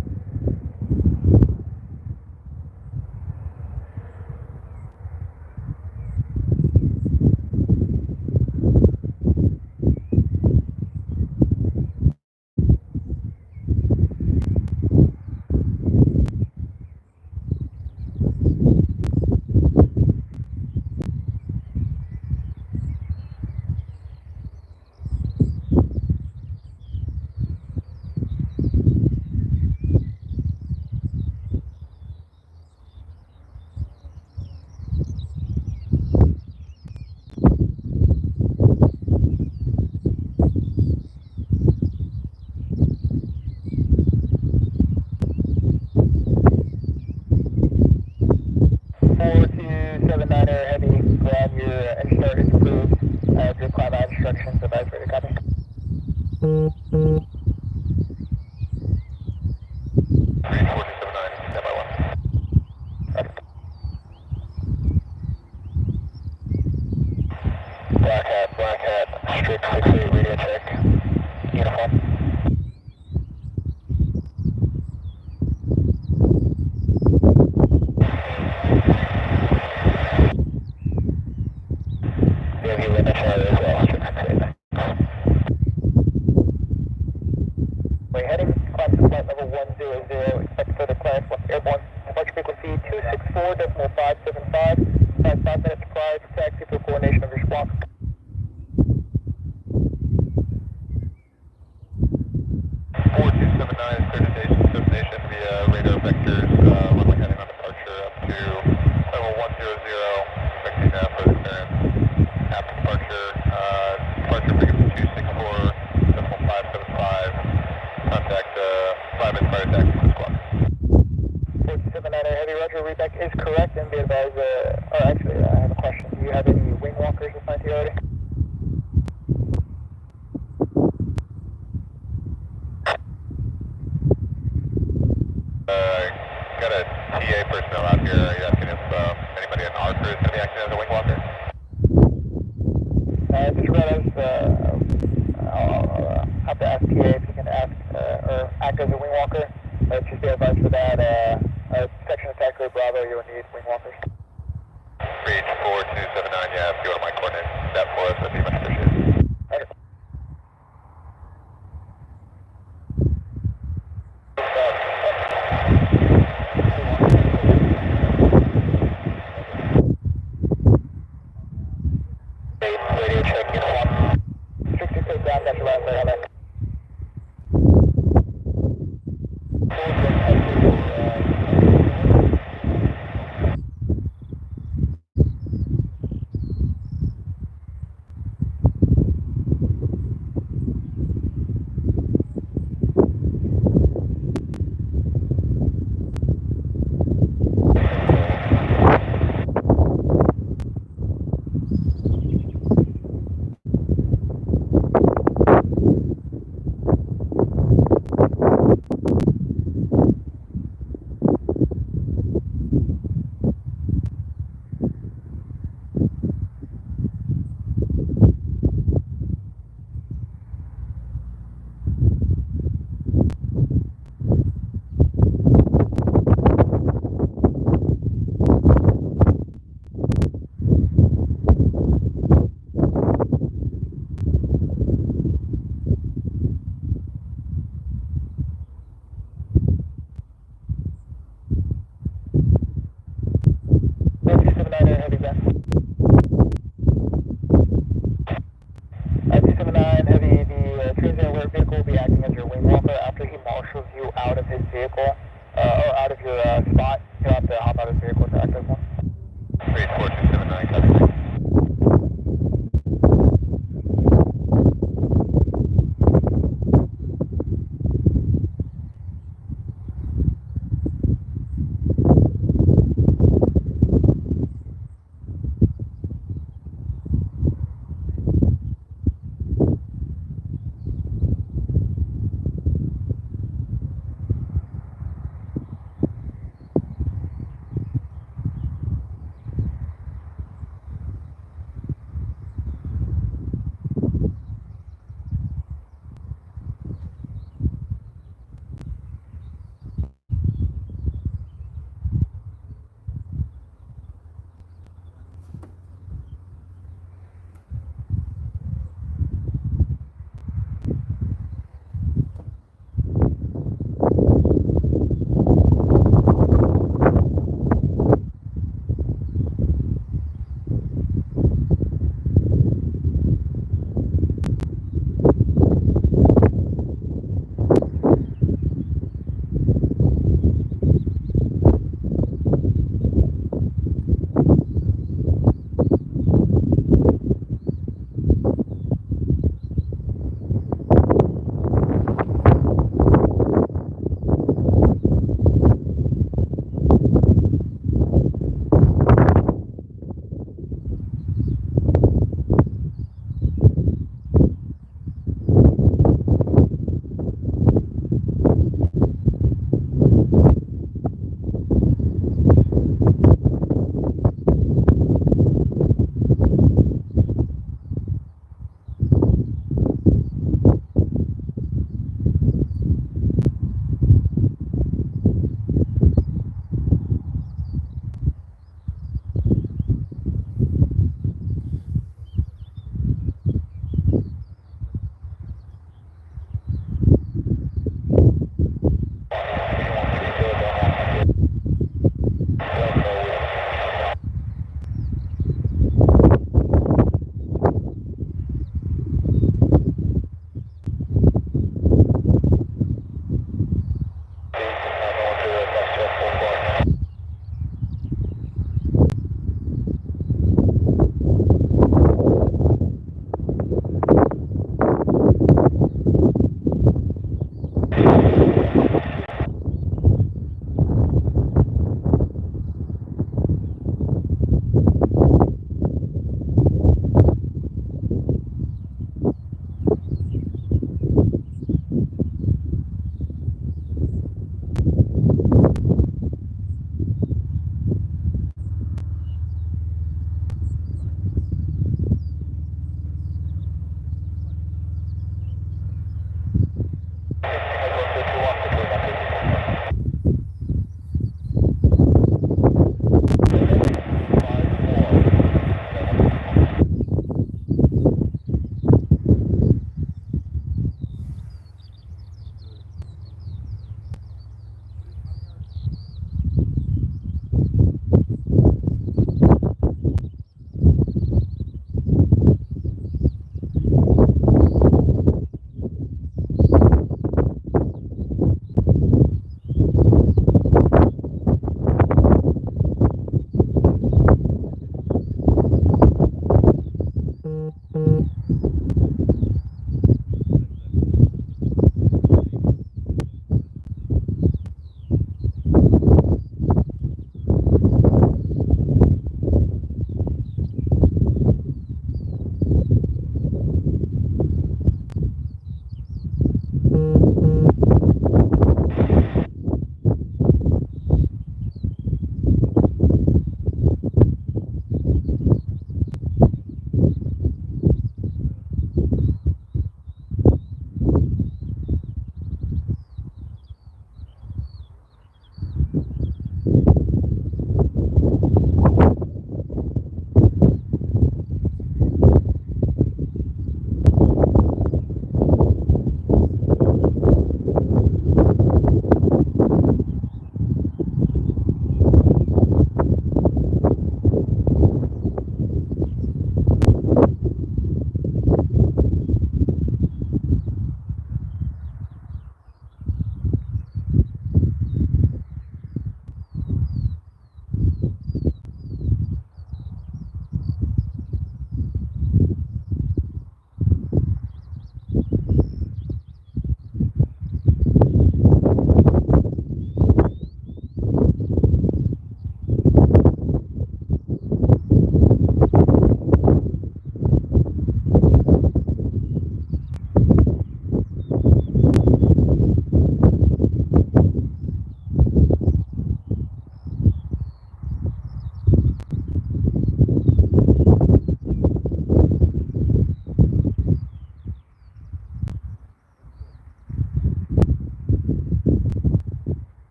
Instructions about further copy. Black hat, strict 6-8 radio check. Uniform. Yeah, you limit as well, strict 6-8. We're heading, climb to flight level 100, expect further climb, airborne, departure frequency 264.575, 5 minutes prior to taxi for coordination of your squawk. 4279, destination via radar vectors, runway heading on departure up to level 100, expecting further clearance. After departure, departure frequency 264.575, contact Flybys fire taxi for squawk. 4279 Heavy Roger, readback is correct, and be advised, or actually, I have a question. Do you have any wing walkers assigned to you already? Got a TA personnel out here. Are you asking if anybody in our crew is going to be acting as a wing walker? Just read us, I'll have to ask TA if you can ask, or act as a wing walker. Just be advised for that, section attack group Bravo, you will need wing walkers. Reach 4279, yeah, if you want my coordinates, that for us, that'd be much appreciated. Okay. Radio check, uniform. 66 ground, that's your last layer on that.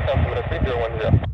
Altimeter 3010.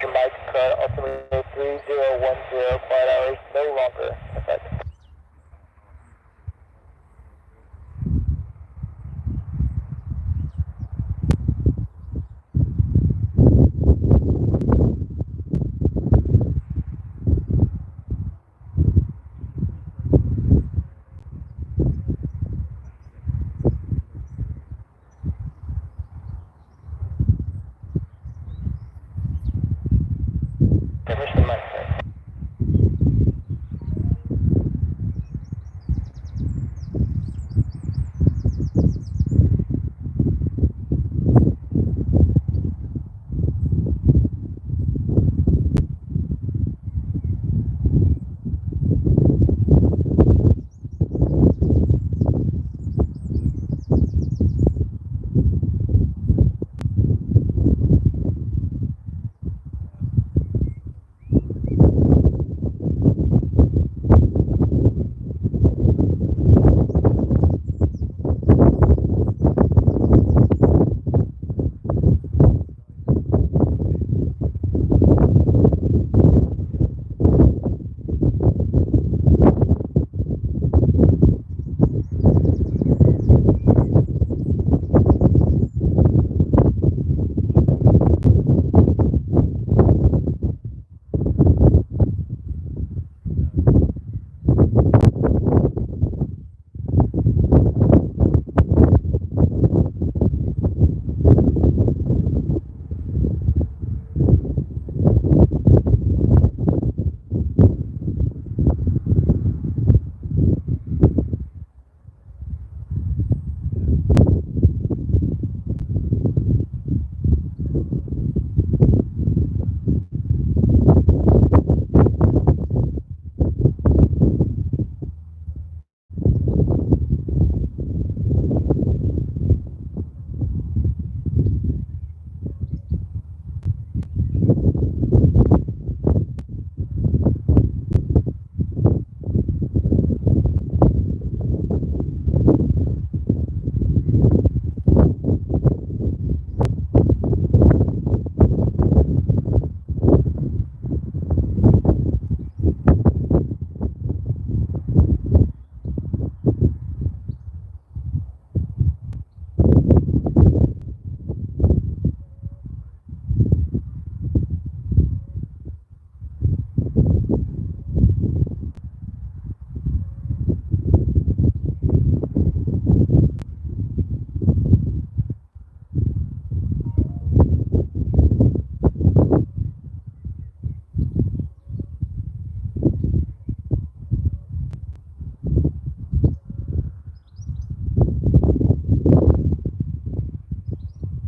Mike, altimeter 3010, quiet hours, no longer.